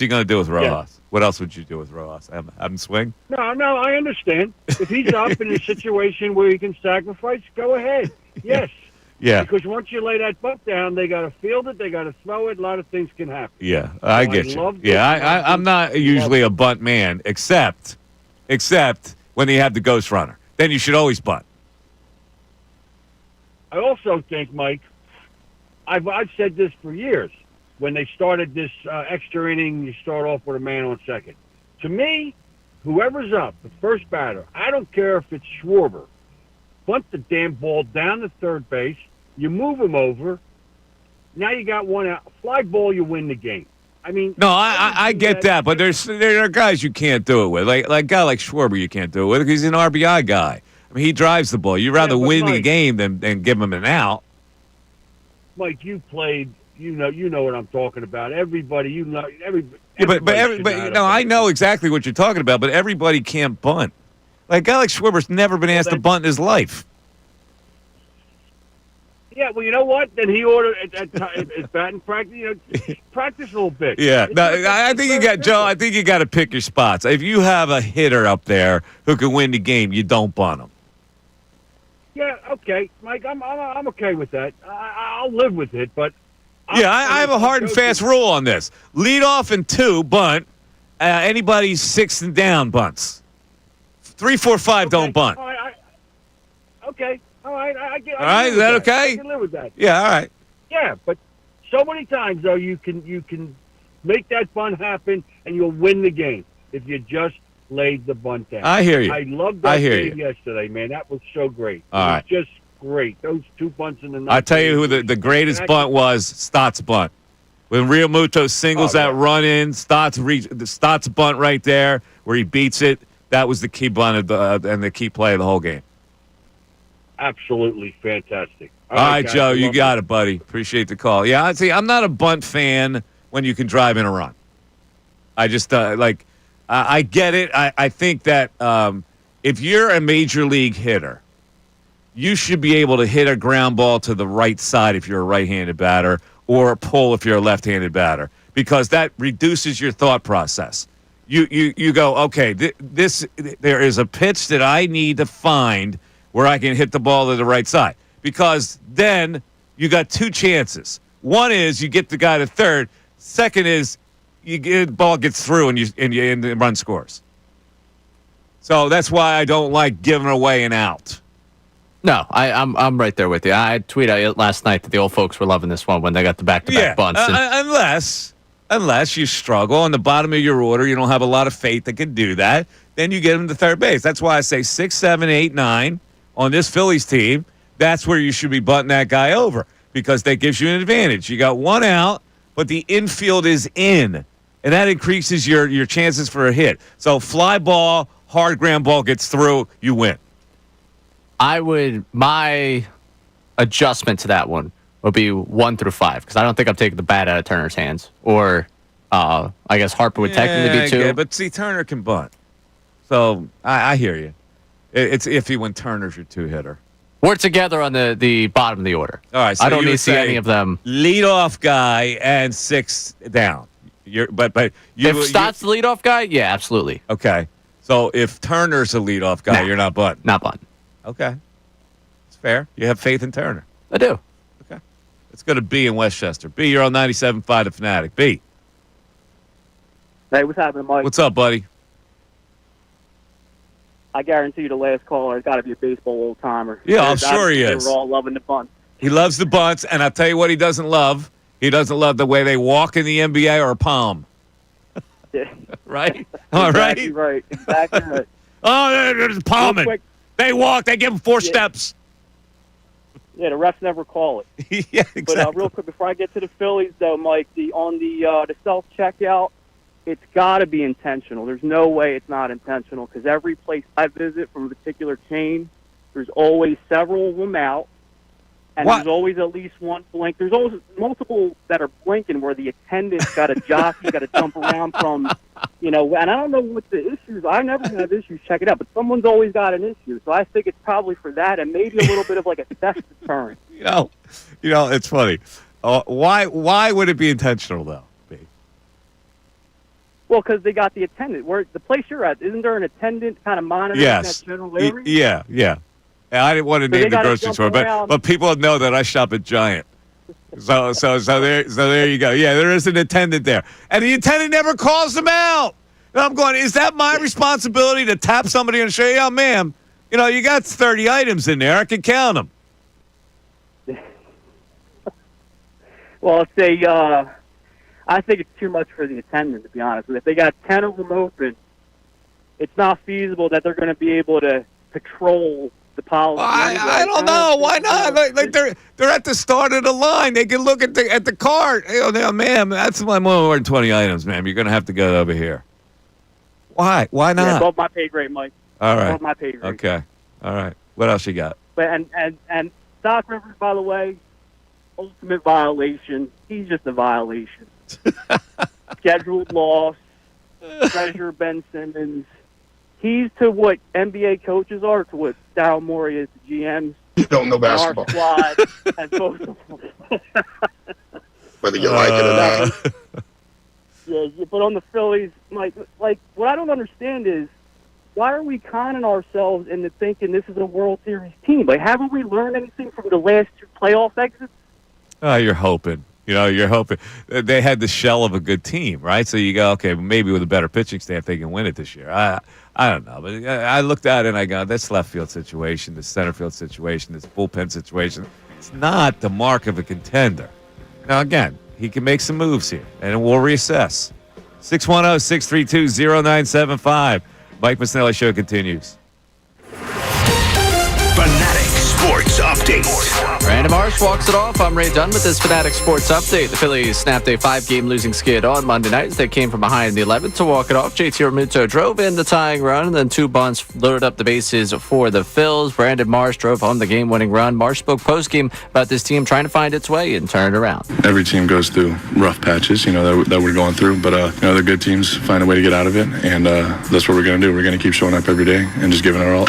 you going to do with Rojas? Yeah. What else would you do with Rojas? Have him swing? No, I understand. If he's up in a situation where he can sacrifice, go ahead. Yes. Yeah. Because once you lay that butt down, they got to field it, they got to throw it. A lot of things can happen. Yeah, I get you. Yeah, I'm not usually a bunt man, except when you have the ghost runner. Then you should always bunt. I also think, Mike, I've said this for years. When they started this extra inning, you start off with a man on second. To me, whoever's up, the first batter, I don't care if it's Schwarber, bunt the damn ball down to third base, you move him over, now you got one out. Fly ball, you win the game. I mean... No, I get that, but there are guys you can't do it with. Like a guy like Schwarber you can't do it with because he's an RBI guy. I mean, he drives the ball. You'd rather win the game than give him an out. Mike, you played... You know what I'm talking about. Everybody, I know exactly what you're talking about. But everybody can't bunt. Like a guy like Schwarber's never been asked to bunt in his life. Yeah, well, you know what? Then he ordered at batting practice. Practice a little bit. Yeah, I think you got Joe. I think you got to pick your spots. If you have a hitter up there who can win the game, you don't bunt him. Yeah, okay, Mike. I'm okay with that. I'll live with it, but. I have a hard and fast rule on this. Lead off and 2, bunt. Anybody 6 and down bunts. 3, 4, 5 don't bunt. All right, okay. All right. All right, is that okay? I can live with that. Yeah, all right. Yeah, but so many times, though, you can make that bunt happen, and you'll win the game if you just laid the bunt down. I hear you. I loved that game yesterday, man. That was so great. All right. It was just great. Those 2 bunts in the ninth. I'll tell you who the greatest bunt was, Stott's bunt. When Real Muto singles that run in, Stott's bunt right there where he beats it, that was the key bunt and the key play of the whole game. Absolutely fantastic. All right, guys, Joe, you got it, buddy. Appreciate the call. Yeah, see, I'm not a bunt fan when you can drive in a run. I just, I get it. I think that if you're a major league hitter, you should be able to hit a ground ball to the right side if you're a right-handed batter or pull if you're a left-handed batter because that reduces your thought process. You go, okay, there is a pitch that I need to find where I can hit the ball to the right side because then you got 2 chances. One is you get the guy to third. Second is the ball gets through and the run scores. So that's why I don't like giving away an out. No, I'm right there with you. I tweeted out last night that the old folks were loving this one when they got the back-to-back bunts. Unless you struggle on the bottom of your order, you don't have a lot of faith that can do that, then you get them to third base. That's why I say 6, 7, 8, 9 on this Phillies team. That's where you should be butting that guy over because that gives you an advantage. You got one out, but the infield is in, and that increases your chances for a hit. So fly ball, hard ground ball gets through, you win. My adjustment to that one would be 1 through 5 because I don't think I'm taking the bat out of Turner's hands. Or I guess Harper would technically be 2. Yeah, but see, Turner can bunt. So I hear you. It's iffy when Turner's your 2-hitter. We're together on the bottom of the order. All right, so I don't need to see any of them. Leadoff guy and 6 down. If Stott's the leadoff guy, yeah, absolutely. Okay. So if Turner's a leadoff guy, you're not bunting. Not bunting. Okay. It's fair. You have faith in Turner. I do. Okay. Let's go to B in Westchester. B, you're on 97.5 The Fanatic. B. Hey, what's happening, Mike? What's up, buddy? I guarantee you the last caller has got to be a baseball old-timer. Yeah, I'm sure he is. We're all loving the bunts. He loves the bunts, and I'll tell you what he doesn't love. He doesn't love the way they walk in the NBA or palm. Yeah. Right? All right? Exactly right. Exactly right. Oh, they're palming. They walk. They give them 4 steps. Yeah, the refs never call it. Yeah, exactly. But real quick, before I get to the Phillies, though, Mike, the self-checkout, it's got to be intentional. There's no way it's not intentional because every place I visit from a particular chain, there's always several of them out, and there's always at least one blink. There's always multiple that are blinking where the attendant's got to jockey, got to jump around from, and I don't know what the issues. I never have issues checking out, but someone's always got an issue. So I think it's probably for that and maybe a little bit of like a theft deterrent. It's funny. Why would it be intentional though? Well, because they got the attendant. Where the place you're at, isn't there an attendant kind of monitoring that general area? Yeah. And I didn't want to name the grocery store, but people know that I shop at Giant. So there you go. Yeah, there is an attendant there, and the attendant never calls them out. And I'm going, is that my responsibility to tap somebody and say, "Oh, ma'am, you got 30 items in there. I can count them." Well, I think it's too much for the attendant, to be honest. If they got 10 of them open, it's not feasible that they're going to be able to patrol the policy. I don't know. Why not? Like they're at the start of the line. They can look at the cart. Ma'am, that's more than 20 items, ma'am. You're going to have to go over here. Why? Why not? Yeah, above my pay grade, Mike. All right. Above my pay grade. Okay. All right. What else you got? But and Doc Rivers, by the way, ultimate violation. He's just a violation. Scheduled loss. Treasurer Ben Simmons. He's to what NBA coaches are, to what Daryl Morey is to GMs. You don't know basketball. Our squad has both of them. Whether you like it or not. Yeah, but on the Phillies, Mike, like what I don't understand is why are we conning ourselves into thinking this is a World Series team? Like, haven't we learned anything from the last 2 playoff exits? You're hoping. You're hoping. They had the shell of a good team, right? So you go, okay, maybe with a better pitching staff, they can win it this year. I don't know. But I looked at it and I go, this left field situation, this center field situation, this bullpen situation, it's not the mark of a contender. Now, again, he can make some moves here, and we'll reassess. 610-632-0975. Mike Missanelli Show continues. Fanatic Sports Update. Brandon Marsh walks it off. I'm Ray Dunn with this Fanatic Sports Update. The Phillies snapped a 5-game losing skid on Monday night as they came from behind in the 11th to walk it off. JT Realmuto drove in the tying run, and then 2 bunts loaded up the bases for the Phils. Brandon Marsh drove home the game-winning run. Marsh spoke post-game about this team trying to find its way and turn it around. Every team goes through rough patches, that we're going through, but the good teams find a way to get out of it, and that's what we're going to do. We're going to keep showing up every day and just giving our all.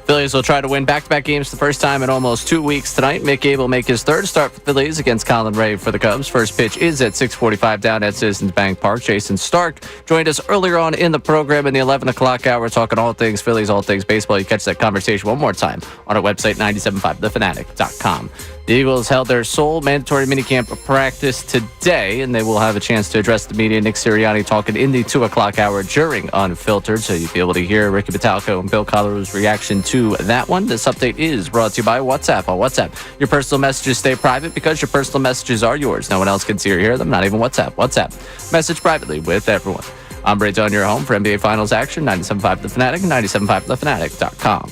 Phillies will try to win back-to-back games the first time in almost 2 weeks tonight. Mick Abe will make his third start for the Phillies against Colin Ray for the Cubs. First pitch is at 6:45 down at Citizens Bank Park. Jason Stark joined us earlier on in the program in the 11 o'clock hour talking all things Phillies, all things baseball. You catch that conversation one more time on our website, 975thefanatic.com. The Eagles held their sole mandatory minicamp practice today, and they will have a chance to address the media. Nick Sirianni talking in the 2 o'clock hour during Unfiltered, so you'll be able to hear Ricky Batalco and Bill Color's reaction to that one. This update is brought to you by WhatsApp. On WhatsApp, your personal messages stay private because your personal messages are yours. No one else can see or hear them, not even WhatsApp. WhatsApp, message privately with everyone. I'm Brady on your home for NBA Finals action, 97.5 The Fanatic, 97.5thefanatic.com.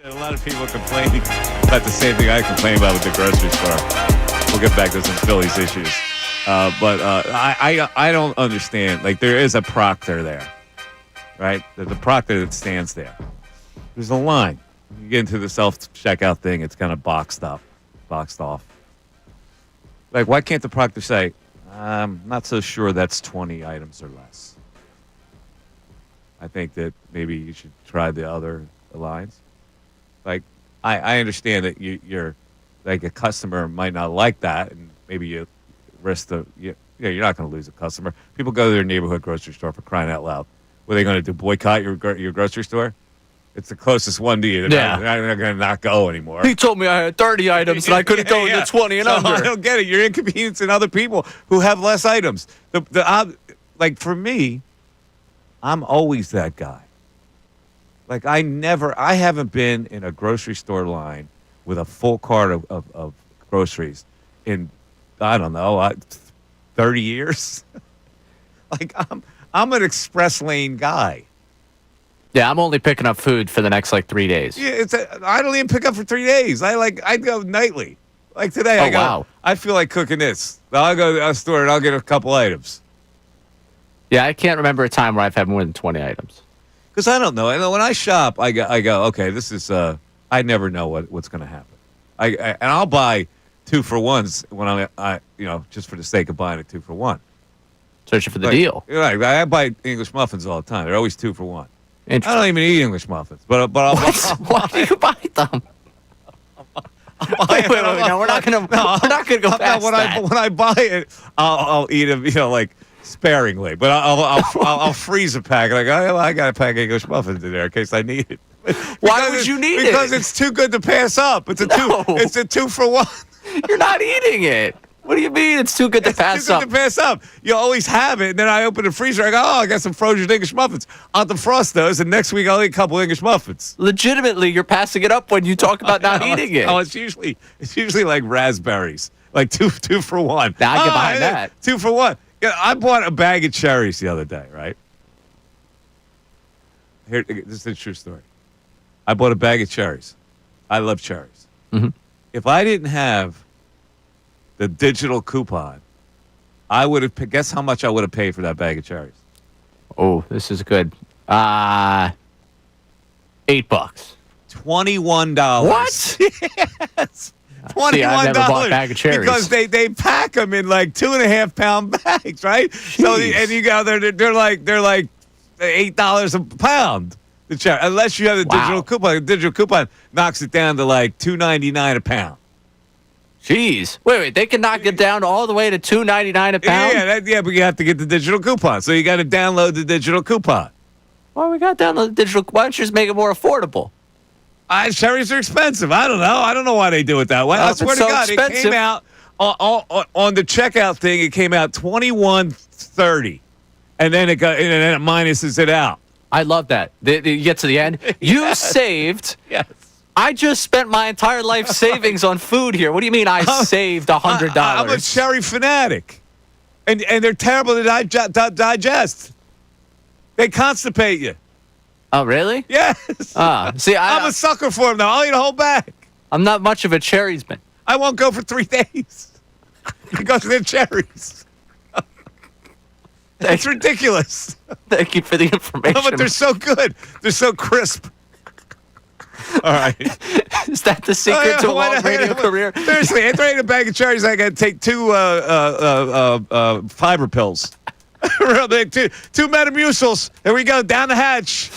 A lot of people complaining about the same thing I complain about with the grocery store. We'll get back to some Phillies issues. But I don't understand. Like, there is a proctor there, right? There's a proctor that stands there. There's a line. You get into the self-checkout thing, it's kind of boxed off. Like, why can't the proctor say, I'm not so sure that's 20 items or less. I think that maybe you should try the other lines. Like, I understand that you're like a customer might not like that, and maybe you risk you're not going to lose a customer. People go to their neighborhood grocery store, for crying out loud. What are they going to do? Boycott your grocery store? It's the closest one to you. They're not going to not go anymore. He told me I had 30 items and I couldn't go into 20 and under. I don't get it. You're inconveniencing other people who have less items. Like for me, I'm always that guy. Like I haven't been in a grocery store line with a full cart of groceries in, I don't know, 30 years. Like I'm an express lane guy. Yeah, I'm only picking up food for the next 3 days. Yeah, I don't even pick up for 3 days. I go nightly. Like today, wow. I feel like cooking this. I'll go to a store and I'll get a couple items. Yeah, I can't remember a time where I've had more than 20 items. Because I don't know. I know when I shop, I go, okay, this is. I never know what's going to happen. And I'll buy 2-for-1s when I just for the sake of buying a 2-for-1. Searching for the deal. Right. I buy English muffins all the time. They're always 2-for-1. I don't even eat English muffins, but I'll why do you buy them? Wait, no, we're not gonna go past that. When I buy it, I'll eat them, sparingly. But I'll freeze a pack. Like I got a pack of English muffins in there in case I need it. Why would you need it? Because it's too good to pass up. It's a 2-for-1. You're not eating it. What do you mean it's too good to pass up? It's too good to pass up. You always have it, and then I open the freezer. I go, I got some frozen English muffins. I'll defrost those, and next week I'll eat a couple English muffins. Legitimately, you're passing it up when you talk about not eating it. Oh, it's usually like raspberries, like two for one. Now I get behind that. 2-for-1. Yeah, I bought a bag of cherries the other day. Right here, this is a true story. I bought a bag of cherries. I love cherries. Mm-hmm. If I didn't have the digital coupon, I would have. Guess how much I would have paid for that bag of cherries? Oh, this is good. $8. $21. What? Yes. $21. See, I've never bought a bag of cherries because they pack them in like 2.5-pound bags, right? Jeez. So and you go there, they're like $8 a pound. The cherry, unless you have the digital coupon. The digital coupon knocks it down to like $2.99 a pound. Jeez. Wait. They can knock it down all the way to $2.99 a pound? Yeah, but you have to get the digital coupon. So you got to download the digital coupon. Well, we got to download the digital coupon. Why don't you just make it more affordable? Cherries are expensive. I don't know. I don't know why they do it that way. I swear to God, expensive. It came out on the checkout thing. It came out $21.30, and then it minuses it out. I love that. You get to the end. You saved. Yes. I just spent my entire life savings on food here. What do you mean I saved $100? I'm a cherry fanatic. And they're terrible to digest. They constipate you. Oh, really? Yes. See, I'm a sucker for them now. I'll eat a whole bag. I'm not much of a cherriesman. I won't go for 3 days because they're cherries. It's ridiculous. Thank you for the information. No, but they're so good. They're so crisp. All right. Is that the secret to a long radio career? Seriously, after I ate a bag of cherries, I got to take 2 fiber pills. Real big, 2 Metamucils. There we go, down the hatch.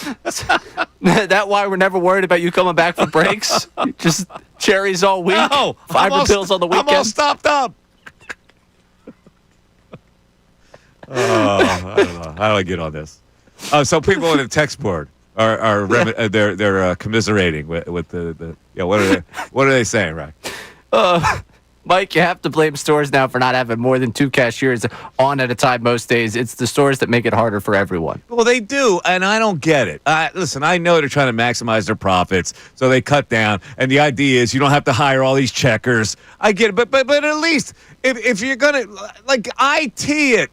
That why we're never worried about you coming back for breaks? Just cherries all week? No, fiber pills on the weekend? I'm all stopped up. I don't know. How do I get on this? So people on the text board they're commiserating with the what are they saying, right? Mike, you have to blame stores now for not having more than 2 cashiers on at a time most days. It's the stores that make it harder for everyone. Well, they do, and I don't get it. Listen, I know they're trying to maximize their profits, so they cut down. And the idea is you don't have to hire all these checkers. I get it, but at least if you're gonna IT it.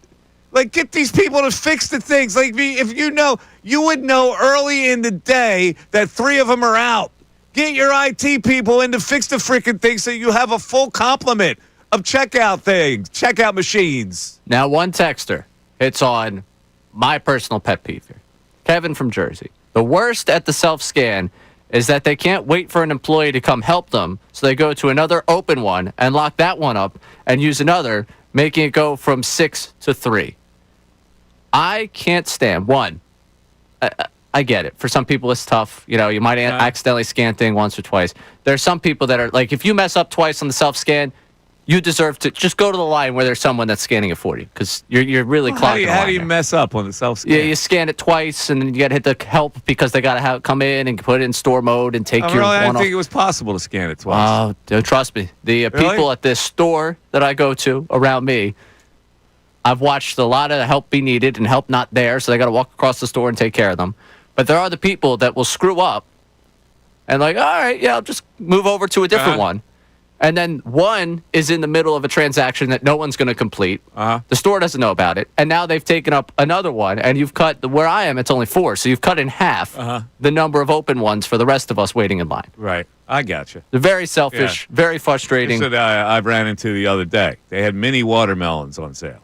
Like, get these people to fix the things. Like, if you would know early in the day that 3 of them are out. Get your IT people in to fix the freaking thing so you have a full complement of checkout machines. Now, one texter hits on my personal pet peeve here. Kevin from Jersey. The worst at the self-scan is that they can't wait for an employee to come help them, so they go to another open one and lock that one up and use another, making it go from 6 to 3. I can't stand one. I get it. For some people, it's tough. You know, you might accidentally scan thing once or twice. There's some people that are like, if you mess up twice on the self-scan, you deserve to just go to the line where there's someone that's scanning it for you, because you're really clogging. How do you mess up on the self-scan? Yeah, you scan it twice, and then you got to hit the help because they got to come in and put it in store mode and take your one off. I didn't think it was possible to scan it twice. Oh, trust me. The people at this store that I go to around me, I've watched a lot of help be needed and help not there, so they got to walk across the store and take care of them. But there are the people that will screw up and like, all right, yeah, I'll just move over to a different one. And then one is in the middle of a transaction that no one's going to complete. The store doesn't know about it. And now they've taken up another one, and you've cut, where I am, it's only 4. So you've cut in half the number of open ones for the rest of us waiting in line. Right. I got you. They're very selfish, very frustrating. This is that I ran into the other day. They had mini watermelons on sale.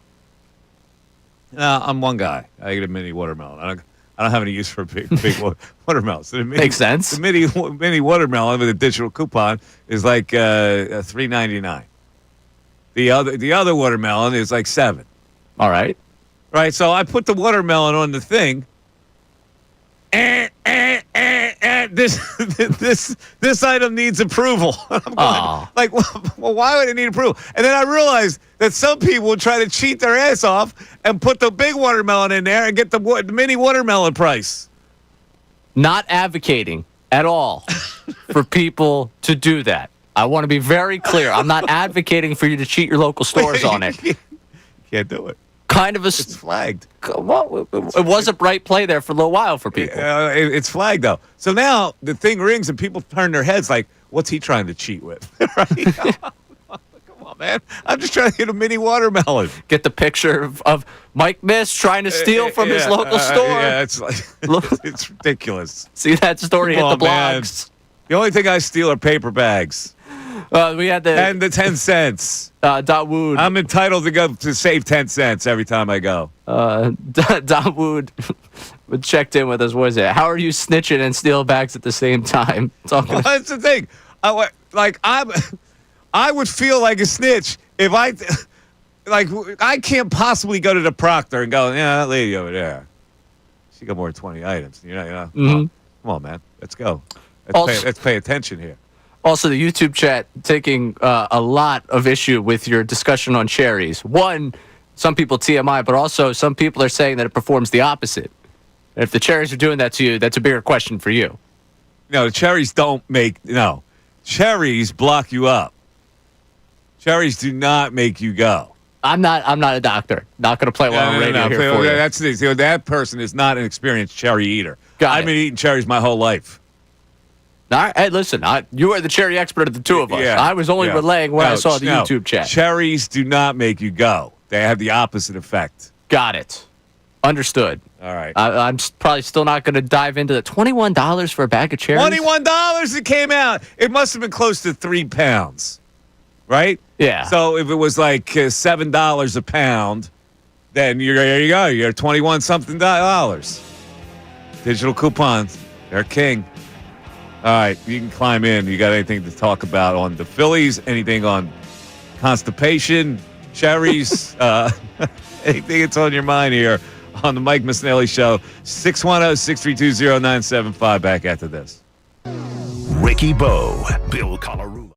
I'm one guy. I get a mini watermelon. I don't have any use for big watermelons. So Makes sense. The mini watermelon with a digital coupon is like $3.99. The other watermelon is like $7. All right. Right. So I put the watermelon on the thing. This item needs approval. I'm going, like, well, why would it need approval? And then I realized that some people would try to cheat their ass off and put the big watermelon in there and get the mini watermelon price. Not advocating at all for people to do that. I want to be very clear. I'm not advocating for you to cheat your local stores on it. Can't do it. Kind of it's flagged. Well, it was a bright play there for a little while for people. It's flagged, though. So now the thing rings and people turn their heads like, what's he trying to cheat with? Right? Come on, man. I'm just trying to get a mini watermelon. Get the picture of Mike Miss trying to steal from his local store. Yeah, it's like it's ridiculous. See that story hit the blogs. Man. The only thing I steal are paper bags. We had and the 10 cents. Dawood. I'm entitled to go to save 10 cents every time I go. Dawood checked in with us. What is it? How are you snitching and steal bags at the same time? Well, that's the thing. I would feel like a snitch if I can't possibly go to the proctor and go, yeah, that lady over there, she got more than 20 items. You know. Mm-hmm. Come on, man. Let's go. Let's pay attention here. Also, the YouTube chat taking a lot of issue with your discussion on cherries. One, some people TMI, but also some people are saying that it performs the opposite. And if the cherries are doing that to you, that's a bigger question for you. No, the cherries don't no. Cherries block you up. Cherries do not make you go. I'm not a doctor. Not going to play along radio here for you. That person is not an experienced cherry eater. I've been eating cherries my whole life. All right, hey, listen, you are the cherry expert of the two of us. Yeah, I was only relaying what I saw the YouTube chat. Cherries do not make you go. They have the opposite effect. Got it. Understood. All right. I'm probably still not going to dive into the $21 for a bag of cherries. $21 it came out. It must have been close to 3 pounds, right? Yeah. So if it was like $7 a pound, then there you go. You're $21-something. Digital coupons. They're king. All right, you can climb in. You got anything to talk about on the Phillies? Anything on constipation, cherries? Anything that's on your mind here on the Mike Missanelli Show? 610-632-0975. Back after this. Ricky Bo, Bill Colorado.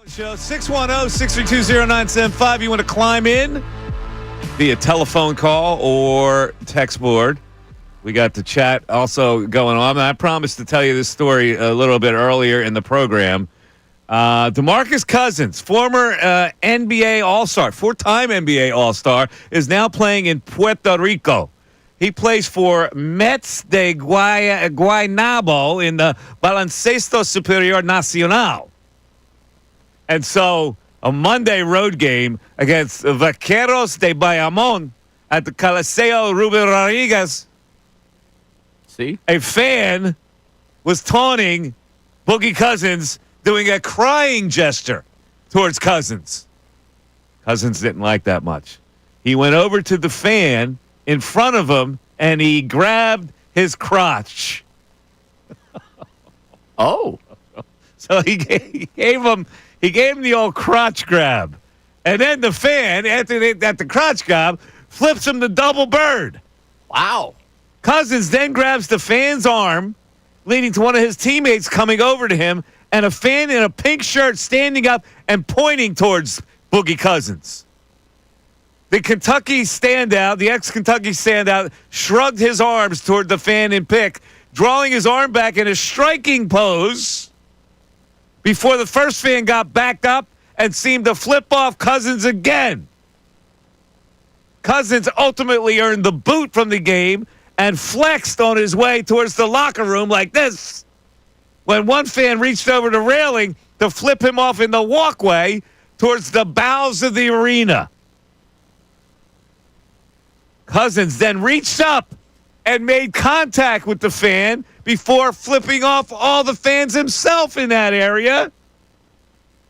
Show 610-632-0975. You want to climb in via telephone call or text board. We got the chat also going on. I promised to tell you this story a little bit earlier in the program. DeMarcus Cousins, former NBA All-Star, four-time NBA All-Star, is now playing in Puerto Rico. He plays for Mets de Guaynabo in the Baloncesto Superior Nacional. And so a Monday road game against Vaqueros de Bayamón at the Coliseo Rubén Rodríguez. See? A fan was taunting Boogie Cousins, doing a crying gesture towards Cousins. Cousins didn't like that much. He went over to the fan in front of him, and he grabbed his crotch. Oh. So he gave him the old crotch grab. And then the fan, at the crotch grab, flips him the double bird. Wow. Cousins then grabs the fan's arm, leading to one of his teammates coming over to him, and a fan in a pink shirt standing up and pointing towards Boogie Cousins. The ex-Kentucky standout, shrugged his arms toward the fan in pink, drawing his arm back in a striking pose before the first fan got back up and seemed to flip off Cousins again. Cousins ultimately earned the boot from the game and flexed on his way towards the locker room like this, when one fan reached over the railing to flip him off in the walkway towards the bowels of the arena. Cousins then reached up and made contact with the fan before flipping off all the fans himself in that area.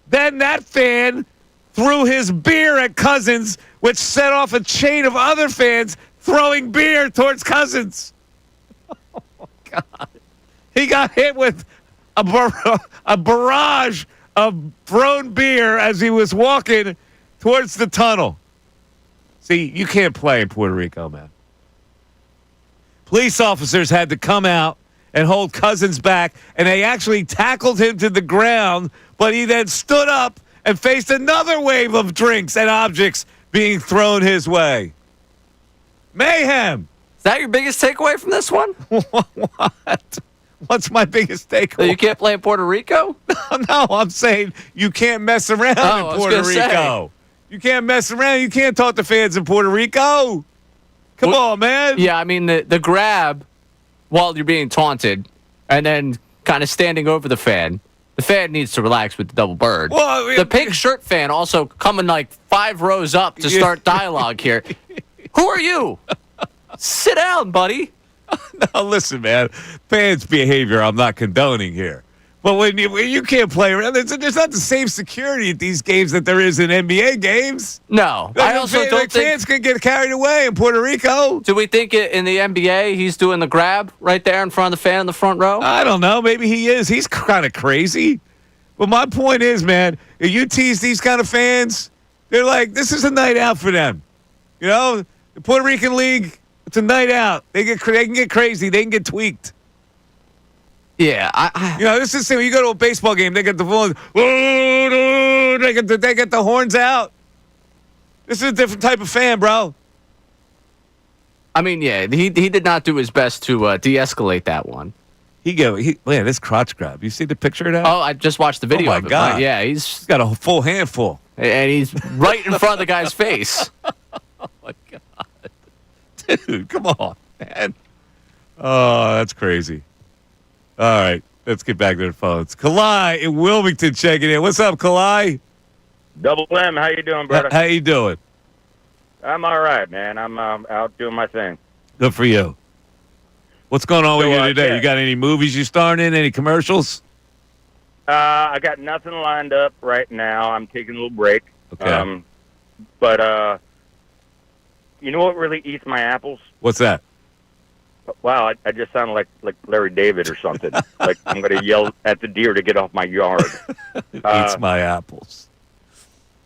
Then that fan threw his beer at Cousins, which set off a chain of other fans throwing beer towards Cousins. Oh, God. He got hit with a barrage of thrown beer as he was walking towards the tunnel. See, you can't play in Puerto Rico, man. Police officers had to come out and hold Cousins back, and they actually tackled him to the ground, but he then stood up and faced another wave of drinks and objects being thrown his way. Mayhem! Is that your biggest takeaway from this one? What? What's my biggest takeaway? So you can't play in Puerto Rico? No, I'm saying you can't mess around in Puerto Rico. You can't mess around. You can't talk to fans in Puerto Rico. Come on, man. Yeah, I mean, the grab while you're being taunted and then kind of standing over the fan needs to relax with the double bird. Well, the pink shirt fan also coming like 5 rows up to start dialogue here. Who are you? Sit down, buddy. No, listen, man. Fans' behavior I'm not condoning here. But when you can't play around, there's not the same security at these games that there is in NBA games. No. I also don't think fans can get carried away in Puerto Rico. Do we think in the NBA he's doing the grab right there in front of the fan in the front row? I don't know. Maybe he is. He's kind of crazy. But my point is, man, if you tease these kind of fans, they're like, this is a night out for them. You know, the Puerto Rican League, it's a night out. They can get crazy. They can get tweaked. Yeah, this is the same. When you go to a baseball game, they get the horns. They get the horns out. This is a different type of fan, bro. I mean, yeah, he did not do his best to de-escalate that one. Man, this crotch grab. You see the picture of that? Oh, I just watched the video. Oh my of it. God! Yeah, he's got a full handful, and he's right in front of the guy's face. Oh my God, dude, come on, man. Oh, that's crazy. All right, let's get back to the phones. Kalai in Wilmington checking in. What's up, Kalai? Double M, how you doing, brother? How you doing? I'm all right, man. I'm out doing my thing. Good for you. What's going on with you today? Yeah. You got any movies you starring in? Any commercials? I got nothing lined up right now. I'm taking a little break. Okay. But you know what really eats my apples? What's that? Wow, I just sounded like Larry David or something. Like I'm going to yell at the deer to get off my yard. It eats my apples.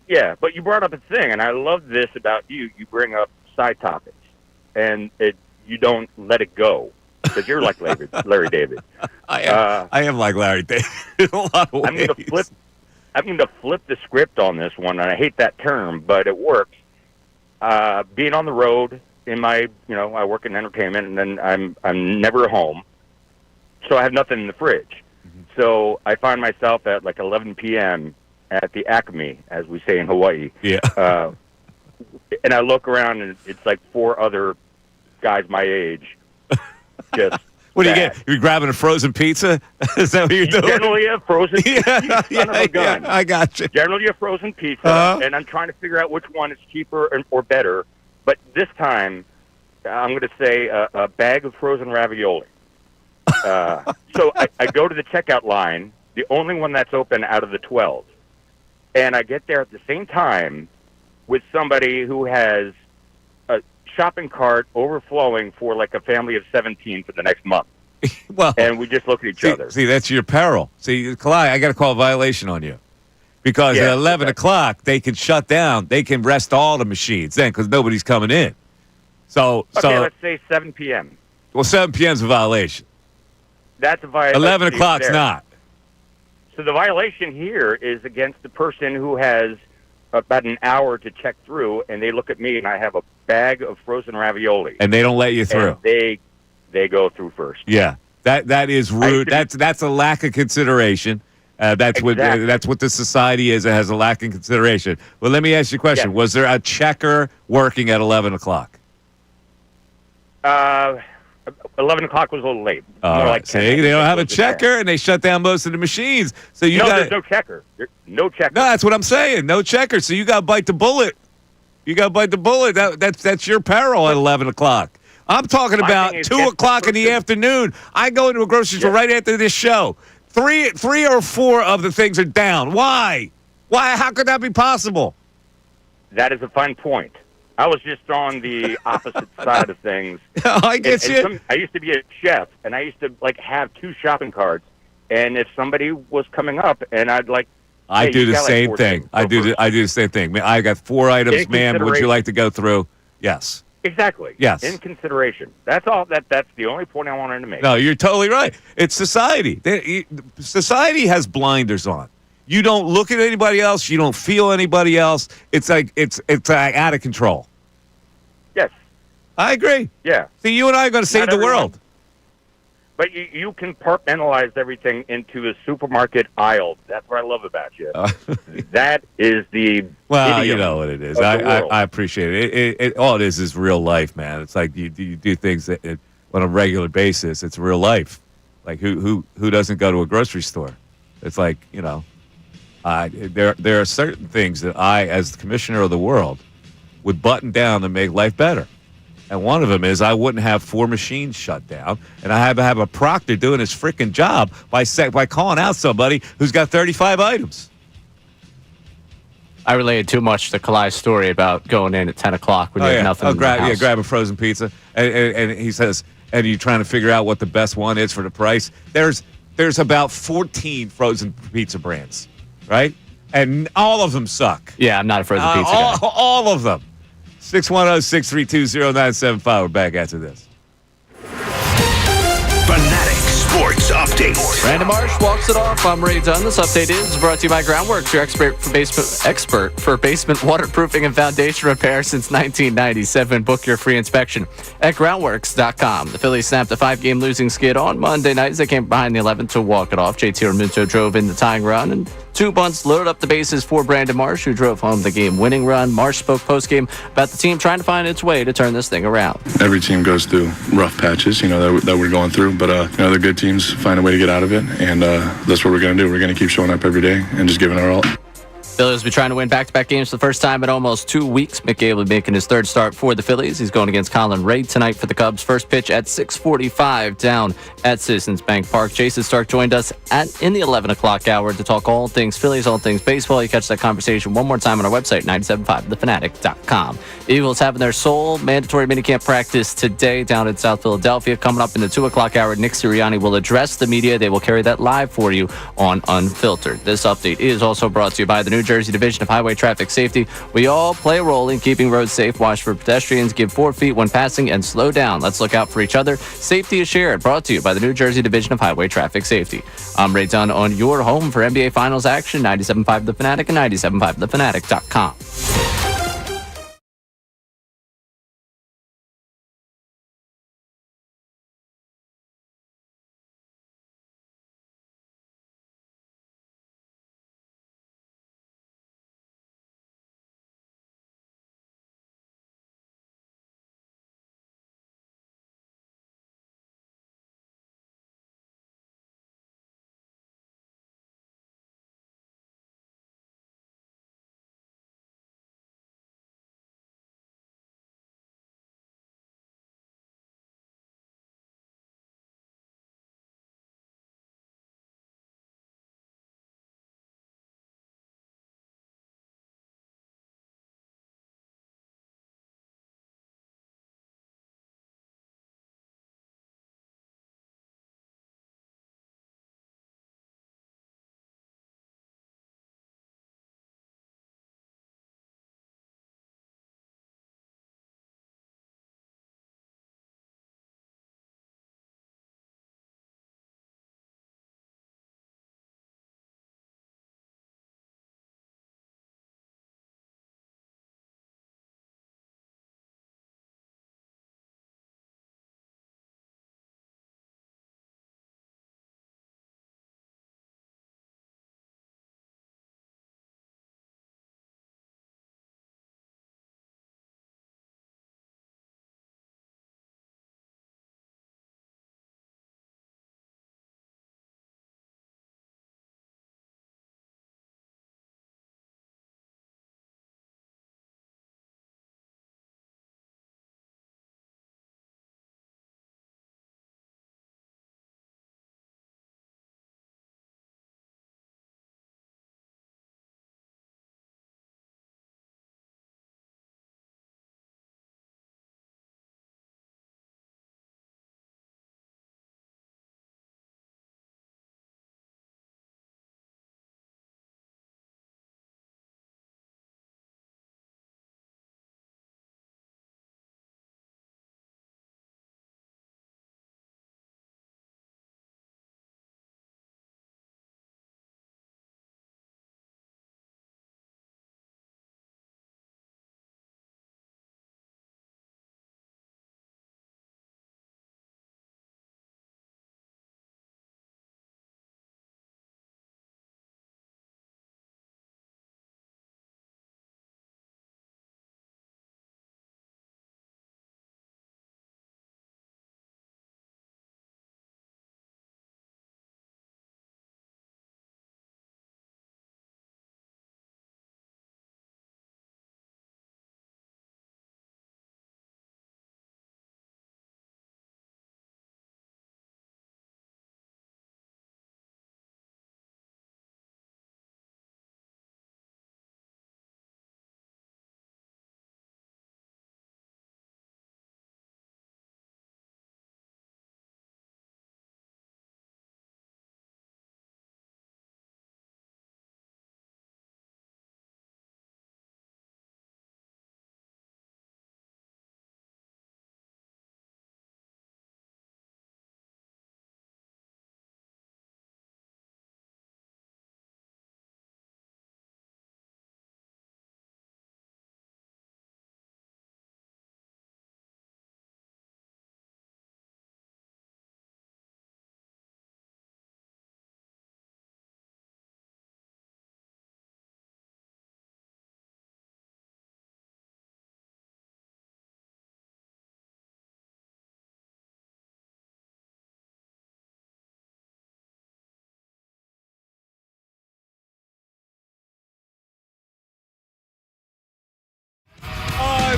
Yeah, but you brought up a thing, and I love this about you. You bring up side topics, and you don't let it go because you're like Larry David. I am like Larry David in a lot of ways. having to flip the script on this one, and I hate that term, but it works. Being on the road in my, I work in entertainment, and then I'm never home, so I have nothing in the fridge. Mm-hmm. So I find myself at like 11 p.m. at the Acme, as we say in Hawaii. Yeah. And I look around, and it's like 4 other guys my age. Just what do you get? You're grabbing a frozen pizza? Is that what you're doing? Generally a frozen pizza. Son of a gun. I got you. Generally a frozen pizza, and I'm trying to figure out which one is cheaper or better. But this time, I'm going to say a bag of frozen ravioli. So I go to the checkout line, the only one that's open out of the 12. And I get there at the same time with somebody who has a shopping cart overflowing for like a family of 17 for the next month. Well, and we just look at each other. See, that's your peril. See, Kalai, I got to call a violation on you. Because at 11 o'clock, they can shut down. They can rest all the machines then because nobody's coming in. So let's say 7 p.m. Well, 7 p.m. is a violation. That's a violation. 11 o'clock's not. So the violation here is against the person who has about an hour to check through, and they look at me, and I have a bag of frozen ravioli. And they don't let you through. And they go through first. Yeah, that is rude. That's a lack of consideration. That's what the society is. It has a lack of consideration. Well, let me ask you a question. Yes. Was there a checker working at 11 o'clock? 11 o'clock was a little late. See, they don't have a checker, and they shut down most of the machines. So there's no checker. There's no checker. No, that's what I'm saying. No checker. So you got to bite the bullet. That's your peril at 11 o'clock. I'm talking about 2 o'clock in the afternoon. I go into a grocery store right after this show. Three or 4 of the things are down. Why? How could that be possible? That is a fine point. I was just on the opposite side of things. I get you. I used to be a chef, and I used to have 2 shopping carts. And if somebody was coming up, and I'd like, I do the same thing. I do the same thing. I got 4 items, ma'am. Would you like to go through? Yes. Exactly. Yes. In consideration. That's all. That's the only point I wanted to make. No, you're totally right. It's society. Society has blinders on. You don't look at anybody else. You don't feel anybody else. It's like it's out of control. Yes. I agree. Yeah. See, you and I are going to save the world. But you compartmentalize everything into a supermarket aisle. That's what I love about you. That is the well, you know what it is. I appreciate it. All it is real life, man. It's like you do things on a regular basis. It's real life. Like who doesn't go to a grocery store? It's like there are certain things that I, as the commissioner of the world, would button down to make life better. And one of them is I wouldn't have 4 machines shut down, and I have to have a proctor doing his freaking job by calling out somebody who's got 35 items. I related too much to Kalai's story about going in at 10 o'clock when you have nothing in the house. Grab a frozen pizza. And he says, and you're trying to figure out what the best one is for the price. There's about 14 frozen pizza brands, right? And all of them suck. Yeah, I'm not a frozen pizza guy. All of them. 610-632-0975. We're back after this. Fanatic Sports Update. Brandon Marsh walks it off. I'm Ray Dunn. This update is brought to you by Groundworks, your expert for basement waterproofing and foundation repair since 1997. Book your free inspection at groundworks.com. The Phillies snapped a 5-game losing skid on Monday night as they came behind the 11th to walk it off. JT Realmuto drove in the tying run, and 2 bunts loaded up the bases for Brandon Marsh, who drove home the game-winning run. Marsh spoke postgame about the team trying to find its way to turn this thing around. Every team goes through rough patches, that we're going through, but the good teams find a way to get out of it, and that's what we're going to do. We're going to keep showing up every day and just giving our all. Phillies will be trying to win back-to-back games for the first time in almost 2 weeks. McGee will be making his 3rd start for the Phillies. He's going against Colin Ray tonight for the Cubs. First pitch at 6:45 down at Citizens Bank Park. Jason Stark joined us in the 11 o'clock hour to talk all things Phillies, all things baseball. You catch that conversation one more time on our website, 975thefanatic.com. Eagles having their sole mandatory minicamp practice today down in South Philadelphia. Coming up in the 2 o'clock hour, Nick Sirianni will address the media. They will carry that live for you on Unfiltered. This update is also brought to you by the new Jersey Division of Highway Traffic Safety. We all play a role in keeping roads safe. Watch for pedestrians, give 4 feet when passing, and slow down. Let's look out for each other. Safety is shared. Brought to you by the New Jersey Division of Highway Traffic Safety. I'm Ray Dunn on your home for NBA Finals action, 97.5 The Fanatic and 97.5thefanatic.com.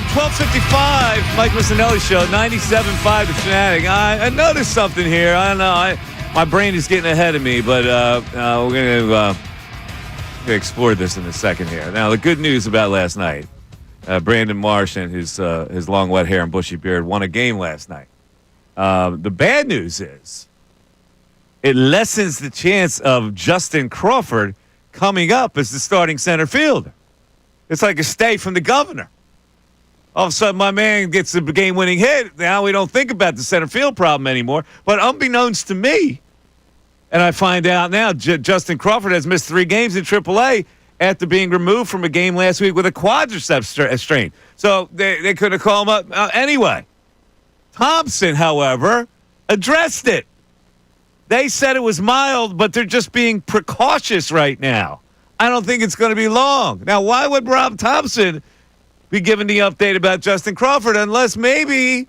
Time, 12:55, Mike Missanelli Show, 97.5 The Fanatic. I noticed something here. I don't know. My brain is getting ahead of me, but we're going to explore this in a second here. Now, the good news about last night, Brandon Marsh and his long, wet hair and bushy beard won a game last night. The bad news is it lessens the chance of Justin Crawford coming up as the starting center fielder. It's like a stay from the governor. All of a sudden, my man gets a game-winning hit. Now we don't think about the center field problem anymore. But unbeknownst to me, and I find out now, Justin Crawford has missed 3 games in AAA after being removed from a game last week with a quadricep strain. So they could have called him up anyway. Thompson, however, addressed it. They said it was mild, but they're just being precautious right now. I don't think it's going to be long. Now, why would Rob Thompson be giving the update about Justin Crawford unless maybe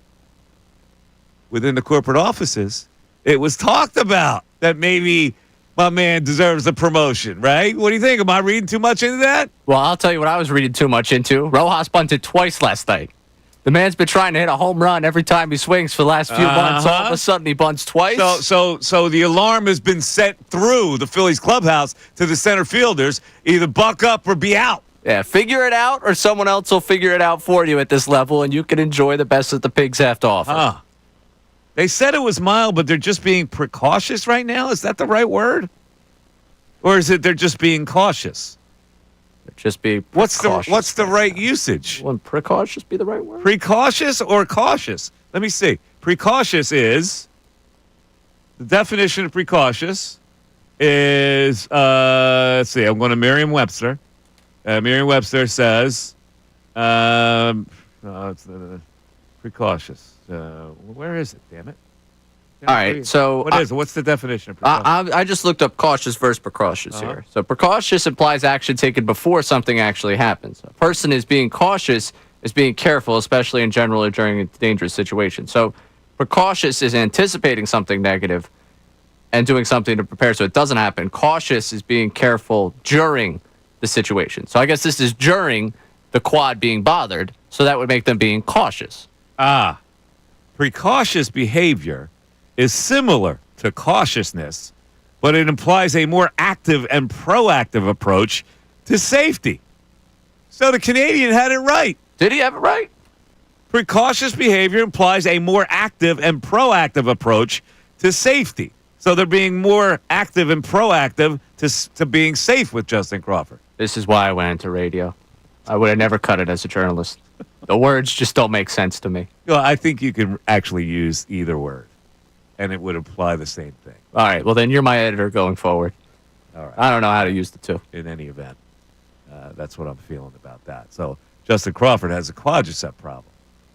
within the corporate offices it was talked about that maybe my man deserves a promotion, right? What do you think? Am I reading too much into that? Well, I'll tell you what I was reading too much into. Rojas bunted twice last night. The man's been trying to hit a home run every time he swings for the last few months. All of a sudden, he bunts twice. So the alarm has been set through the Phillies clubhouse to the center fielders. Either buck up or be out. Yeah, figure it out, or someone else will figure it out for you at this level, and you can enjoy the best that the pigs have to offer. They said it was mild, but they're just being precautious right now? Is that the right word? Or is it they're just being cautious? They're just being precautious. What's the right usage? Wouldn't precautious be the right word? Precautious or cautious? Let me see. Precautious is, the definition of precautious is, let's see, I'm going to Merriam-Webster. Merriam-Webster says, it's precautious. Where is it, damn it? All right, so... What is it? What's the definition of precautious? I just looked up cautious versus precautious here. So precautious implies action taken before something actually happens. A person is being cautious, is being careful, especially in general or during a dangerous situation. So precautious is anticipating something negative and doing something to prepare so it doesn't happen. Cautious is being careful during the situation. So I guess this is during the quad being bothered, so that would make them being cautious. Precautious behavior is similar to cautiousness, but it implies a more active and proactive approach to safety. So the Canadian had it right. Did he have it right? Precautious behavior implies a more active and proactive approach to safety. So they're being more active and proactive to being safe with Justin Crawford. This is why I went into radio. I would have never cut it as a journalist. The words just don't make sense to me. Well, I think you can actually use either word, and it would imply the same thing. All right, well, then you're my editor going forward. All right. I don't know how to use the two. In any event, that's what I'm feeling about that. So Justin Crawford has a quadricep problem.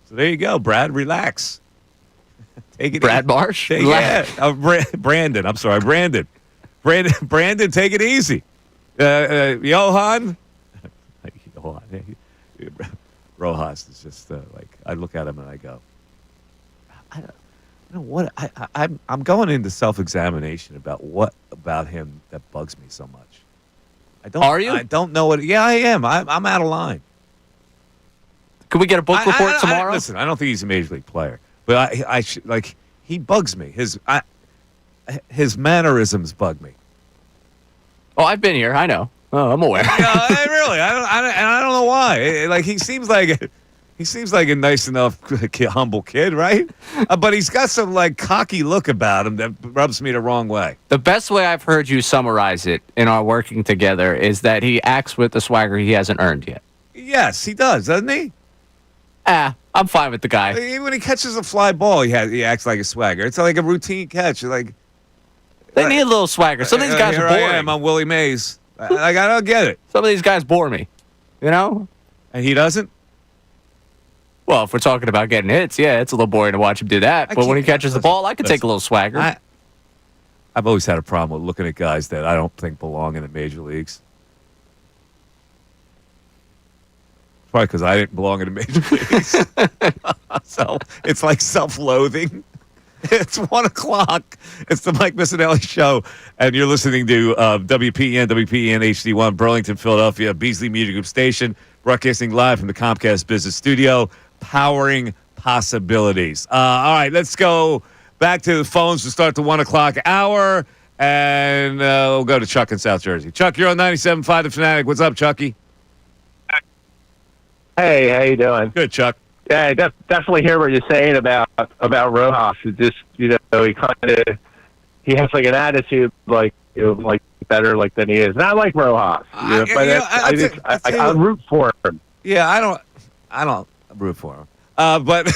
So there you go, Brad. Relax. Take it Brad easy. Marsh? Brandon. I'm sorry, Brandon. Brandon, take it easy. Johan. Rojas is just like, I look at him and I go, I don't know what I'm going into self-examination about what about him that bugs me so much. Are you? I don't know what. Yeah, I am. I'm out of line. Could we get a book report tomorrow? Listen, I don't think he's a major league player, but like he bugs me. His mannerisms bug me. Oh, I've been here. I know. Oh, I'm aware. Really, I don't know why. Like he seems like a nice enough, humble kid, right? But he's got some like cocky look about him that rubs me the wrong way. The best way I've heard you summarize it in our working together is that he acts with the swagger he hasn't earned yet. Yes, he does, doesn't he? I'm fine with the guy. When he catches a fly ball, he acts like a swagger. It's like a routine catch. Like they need a little swagger. Some of these guys are boring. I am. I'm Willie Mays. I don't get it. Some of these guys bore me, you know? And he doesn't? Well, if we're talking about getting hits, yeah, it's a little boring to watch him do that. But when he catches the ball, I could take a little swagger. I've always had a problem with looking at guys that I don't think belong in the major leagues. Probably because I didn't belong in the major leagues. So it's like self-loathing. It's 1 o'clock. It's the Mike Missanelli Show, and you're listening to WPEN HD1, Burlington, Philadelphia, Beasley Media Group Station, broadcasting live from the Comcast Business Studio, powering possibilities. All right, let's go back to the phones to start the 1 o'clock hour, and we'll go to Chuck in South Jersey. Chuck, you're on 97.5 The Fanatic. What's up, Chucky? Hey, how you doing? Good, Chuck. Yeah, I definitely hear what you're saying about Rojas. It just, he has like an attitude like better like than he is. And I like Rojas, I root for him. Yeah, I don't root for him. But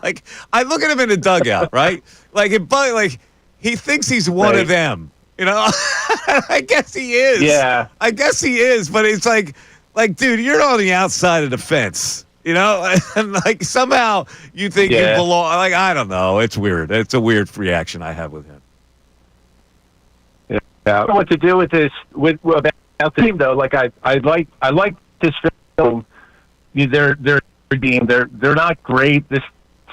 like I look at him in the dugout, right? Like he thinks he's one of them. You know, I guess he is. Yeah, I guess he is. But it's like, dude, you're on the outside of the fence. You know, and like somehow you think you belong. Like I don't know. It's weird. It's a weird reaction I have with him. Yeah, I don't know what to do with this about the team though. Like I like this film. They're not great.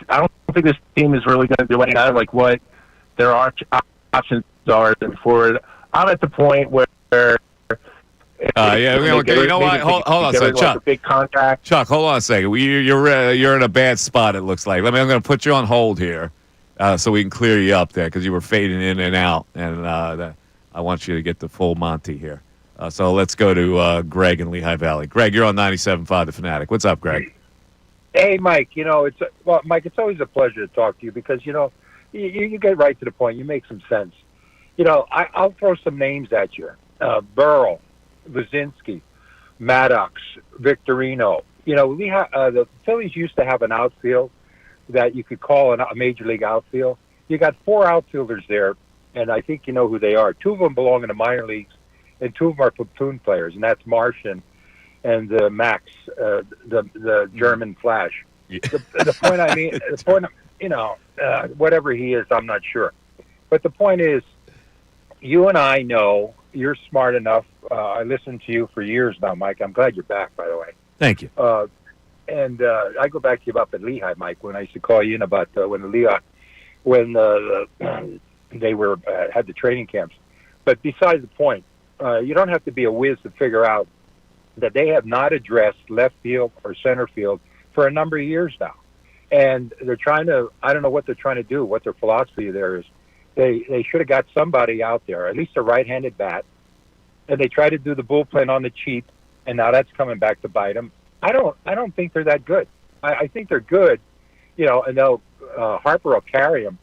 I don't think this team is really going to do anything. I like what their options are for it. I'm at the point where. You know what? Hold on a second, Chuck. A big contract. Chuck, hold on a second. You're in a bad spot. It looks like. I'm going to put you on hold here, so we can clear you up there because you were fading in and out, and I want you to get the full Monty here. So let's go to Greg in Lehigh Valley. Greg, you're on 97.5 The Fanatic. What's up, Greg? Hey, Mike. Mike, it's always a pleasure to talk to you because you get right to the point. You make some sense. I'll throw some names at you: Burrell, Wazinski, Maddox, Victorino. The Phillies used to have an outfield that you could call a major league outfield. You got 4 outfielders there, and I think you know who they are. 2 of them belong in the minor leagues, and 2 of them are platoon players, and that's Marsh and Max, the German Flash. Yeah. The point I mean, whatever he is, I'm not sure. But the point is, you and I know you're smart enough. I listened to you for years now, Mike. I'm glad you're back, by the way. Thank you. And I go back to you up at Lehigh, Mike, when I used to call you in about when they were had the training camps. But besides the point, you don't have to be a whiz to figure out that they have not addressed left field or center field for a number of years now. And they're trying to, I don't know what they're trying to do, what their philosophy there is. They should have got somebody out there, at least a right-handed bat. And they try to do the bullpen on the cheap, and now that's coming back to bite them. I don't think they're that good. I think they're good, and they'll Harper will carry them,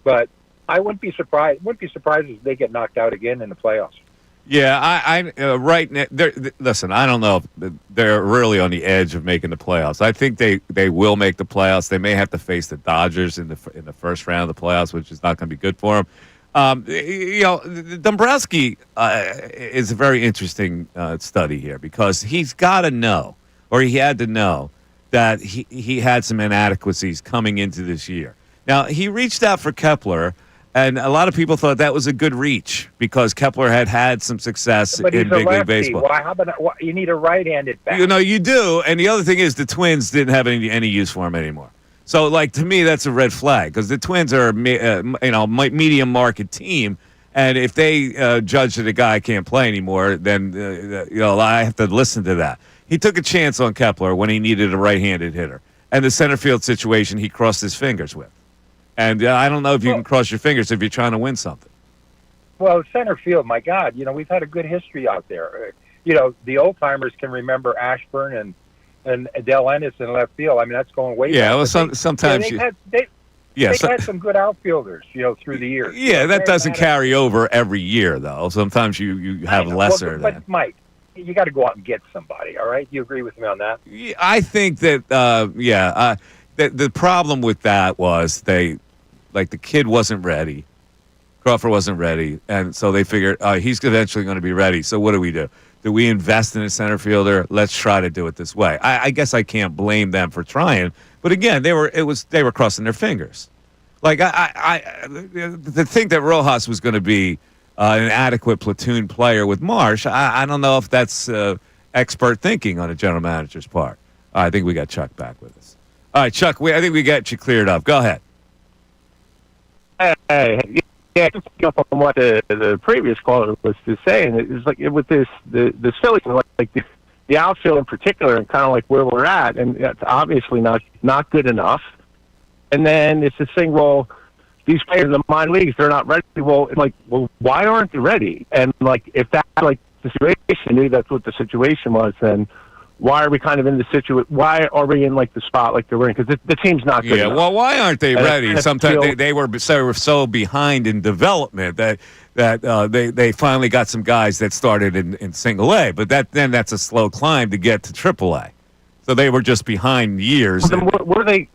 but I wouldn't be surprised. If they get knocked out again in the playoffs. Yeah, right now. Listen, I don't know if they're really on the edge of making the playoffs. I think they will make the playoffs. They may have to face the Dodgers in the first round of the playoffs, which is not going to be good for them. Dombrowski is a very interesting study here because he's got to know, or he had to know, that he had some inadequacies coming into this year. Now, he reached out for Kepler, and a lot of people thought that was a good reach because Kepler had some success in Big League Baseball. Why? How about you need a right-handed bat? You do. And the other thing is the Twins didn't have any use for him anymore. So, to me, that's a red flag because the Twins are medium market team, and if they judge that a guy can't play anymore, then I have to listen to that. He took a chance on Kepler when he needed a right-handed hitter, and the center field situation he crossed his fingers with. And I don't know if you can cross your fingers if you're trying to win something. Well, center field, my God, we've had a good history out there. The old-timers can remember Ashburn and Del Ennis in left field. I mean, that's going way back. Yeah, well, sometimes they've had some good outfielders, through the years. Yeah, that doesn't carry over every year, though. Sometimes you have lesser. But Mike, you got to go out and get somebody, all right? You agree with me on that? Yeah, I think that, the problem with that was the kid wasn't ready. Crawford wasn't ready, and so they figured he's eventually going to be ready. So what do? Do we invest in a center fielder? Let's try to do it this way. I guess I can't blame them for trying, but again, they were crossing their fingers. To think that Rojas was going to be an adequate platoon player with Marsh, I don't know if that's expert thinking on a general manager's part. I think we got Chuck back with us. All right, Chuck, I think we got you cleared up. Go ahead. Yeah, from what the previous caller was just saying, it's like with the Phillies, the outfield in particular, and kind of like where we're at, and it's obviously not good enough. And then it's this thing, well, these players in the minor leagues, they're not ready. Well, why aren't they ready? And if that's the situation, maybe that's what the situation was, then why are we kind of in the situation? Why are we in the spot like they're in? Because the team's not good enough. Well, why aren't they ready? Sometimes they were so behind in development that that they finally got some guys that started in single A, but that's a slow climb to get to triple A. So they were just behind years. Well, then what are they?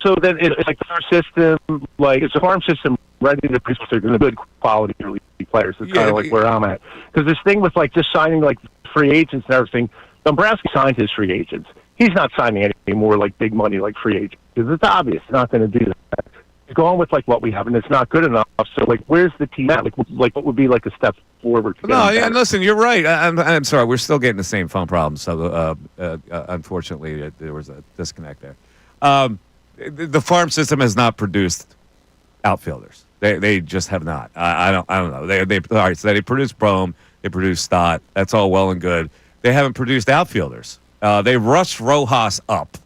So then it's like the farm system, like it's a farm system ready to produce good quality elite players. It's kind of like where I'm at. Because this thing with like just signing like free agents and everything, Dombrowski signed his free agents. He's not signing any more like big money like free agents because it's obvious he's not going to do that. He's going with like what we have, and it's not good enough. So like, where's the team at? Like what would be like a step forward? No, yeah, listen, you're right. I'm sorry, we're still getting the same phone problems. So unfortunately, there was a disconnect there. The farm system has not produced outfielders. They just have not. I don't know. They all right. So they produced Bohm. They produced Stott. That's all well and good. They haven't produced outfielders. They rushed Rojas up.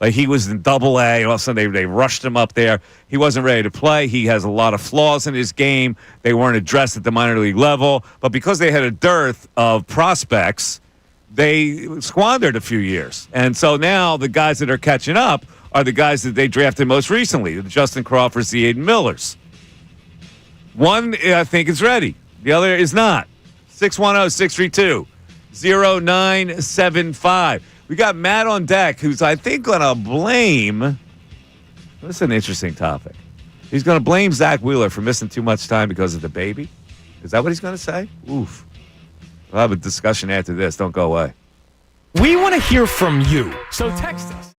Like he was in Double A, all of a sudden they rushed him up there. He wasn't ready to play. He has a lot of flaws in his game. They weren't addressed at the minor league level. But because they had a dearth of prospects, they squandered a few years. And so now the guys that are catching up are the guys that they drafted most recently, the Justin Crawfords, the Aiden Millers. One, I think, is ready. The other is not. 610-632-0975. We got Matt on deck, who's, I think, going to blame. This is an interesting topic. He's going to blame Zach Wheeler for missing too much time because of the baby. Is that what he's going to say? Oof. We'll have a discussion after this. Don't go away. We want to hear from you, so text us.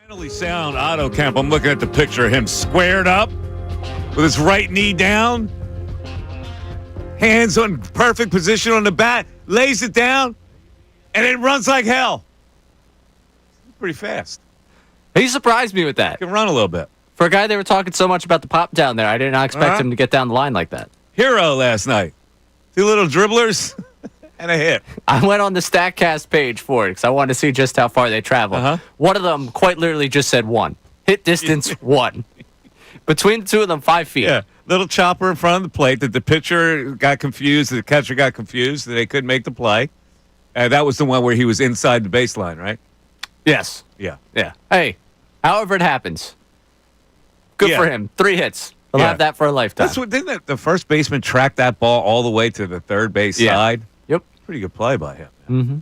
Mentally sound Otto Kemp. I'm looking at the picture of him squared up with his right knee down, hands on perfect position on the bat, lays it down, and it runs like hell. Pretty fast. He surprised me with that. He can run a little bit. For a guy they were talking so much about the pop down there, I did not expect him to get down the line like that. Hero last night. 2 little dribblers and a hit. I went on the StatCast page for it because I wanted to see just how far they travel. One of them quite literally just said 1. Hit distance 1. Between the two of them, 5 feet. Yeah, little chopper in front of the plate that the pitcher got confused, the catcher got confused, that they couldn't make the play. That was the one where he was inside the baseline, right? Yes. Yeah. Yeah. Hey, however it happens, good for him. 3 hits. He'll have that for a lifetime. That's what didn't the first baseman track that ball all the way to the third base side? Yep. Pretty good play by him. Mm-hmm.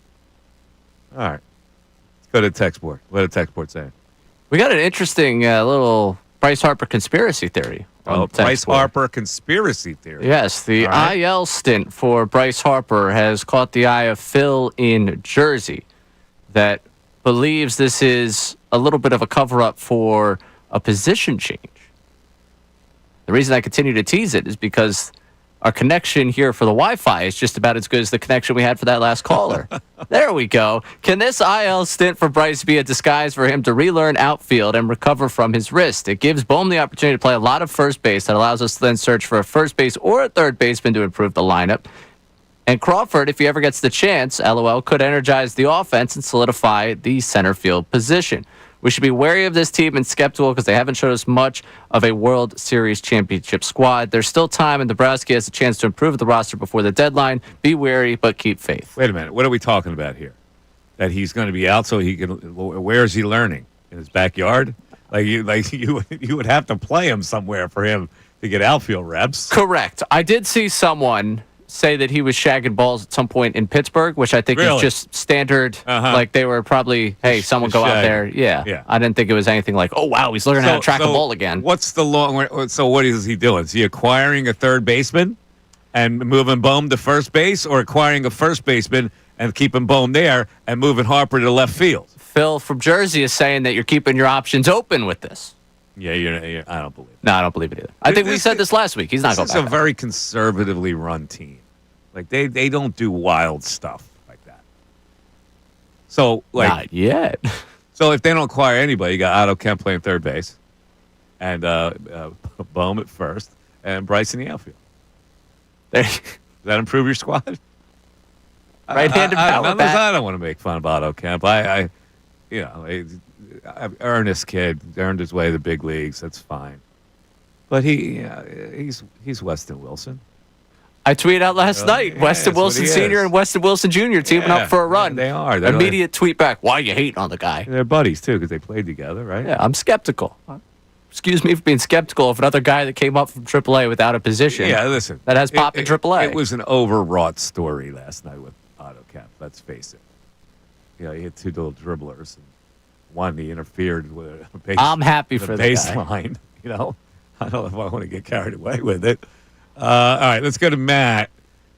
All right. Let's go to the text board. What did the text board say? We got an interesting little Bryce Harper conspiracy theory. Bryce Harper conspiracy theory. Yes, the IL stint for Bryce Harper has caught the eye of Phil in Jersey that believes this is a little bit of a cover-up for a position change. The reason I continue to tease it is because our connection here for the Wi-Fi is just about as good as the connection we had for that last caller. There we go. Can this IL stint for Bryce be a disguise for him to relearn outfield and recover from his wrist? It gives Bohm the opportunity to play a lot of first base that allows us to then search for a first base or a third baseman to improve the lineup. And Crawford, if he ever gets the chance, LOL, could energize the offense and solidify the center field position. We should be wary of this team and skeptical because they haven't showed us much of a World Series championship squad. There's still time, and Nebraska has a chance to improve the roster before the deadline. Be wary, but keep faith. Wait a minute. What are we talking about here? That he's going to be out so he can. Where is he learning? In his backyard? You would have to play him somewhere for him to get outfield reps. Correct. I did see someone say that he was shagging balls at some point in Pittsburgh, which I think is just standard. Like they were probably, hey, someone go out there. Yeah. I didn't think it was anything like, oh, wow, he's learning how to track a ball again. What's the long? So what is he doing? Is he acquiring a third baseman and moving Bohm to first base, or acquiring a first baseman and keeping Bohm there and moving Harper to left field? Phil from Jersey is saying that you're keeping your options open with this. Yeah, I don't believe it. No, I don't believe it either. I think we said this last week. He's not going back. This is a very conservatively run team. Like, they don't do wild stuff like that. So, like... Not yet. So, if they don't acquire anybody, you got Otto Kemp playing third base, and Bohm at first, and Bryce in the outfield. Does that improve your squad? Right-handed power bat. I don't want to make fun of Otto Kemp. Earnest kid, earned his way to the big leagues. That's fine. But he's Weston Wilson. I tweeted out last night, Weston Wilson Sr. and Weston Wilson Jr. teaming up for a run. They are. Immediate tweet back, why are you hating on the guy? They're buddies, too, because they played together, right? Yeah, I'm skeptical. Excuse me for being skeptical of another guy that came up from AAA without a position. Yeah, listen. That has popped in AAA. It was an overwrought story last night with Otto Kemp, let's face it. He had 2 little dribblers. And one, he interfered with a base. I'm happy for the baseline. I don't know if I want to get carried away with it. All right, let's go to Matt.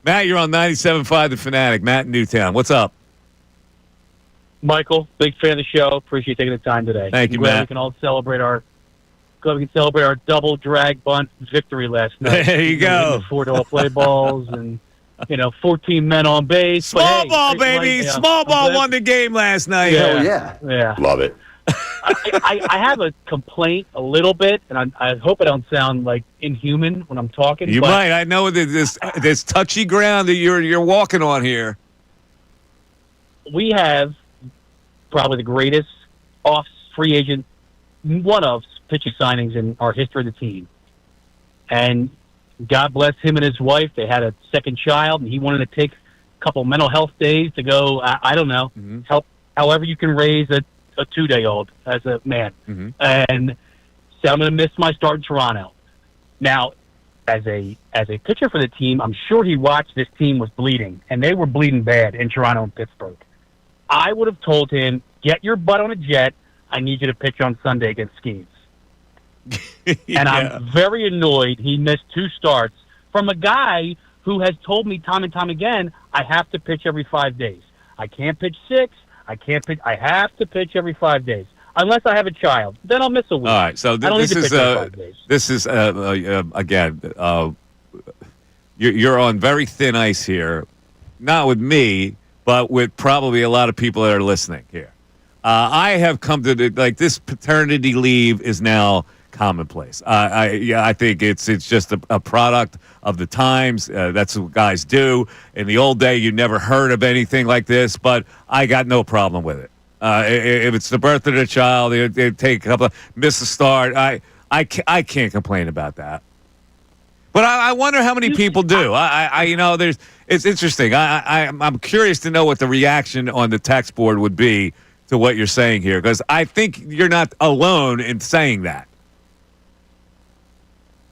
Matt, you're on 97.5 The Fanatic. Matt in Newtown. What's up? Michael, big fan of the show. Appreciate taking the time today. Thank you, Glad Matt. We can all celebrate our double drag bunt victory last night. There you go. 4 play balls and 14 men on base. Small ball, baby. Small ball won the game last night. Yeah. Love it. I have a complaint a little bit, and I hope I don't sound like inhuman when I'm talking. You might. I know that this touchy ground that you're walking on here. We have probably the greatest free agent, one of pitching signings in our history of the team. And God bless him and his wife. They had a second child, and he wanted to take a couple mental health days to go, I don't know, help however you can raise a 2-day-old as a man. And so I'm going to miss my start in Toronto. Now, as a pitcher for the team, I'm sure he watched this team was bleeding, and they were bleeding bad in Toronto and Pittsburgh. I would have told him, get your butt on a jet. I need you to pitch on Sunday against Skeens. And I'm very annoyed he missed 2 starts from a guy who has told me time and time again, I have to pitch every 5 days. I can't pitch 6. I have to pitch every 5 days. unless I have a child. Then I'll miss a week. All right, so I don't need to pitch for 5 days. this is again, you're on very thin ice here, not with me, but with probably a lot of people that are listening here. I have come to this paternity leave is now commonplace. I think it's just a product of the times. That's what guys do. In the old day, you never heard of anything like this, but I got no problem with it. If it's the birth of the child, they take a couple, miss the start. I can't complain about that. But I wonder how many people do. It's interesting. I'm curious to know what the reaction on the text board would be to what you're saying here, because I think you're not alone in saying that.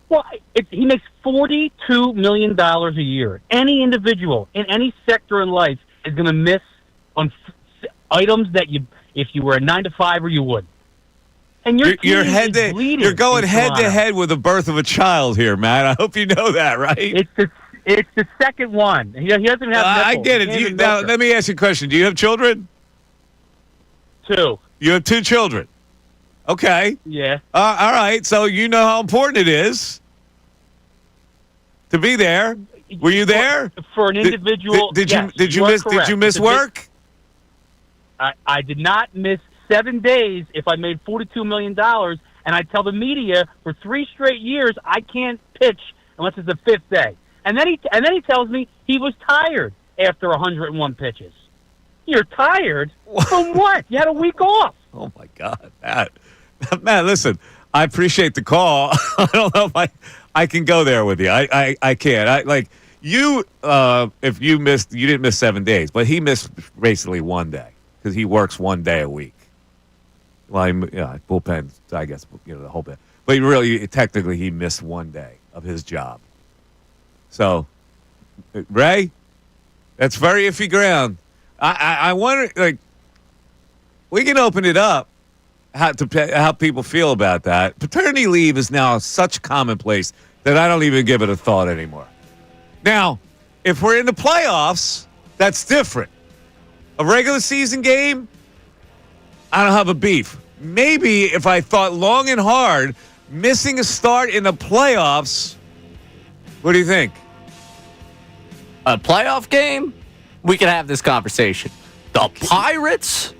Well, he makes $42 million a year. Any individual in any sector in life is going to miss on items that if you were a 9-to-5 you would. And you're going head to head with the birth of a child here, Matt. I hope you know that, right? It's the second one. He doesn't have nipples. I get it. Now, let me ask you a question. Do you have children? 2. You have 2 children. Okay. Yeah. All right. So you know how important it is to be there. Were you there for an individual? Did you miss work? I did not miss 7 days if I made $42 million, and I tell the media for 3 straight years I can't pitch unless it's the 5th day. And then he tells me he was tired after 101 pitches. You're tired? From what? You had a week off. Oh, my God, Matt, listen, I appreciate the call. I don't know if I can go there with you. I can't. If you didn't miss 7 days, but he missed basically 1 day because he works 1 day a week. Well, bullpen, I guess, the whole bit. But technically, he missed 1 day of his job. So, Ray, that's very iffy ground. I wonder, we can open it up how people feel about that. Paternity leave is now such commonplace that I don't even give it a thought anymore. Now, if we're in the playoffs, that's different. A regular season game, I don't have a beef. Maybe if I thought long and hard, missing a start in the playoffs, what do you think? A playoff game? We can have this conversation. The Pirates?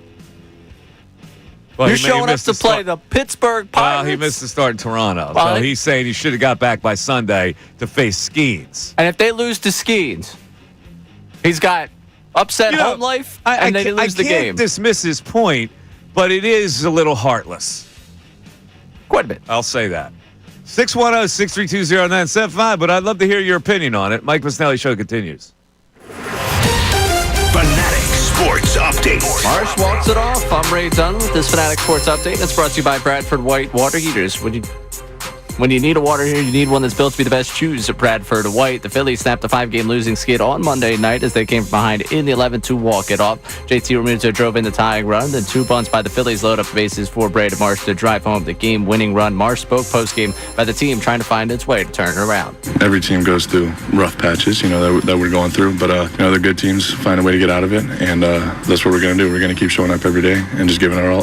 Well, you're showing up to play the Pittsburgh Pirates? Well, he missed the start in Toronto. Well, so he's saying he should have got back by Sunday to face Skeens. And if they lose to Skeens, he's got upset home life, and they lose the game. I can't dismiss his point, but it is a little heartless. Quite a bit. I'll say that. 610-632-0975, but I'd love to hear your opinion on it. Mike Missanelli Show continues. Fanatic Sports Update. Marsh walks it off. I'm Ray Dunn with this Fanatic Sports Update. It's brought to you by Bradford White Water Heaters. When you need a water heater, you need one that's built to be the best. Choose Bradford White. The Phillies snapped a 5-game losing skid on Monday night as they came from behind in the 11th to walk it off. JT Realmuto drove in the tying run. Then 2 bunts by the Phillies load up the bases for Brady Marsh to drive home the game-winning run. Marsh spoke postgame by the team trying to find its way to turn it around. Every team goes through rough patches, that we're going through. But, the good teams find a way to get out of it. And that's what we're going to do. We're going to keep showing up every day and just giving our all.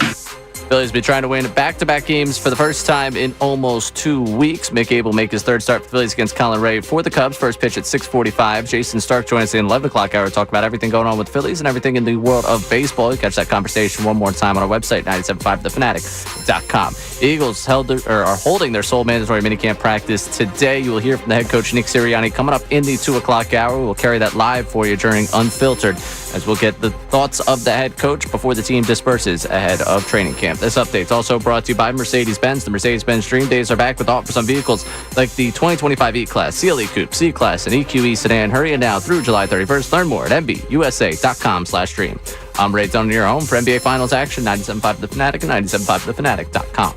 Phillies been trying to win back-to-back games for the first time in almost 2 weeks. Mick Abel make his third start for the Phillies against Colin Ray for the Cubs. First pitch at 6:45. Jason Stark joins us in 11 o'clock hour to talk about everything going on with the Phillies and everything in the world of baseball. You catch that conversation one more time on our website, 975thefanatic.com. Eagles are holding their sole mandatory minicamp practice today. You will hear from the head coach, Nick Sirianni, coming up in the 2 o'clock hour. We'll carry that live for you during Unfiltered as we'll get the thoughts of the head coach before the team disperses ahead of training camp. This update is also brought to you by Mercedes-Benz. The Mercedes-Benz Dream Days are back with offers on vehicles like the 2025 E-Class, CLE Coupe, C-Class, and EQE Sedan. Hurry now through July 31st. Learn more at MBUSA.com/dream. I'm Ray Dunn, your home for NBA Finals action, 97.5 The Fanatic and 97.5thefanatic.com.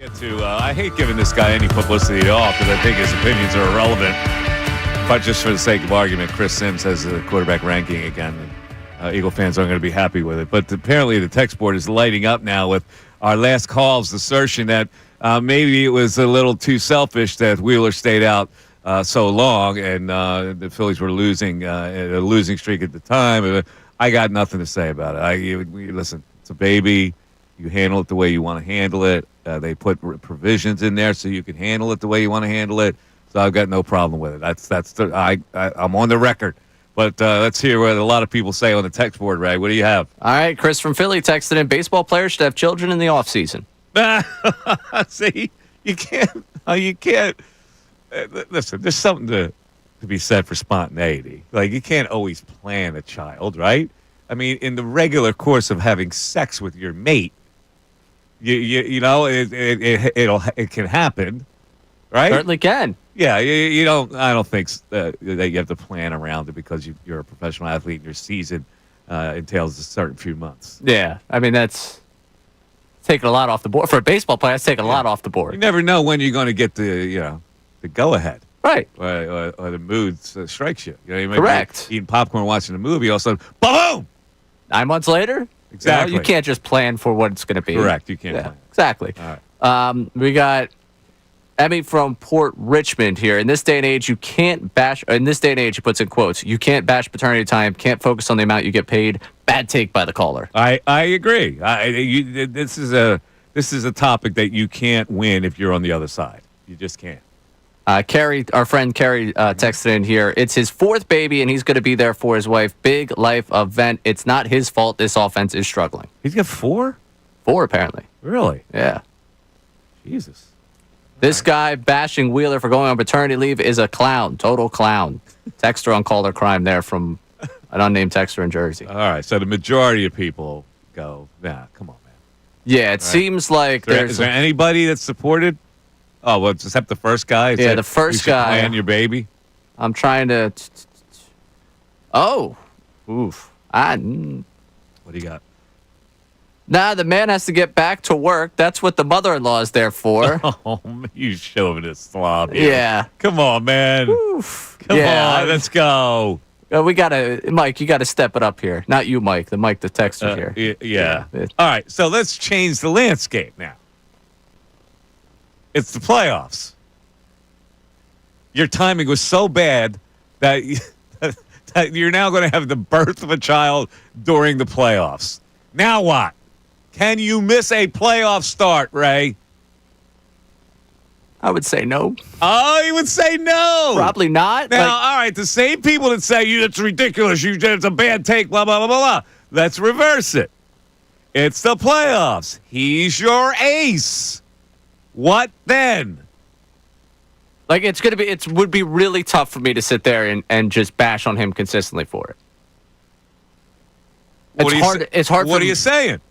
I hate giving this guy any publicity at all because I think his opinions are irrelevant. But just for the sake of argument, Chris Sims has the quarterback ranking again. Eagle fans aren't going to be happy with it. But apparently the text board is lighting up now with our last call's assertion that maybe it was a little too selfish that Wheeler stayed out so long and the Phillies were losing a losing streak at the time. I got nothing to say about it. Listen, it's a baby. You handle it the way you want to handle it. They put provisions in there so you can handle it the way you want to handle it. So I've got no problem with it. I'm on the record. But let's hear what a lot of people say on the text board, Ray. What do you have? All right, Chris from Philly texted in, baseball players should have children in the offseason. See, you can't. Listen, there's something to be said for spontaneity. Like, you can't always plan a child, right? I mean, in the regular course of having sex with your mate, you know, it can happen, right? Certainly can. Yeah, you don't. I don't think that you have to plan around it because you're a professional athlete and your season entails a certain few months. Yeah, I mean that's taking a lot off the board for a baseball player. That's taking a lot off the board. You never know when you're going to get the go ahead, right? Or the mood strikes you. You might Correct. be eating popcorn, watching a movie, all of a sudden, boom! 9 months later, exactly. You can't just plan for what it's going to be. Correct. You can't plan. Exactly. All right. We got Emmy from Port Richmond here. In this day and age, you can't bash. In this day and age, he puts in quotes. You can't bash paternity time. Can't focus on the amount you get paid. Bad take by the caller. I agree. This is a topic that you can't win if you're on the other side. You just can't. Carrie, our friend Carrie, texted in here. It's his fourth baby, and he's going to be there for his wife. Big life event. It's not his fault. This offense is struggling. He's got 4? 4, apparently. Really? Yeah. Jesus. This guy bashing Wheeler for going on paternity leave is a clown. Total clown. Texter on Caller Crime there from an unnamed texter in Jersey. All right. So the majority of people go, nah, come on, man. Yeah, it seems like Is there anybody that's supported? Oh, well, except the first guy? Yeah, the first guy. Plan your baby? I'm trying to... Oh. Oof. What do you got? Nah, the man has to get back to work. That's what the mother-in-law is there for. Oh, you chauvinist slob. Yeah. Come on, man. Oof. Come on, let's go. We got to... Mike, you got to step it up here. Not you, Mike. The texter here. Yeah. All right, so let's change the landscape now. It's the playoffs. Your timing was so bad that you're now going to have the birth of a child during the playoffs. Now what? Can you miss a playoff start, Ray? I would say no. Oh, you would say no. Probably not. Now, all right, the same people that say it's ridiculous, it's a bad take, blah, blah, blah, blah, blah. Let's reverse it. It's the playoffs. He's your ace. What then? Like, it would be really tough for me to sit there and just bash on him consistently for it. It's hard. What are you saying?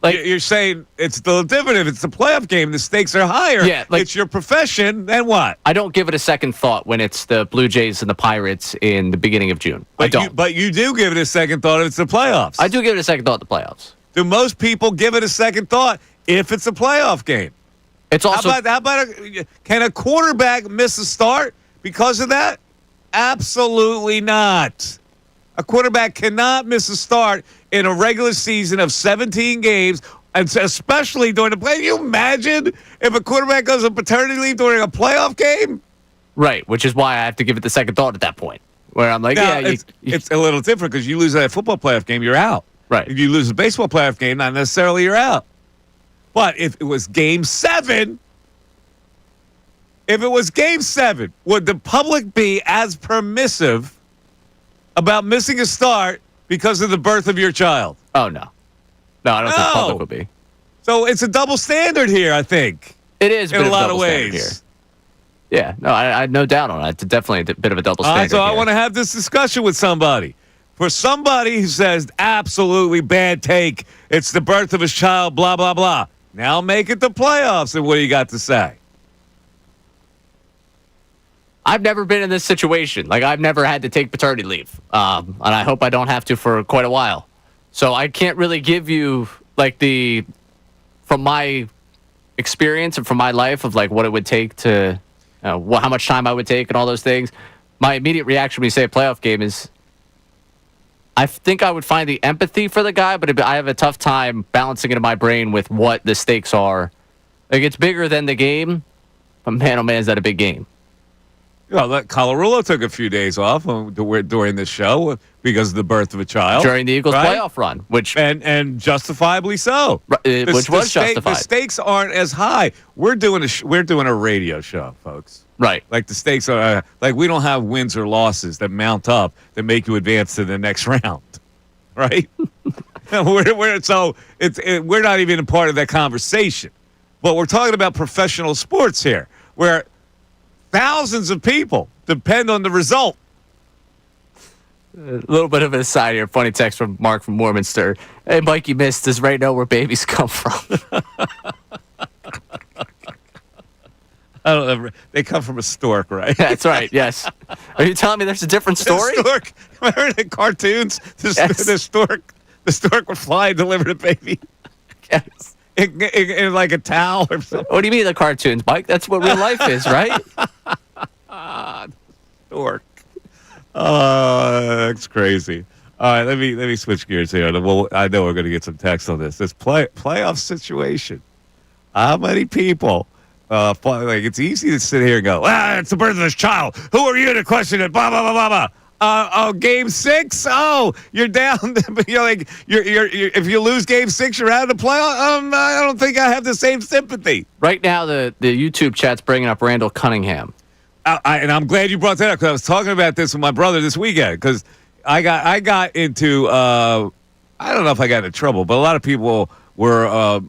Like, you're saying it's the different. If it's the playoff game, the stakes are higher. Yeah, it's your profession. Then what? I don't give it a second thought when it's the Blue Jays and the Pirates in the beginning of June. I don't. But you do give it a second thought if it's the playoffs. I do give it a second thought at the playoffs. Do most people give it a second thought if it's a playoff game? It's also how about can a quarterback miss a start because of that? Absolutely not. A quarterback cannot miss a start in a regular season of 17 games, and especially during the play. Can you imagine if a quarterback goes on paternity leave during a playoff game? Right, which is why I have to give it the second thought at that point, where I'm like, now, it's a little different because you lose that football playoff game, you're out. Right. If you lose a baseball playoff game, not necessarily you're out. But if it was Game 7, would the public be as permissive about missing a start because of the birth of your child? Oh, no. No, I don't think the public would be. So it's a double standard here, I think. It is in a lot of ways. Here. Yeah, no, I had no doubt on it. It's definitely a bit of a double standard. So I want to have this discussion with somebody. For somebody who says, absolutely bad take, it's the birth of his child, blah, blah, blah. Now make it the playoffs, and what do you got to say? I've never been in this situation. Like, I've never had to take paternity leave. And I hope I don't have to for quite a while. So I can't really give you, like, from my experience and from my life of like what it would take to, how much time I would take and all those things, my immediate reaction when you say a playoff game is, I think I would find the empathy for the guy, but I have a tough time balancing it in my brain with what the stakes are. Like, it's bigger than the game, but man, oh man, is that a big game. Well, Colarulo took a few days off during this show because of the birth of a child. During the Eagles' playoff run, which... And justifiably so. Which was justified. The stakes aren't as high. We're doing a radio show, folks. Right. Like the stakes are, like we don't have wins or losses that mount up that make you advance to the next round, right? we're not even a part of that conversation. But we're talking about professional sports here, where thousands of people depend on the result. A little bit of an aside here. Funny text from Mark from Warminster. Hey, Mike, you missed. Does Ray know where babies come from? I don't know. They come from a stork, right? That's right, yes. Are you telling me there's a different story? The stork. Remember the cartoons? The stork would fly and deliver the baby. Yes. In like a towel or something. What do you mean the cartoons, Mike? That's what real life is, right? Stork. That's crazy. All right, let me switch gears here. Well, I know we're going to get some text on this. This playoff situation. How many people? Like it's easy to sit here and go, it's the birth of this child. Who are you to question it? Blah blah blah blah blah. Game 6. Oh, you're down. You're like you're if you lose Game 6, you're out of the playoff. I don't think I have the same sympathy. Right now, the YouTube chat's bringing up Randall Cunningham. And I'm glad you brought that up because I was talking about this with my brother this weekend because I got into I don't know if I got into trouble, but a lot of people were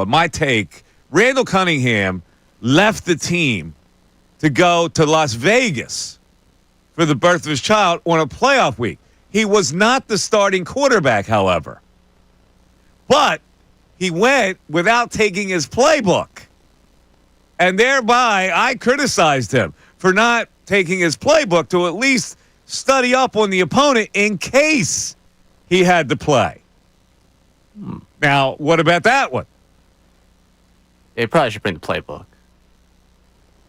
my take. Randall Cunningham left the team to go to Las Vegas for the birth of his child on a playoff week. He was not the starting quarterback, however. But he went without taking his playbook. And thereby, I criticized him for not taking his playbook to at least study up on the opponent in case he had to play. Now, what about that one? They probably should bring the playbook.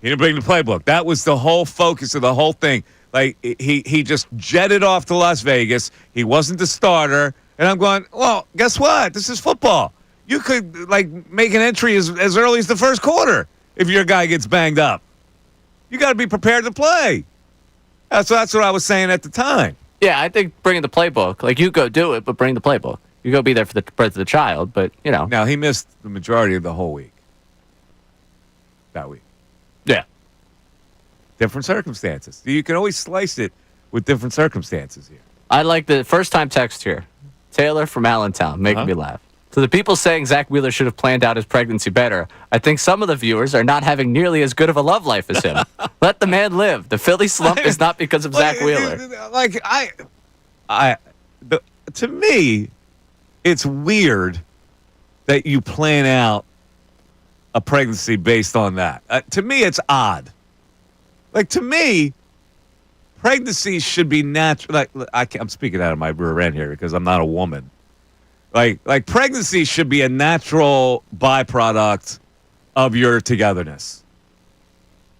He didn't bring the playbook. That was the whole focus of the whole thing. Like, he just jetted off to Las Vegas. He wasn't the starter. And I'm going, well, guess what? This is football. You could, like, make an entry as early as the first quarter if your guy gets banged up. You got to be prepared to play. That's what I was saying at the time. Yeah, I think bringing the playbook. Like, you go do it, but bring the playbook. You go be there for the birth of the child, but, you know. Now, he missed the majority of the whole week. That week. Yeah. Different circumstances. You can always slice it with different circumstances here. I like the first-time text here. Taylor from Allentown, making me laugh. To the people saying Zach Wheeler should have planned out his pregnancy better, I think some of the viewers are not having nearly as good of a love life as him. Let the man live. The Philly slump is not because of Zach Wheeler. Like, to me, it's weird that you plan out a pregnancy based on that. To me, it's odd. Like, to me, pregnancy should be natural. Like, I'm speaking out of my rear end here because I'm not a woman. Like pregnancy should be a natural byproduct of your togetherness,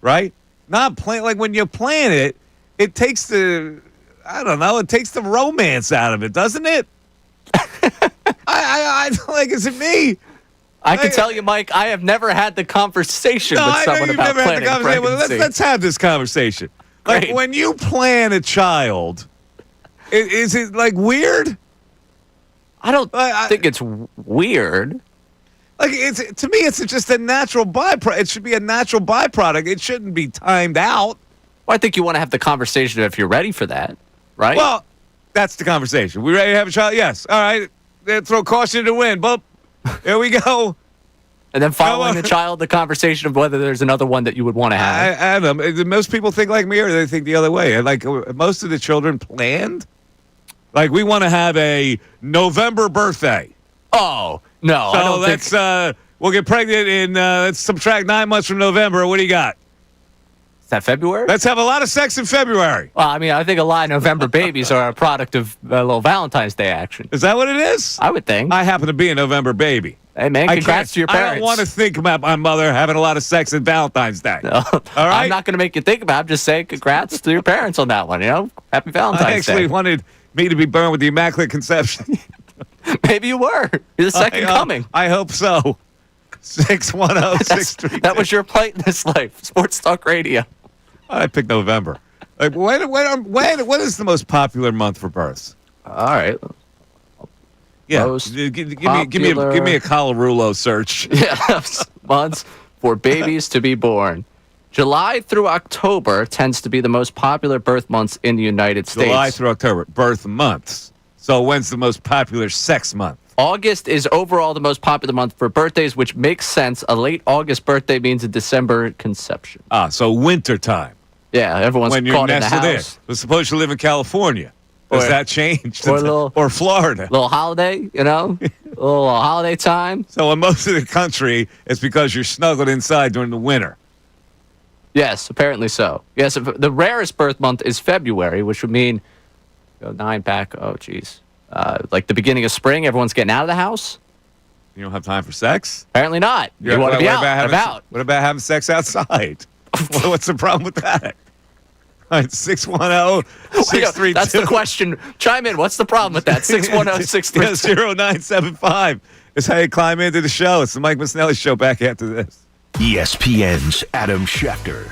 right? Not plan. Like when you plan it, it takes the romance out of it, doesn't it? I like. Is it me? I can tell you, Mike, I have never had the conversation with someone about planning pregnancy. Well, let's have this conversation. Like when you plan a child, is it like weird? I don't think it's weird. Like to me, it's just a natural byproduct. It should be a natural byproduct. It shouldn't be timed out. Well, I think you want to have the conversation if you're ready for that, right? Well, that's the conversation. We ready to have a child? Yes. All right. Throw caution to the wind. Boop. Here we go. And then following the child, the conversation of whether there's another one that you would want to have. Adam, most people think like me, or they think the other way. Like most of the children planned. Like, we want to have a November birthday. Oh, no. So I don't let's, we'll get pregnant in, let's subtract 9 months from November. What do you got? Is that February? Let's have a lot of sex in February. Well, I mean, I think a lot of November babies are a product of a little Valentine's Day action. Is that what it is? I would think. I happen to be a November baby. Hey, man, congrats to your parents. I don't want to think about my mother having a lot of sex on Valentine's Day. No, all right? I'm not going to make you think about it. I'm just saying congrats to your parents on that one. Happy Valentine's Day. I actually wanted me to be burned with the Immaculate Conception. Maybe you were. You're the second coming. I hope so. 610-632. That was your plight in this life. Sports Talk Radio. I picked November. Like, when is the most popular month for births? All right. Yeah, Most give me a Colarulo search. Yeah, months for babies to be born. July through October tends to be the most popular birth months in the United States. July through October, birth months. So when's the most popular sex month? August is overall the most popular month for birthdays, which makes sense. A late August birthday means a December conception. So winter time. Yeah, everyone's when you're caught in the nestled house. But suppose you live in California. Does that change? Or Florida. Little holiday, a little holiday time. So in most of the country, it's because you're snuggled inside during the winter. Yes, apparently so. Yes, the rarest birth month is February, which would mean 9 back. Oh, geez. Like the beginning of spring, everyone's getting out of the house. You don't have time for sex? Apparently not. You want to be out. What about having sex outside? What's the problem with that? All right, 610-632. That's the question. Chime in. What's the problem with that? 610-632-0975 is how you climb into the show. It's the Mike Missanelli Show. Back after this. ESPN's Adam Schefter.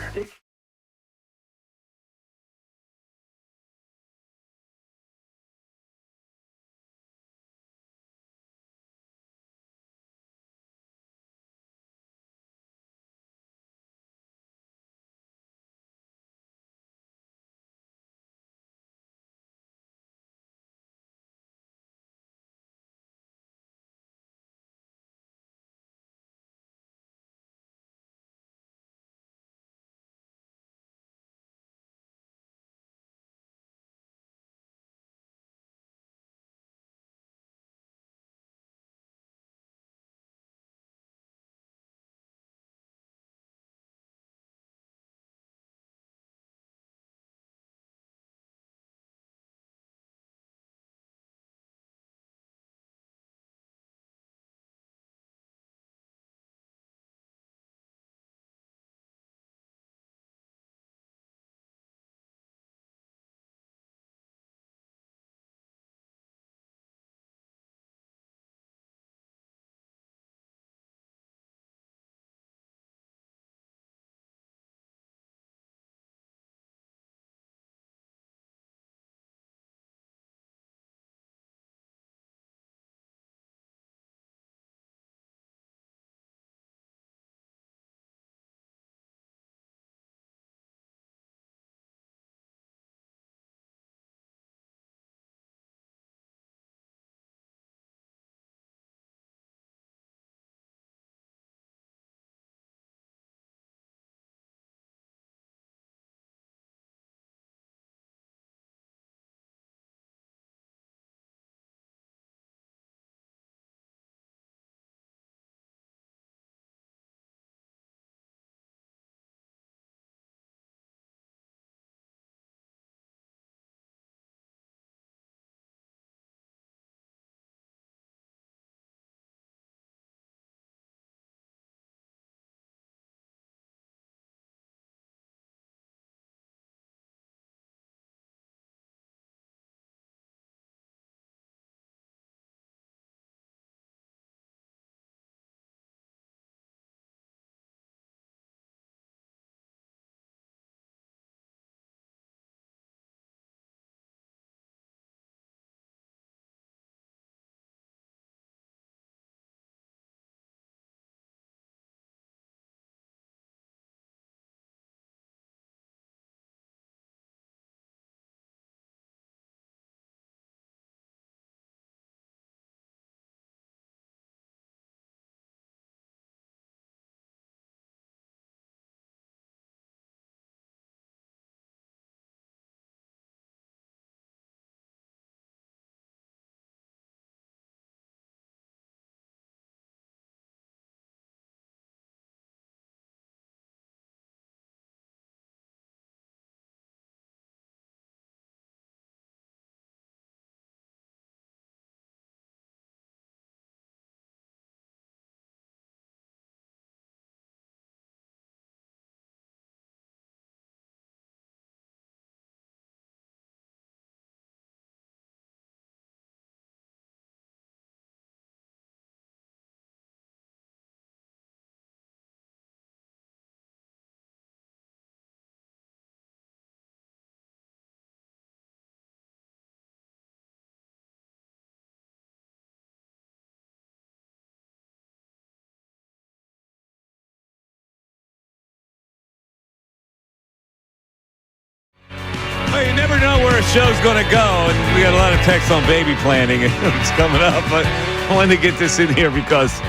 our show's going to go, and we got a lot of texts on baby planning and it's coming up, but I wanted to get this in here because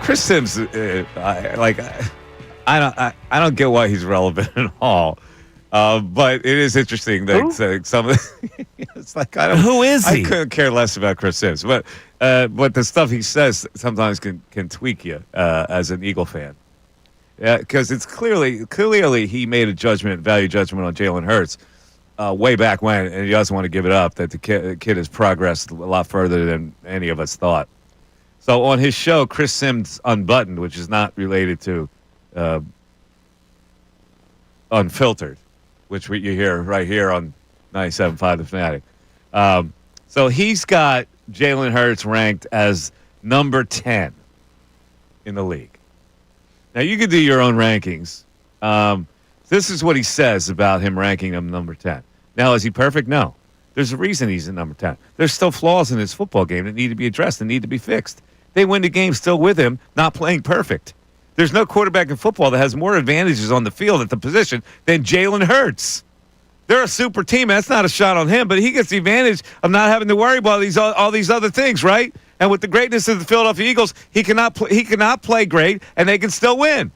Chris Sims, I don't get why he's relevant at all. But it is interesting that some of it's like Who is he? I couldn't care less about Chris Sims, but the stuff he says sometimes can tweak you as an Eagle fan. Yeah, because it's clearly he made a value judgment on Jalen Hurts way back when, and he doesn't want to give it up. That the kid has progressed a lot further than any of us thought. So on his show, Chris Sims Unbuttoned, which is not related to Unfiltered, which you hear right here on 97.5 The Fanatic. So he's got Jalen Hurts ranked as number 10 in the league. Now, you can do your own rankings. This is what he says about him ranking him number 10. Now, is he perfect? No. There's a reason he's at number 10. There's still flaws in his football game that need to be addressed and need to be fixed. They win the game still with him, not playing perfect. There's no quarterback in football that has more advantages on the field at the position than Jalen Hurts. They're a super team. That's not a shot on him, but he gets the advantage of not having to worry about all these other things, right? And with the greatness of the Philadelphia Eagles, he cannot play great, and they can still win.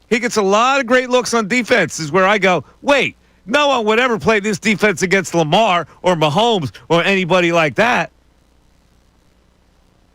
He gets a lot of great looks on defense, is where I go, wait, no one would ever play this defense against Lamar or Mahomes or anybody like that.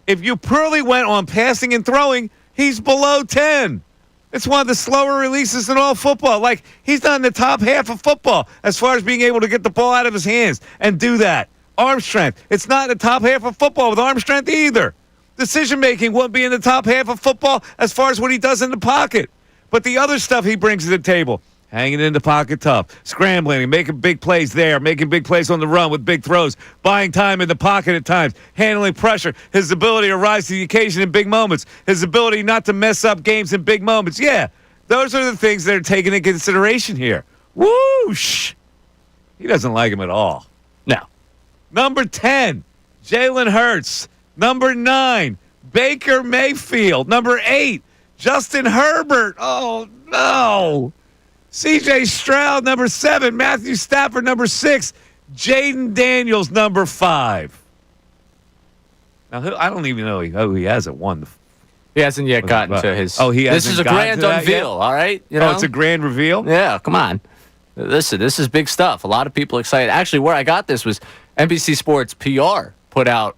If you purely went on passing and throwing, he's below 10. It's one of the slower releases in all football. Like, he's not in the top half of football as far as being able to get the ball out of his hands and do that. Arm strength. It's not in the top half of football with arm strength either. Decision-making wouldn't be in the top half of football as far as what he does in the pocket. But the other stuff he brings to the table, hanging in the pocket tough, scrambling, and making big plays there, making big plays on the run with big throws, buying time in the pocket at times, handling pressure, his ability to rise to the occasion in big moments, his ability not to mess up games in big moments. Yeah, those are the things that are taken into consideration here. Whoosh! He doesn't like him at all. No. Number 10, Jalen Hurts. Number 9, Baker Mayfield. Number 8, Justin Herbert. Oh, no. C.J. Stroud, number 7. Matthew Stafford, number 6. Jaden Daniels, number 5. Now, I don't even know who he has at 1. He hasn't yet gotten to his. Oh, he hasn't. This is a grand unveil, all right? You know? Oh, it's a grand reveal? Yeah, come on. Listen, this is big stuff. A lot of people excited. Actually, where I got this was NBC Sports PR put out,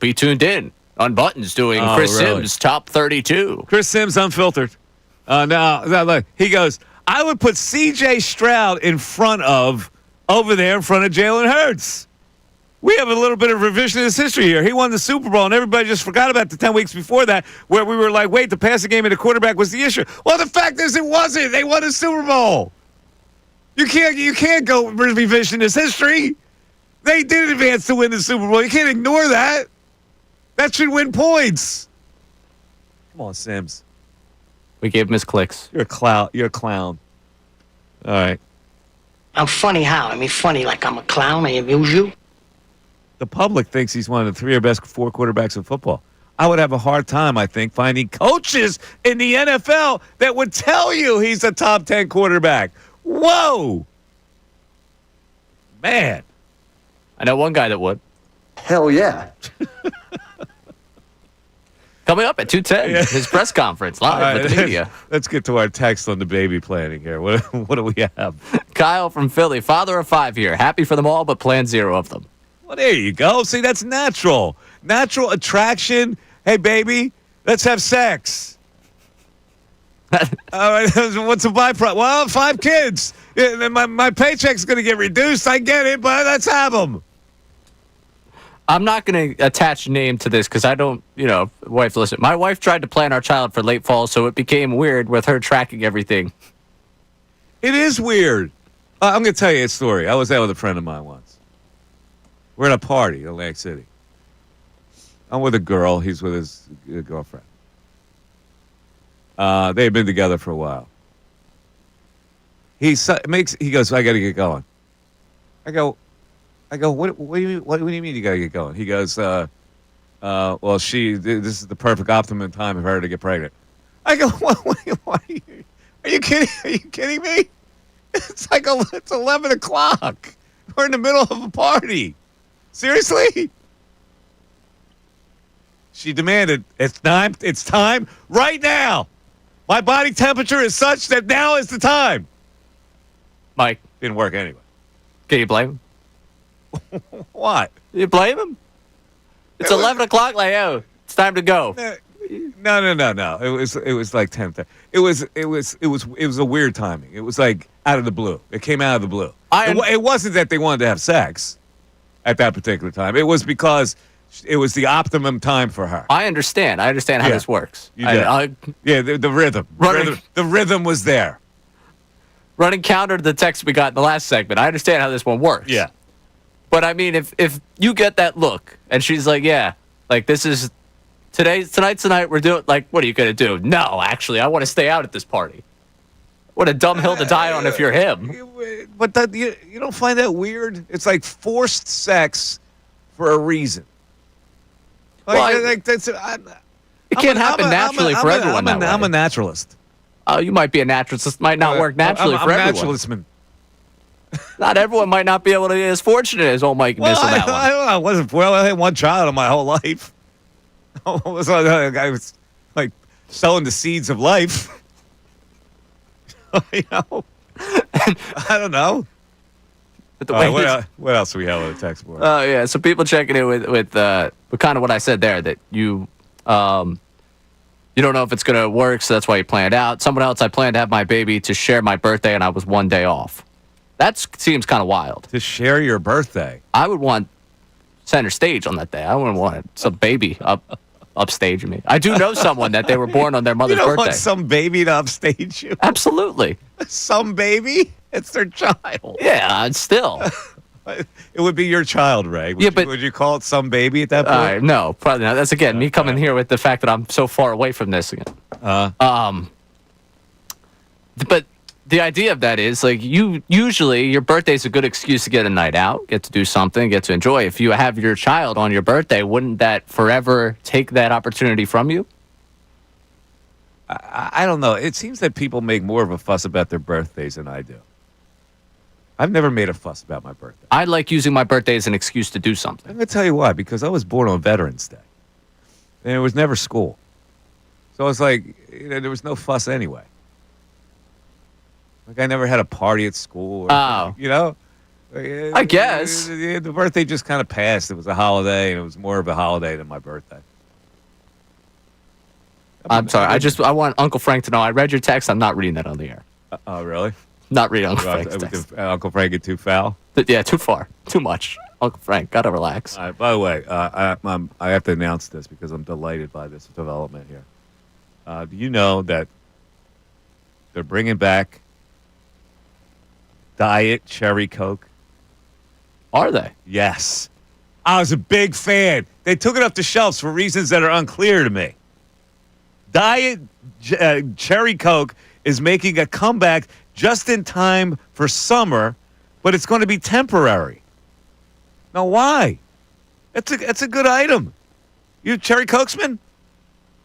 be tuned in. Unbutton's doing Chris Sims top 32. Chris Sims Unfiltered. Now, he goes, I would put C.J. Stroud over there in front of Jalen Hurts. We have a little bit of revisionist history here. He won the Super Bowl, and everybody just forgot about the 10 weeks before that where we were like, wait, the passing game and the quarterback was the issue. Well, the fact is it wasn't. They won the Super Bowl. You can't go revisionist history. They did advance to win the Super Bowl. You can't ignore that. That should win points. Come on, Sims. We gave him his clicks. You're a clown. All right. I'm funny how? I mean, funny like I'm a clown. I amuse you? The public thinks he's one of the 3 or best 4 quarterbacks in football. I would have a hard time, I think, finding coaches in the NFL that would tell you he's a top 10 quarterback. Whoa. Man. I know one guy that would. Hell yeah. Coming up at 2:10, his press conference live with the media. Let's get to our text on the baby planning here. What do we have? Kyle from Philly, father of 5 here. Happy for them all, but plan 0 of them. Well, there you go. See, that's natural. Natural attraction. Hey, baby, let's have sex. All right, what's a byproduct? Well, 5 kids. Yeah, my paycheck's going to get reduced. I get it, but let's have them. I'm not going to attach name to this because I don't, wife, listen. My wife tried to plan our child for late fall, so it became weird with her tracking everything. It is weird. I'm going to tell you a story. I was out with a friend of mine once. We're at a party in Atlantic City. I'm with a girl. He's with his girlfriend. They've been together for a while. He goes, I got to get going. I go, what do you mean you got to get going? He goes, well, this is the perfect optimum time for her to get pregnant. I go, why are you kidding? Are you kidding me? It's like it's 11 o'clock. We're in the middle of a party. Seriously? She demanded, it's time right now. My body temperature is such that now is the time. Mike. Didn't work anyway. Can you blame him? What? You blame him? It's 11 o'clock, like, oh, it's time to go. No. It was like 10:30. It was a weird timing. It was like out of the blue. It came out of the blue. It wasn't that they wanted to have sex at that particular time. It was because it was the optimum time for her. I understand. how this works. You did. The rhythm. The rhythm was there. Running counter to the text we got in the last segment. I understand how this one works. Yeah. But I mean, if you get that look and she's like, yeah, like this is tonight's the night we're doing, like, what are you going to do? No, actually, I want to stay out at this party. What a dumb hill to die on if you're him. But you don't find that weird? It's like forced sex for a reason. It can't happen naturally for everyone that way. I'm a naturalist. Oh, you might be a naturalist. Might not work naturally for everyone. I'm a naturalistman. Not everyone might not be able to be as fortunate as old Mike Miss on that one. I wasn't. Well, I had one child in my whole life. I was like sowing the seeds of life. You know, I don't know. But the way what else do we have on the text board? Oh yeah, so people checking in with kind of what I said there, that you don't know if it's gonna work, so that's why you planned out. Someone else, I planned to have my baby to share my birthday, and I was one day off. That seems kind of wild. To share your birthday, I would want center stage on that day. I wouldn't want some baby upstage me. I do know someone that they were born on their mother's birthday. You don't want some baby to upstage you? Absolutely. Some baby? It's their child. Yeah, still. It would be your child, Ray. Would you call it some baby at that point? No, probably not. That's, again, me coming here with the fact that I'm so far away from this again. But the idea of that is, like, usually your birthday's a good excuse to get a night out, get to do something, get to enjoy. If you have your child on your birthday, wouldn't that forever take that opportunity from you? I don't know. It seems that people make more of a fuss about their birthdays than I do. I've never made a fuss about my birthday. I like using my birthday as an excuse to do something. I'm going to tell you why. Because I was born on Veterans Day. And it was never school. So it's like, there was no fuss anyway. Like, I never had a party at school. You know? I guess. The birthday just kind of passed. It was a holiday, and it was more of a holiday than my birthday. I'm sorry. I want Uncle Frank to know I read your text. I'm not reading that on the air. Oh, really? Not reading Uncle Frank's text. Did Uncle Frank get too foul? Yeah, too far. Too much. Uncle Frank, gotta relax. All right, by the way, I have to announce this because I'm delighted by this development here. Do you know that they're bringing back Diet Cherry Coke? Are they? Yes. I was a big fan. They took it off the shelves for reasons that are unclear to me. Diet Cherry Coke is making a comeback just in time for summer, but it's going to be temporary. Now, why? It's a good item. You a Cherry Cokesman?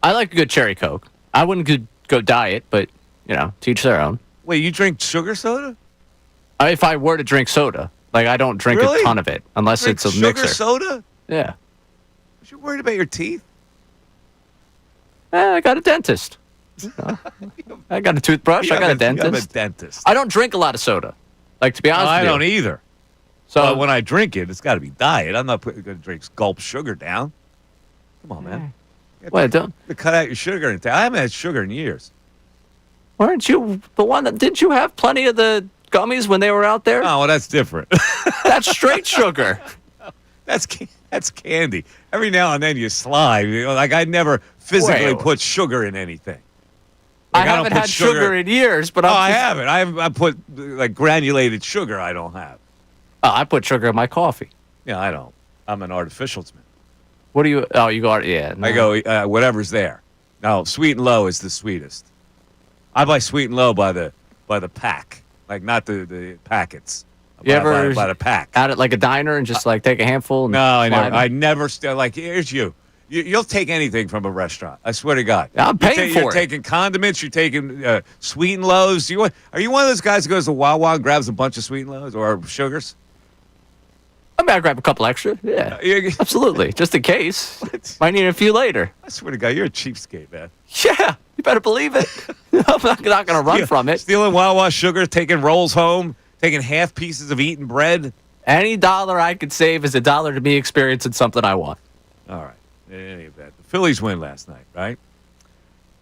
I like a good Cherry Coke. I wouldn't go diet, but, teach their own. Wait, you drink sugar soda? If I were to drink soda. Like, I don't drink a ton of it, unless it's a mixer. Sugar soda? Yeah. You're worried about your teeth? I got a dentist. I got a toothbrush. I got a dentist. You have a dentist. I don't drink a lot of soda. Like, to be honest with you. I don't either. So but when I drink it, it's got to be diet. I'm not going to drink gulp sugar down. Come on, man. Wait, don't. To cut out your sugar intake. I haven't had sugar in years. Weren't you the one that, didn't you have plenty of the gummies when they were out there? Oh, well, that's different. That's straight sugar. That's candy. Every now and then you slide. Like, I never physically put sugar in anything. Like, I haven't had sugar in years, but I haven't. I put like granulated sugar. I don't have. I put sugar in my coffee. Yeah, I don't. I'm an artificialsman. What do you? Oh, you go. Yeah. No. I go whatever's there. No, Sweet and Low is the sweetest. I buy Sweet and Low by the pack, like not the packets. You ever by the pack? Out at like a diner and just like take a handful? And no, I never. Like, here's you. You'll take anything from a restaurant. I swear to God. I'm paying for it. You're taking condiments. You're taking sweet and loaves. Are you one of those guys who goes to Wawa and grabs a bunch of sweet and loaves or sugars? I mean, I'll grab a couple extra. Yeah, absolutely. Just in case. Might need a few later. I swear to God, you're a cheapskate, man. Yeah, you better believe it. I'm not going to run from it. Stealing Wawa sugar, taking rolls home, taking half pieces of eaten bread. Any dollar I could save is a dollar to me experiencing something I want. All right. In any event, the Phillies win last night, right?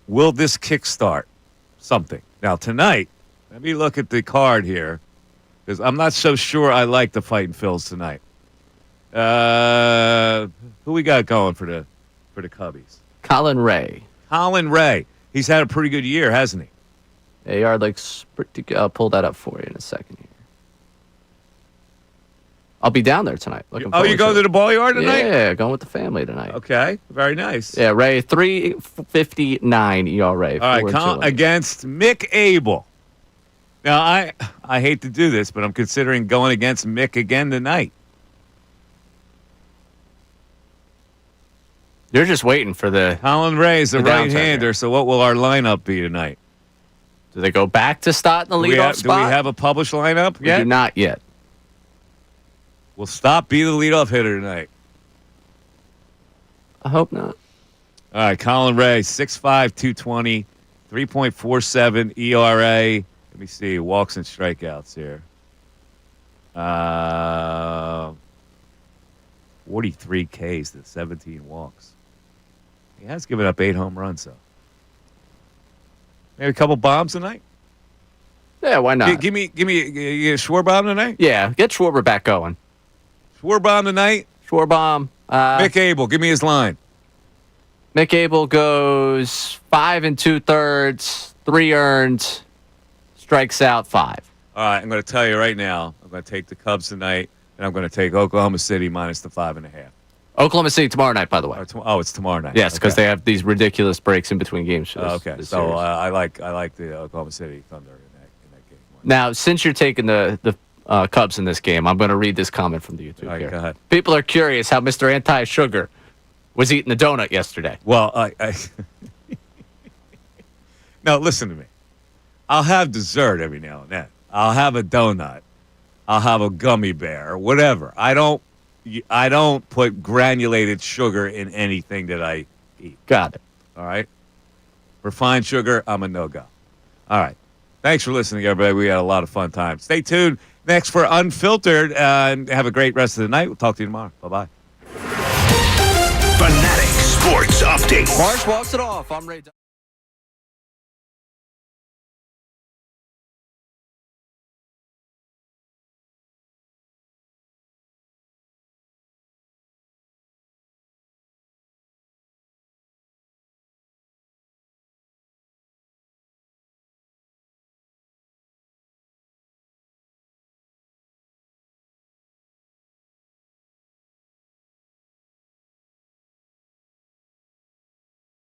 Will this kickstart something? Now, tonight, let me look at the card here, because I'm not so sure I like the Fighting Phils tonight. Who we got going for the Cubbies? Colin Ray. Colin Ray. He's had a pretty good year, hasn't he? AR looks pretty good. I'll pull that up for you in a second here. I'll be down there tonight. You're going to the ball yard tonight? Yeah, going with the family tonight. Okay, very nice. Yeah, Ray, 3.59 ERA. All right, against Mick Abel. Now, I hate to do this, but I'm considering going against Mick again tonight. You're just waiting for the... Colin Ray is a right-hander, so what will our lineup be tonight? Do they go back to Stott in the leadoff spot? Do we have a published lineup yet? We do not yet. Will Stott be the leadoff hitter tonight? I hope not. All right, Colin Ray, 6'5", 220, 3.47 ERA. Let me see, walks and strikeouts here. 43 Ks to 17 walks. He has given up 8 home runs, though. Maybe a couple bombs tonight? Yeah, why not? Give me a Schwarber tonight? Yeah, get Schwarber back going. Schwarber tonight? Schwarber. Mick Abel, give me his line. Mick Abel goes 5 2/3, 3 earned, strikes out 5. All right, I'm going to tell you right now, I'm going to take the Cubs tonight, and I'm going to take Oklahoma City minus the 5.5. Oklahoma City tomorrow night, by the way. It's tomorrow night. Yes, because they have these ridiculous breaks in between games. Okay, so I like the Oklahoma City Thunder in that game. Now, since you're taking the Cubs in this game, I'm going to read this comment from the YouTube All right, here. go ahead. People are curious how Mr. Anti-Sugar was eating the donut yesterday. Well, now listen to me. I'll have dessert every now and then. I'll have a donut. I'll have a gummy bear, whatever. I don't put granulated sugar in anything that I eat. Got it. All right? Refined sugar, I'm a no-go. All right. Thanks for listening, everybody. We had a lot of fun time. Stay tuned next for Unfiltered, and have a great rest of the night. We'll talk to you tomorrow. Bye-bye. Fanatic Sports Update. Marsh walks it off. I'm Ray.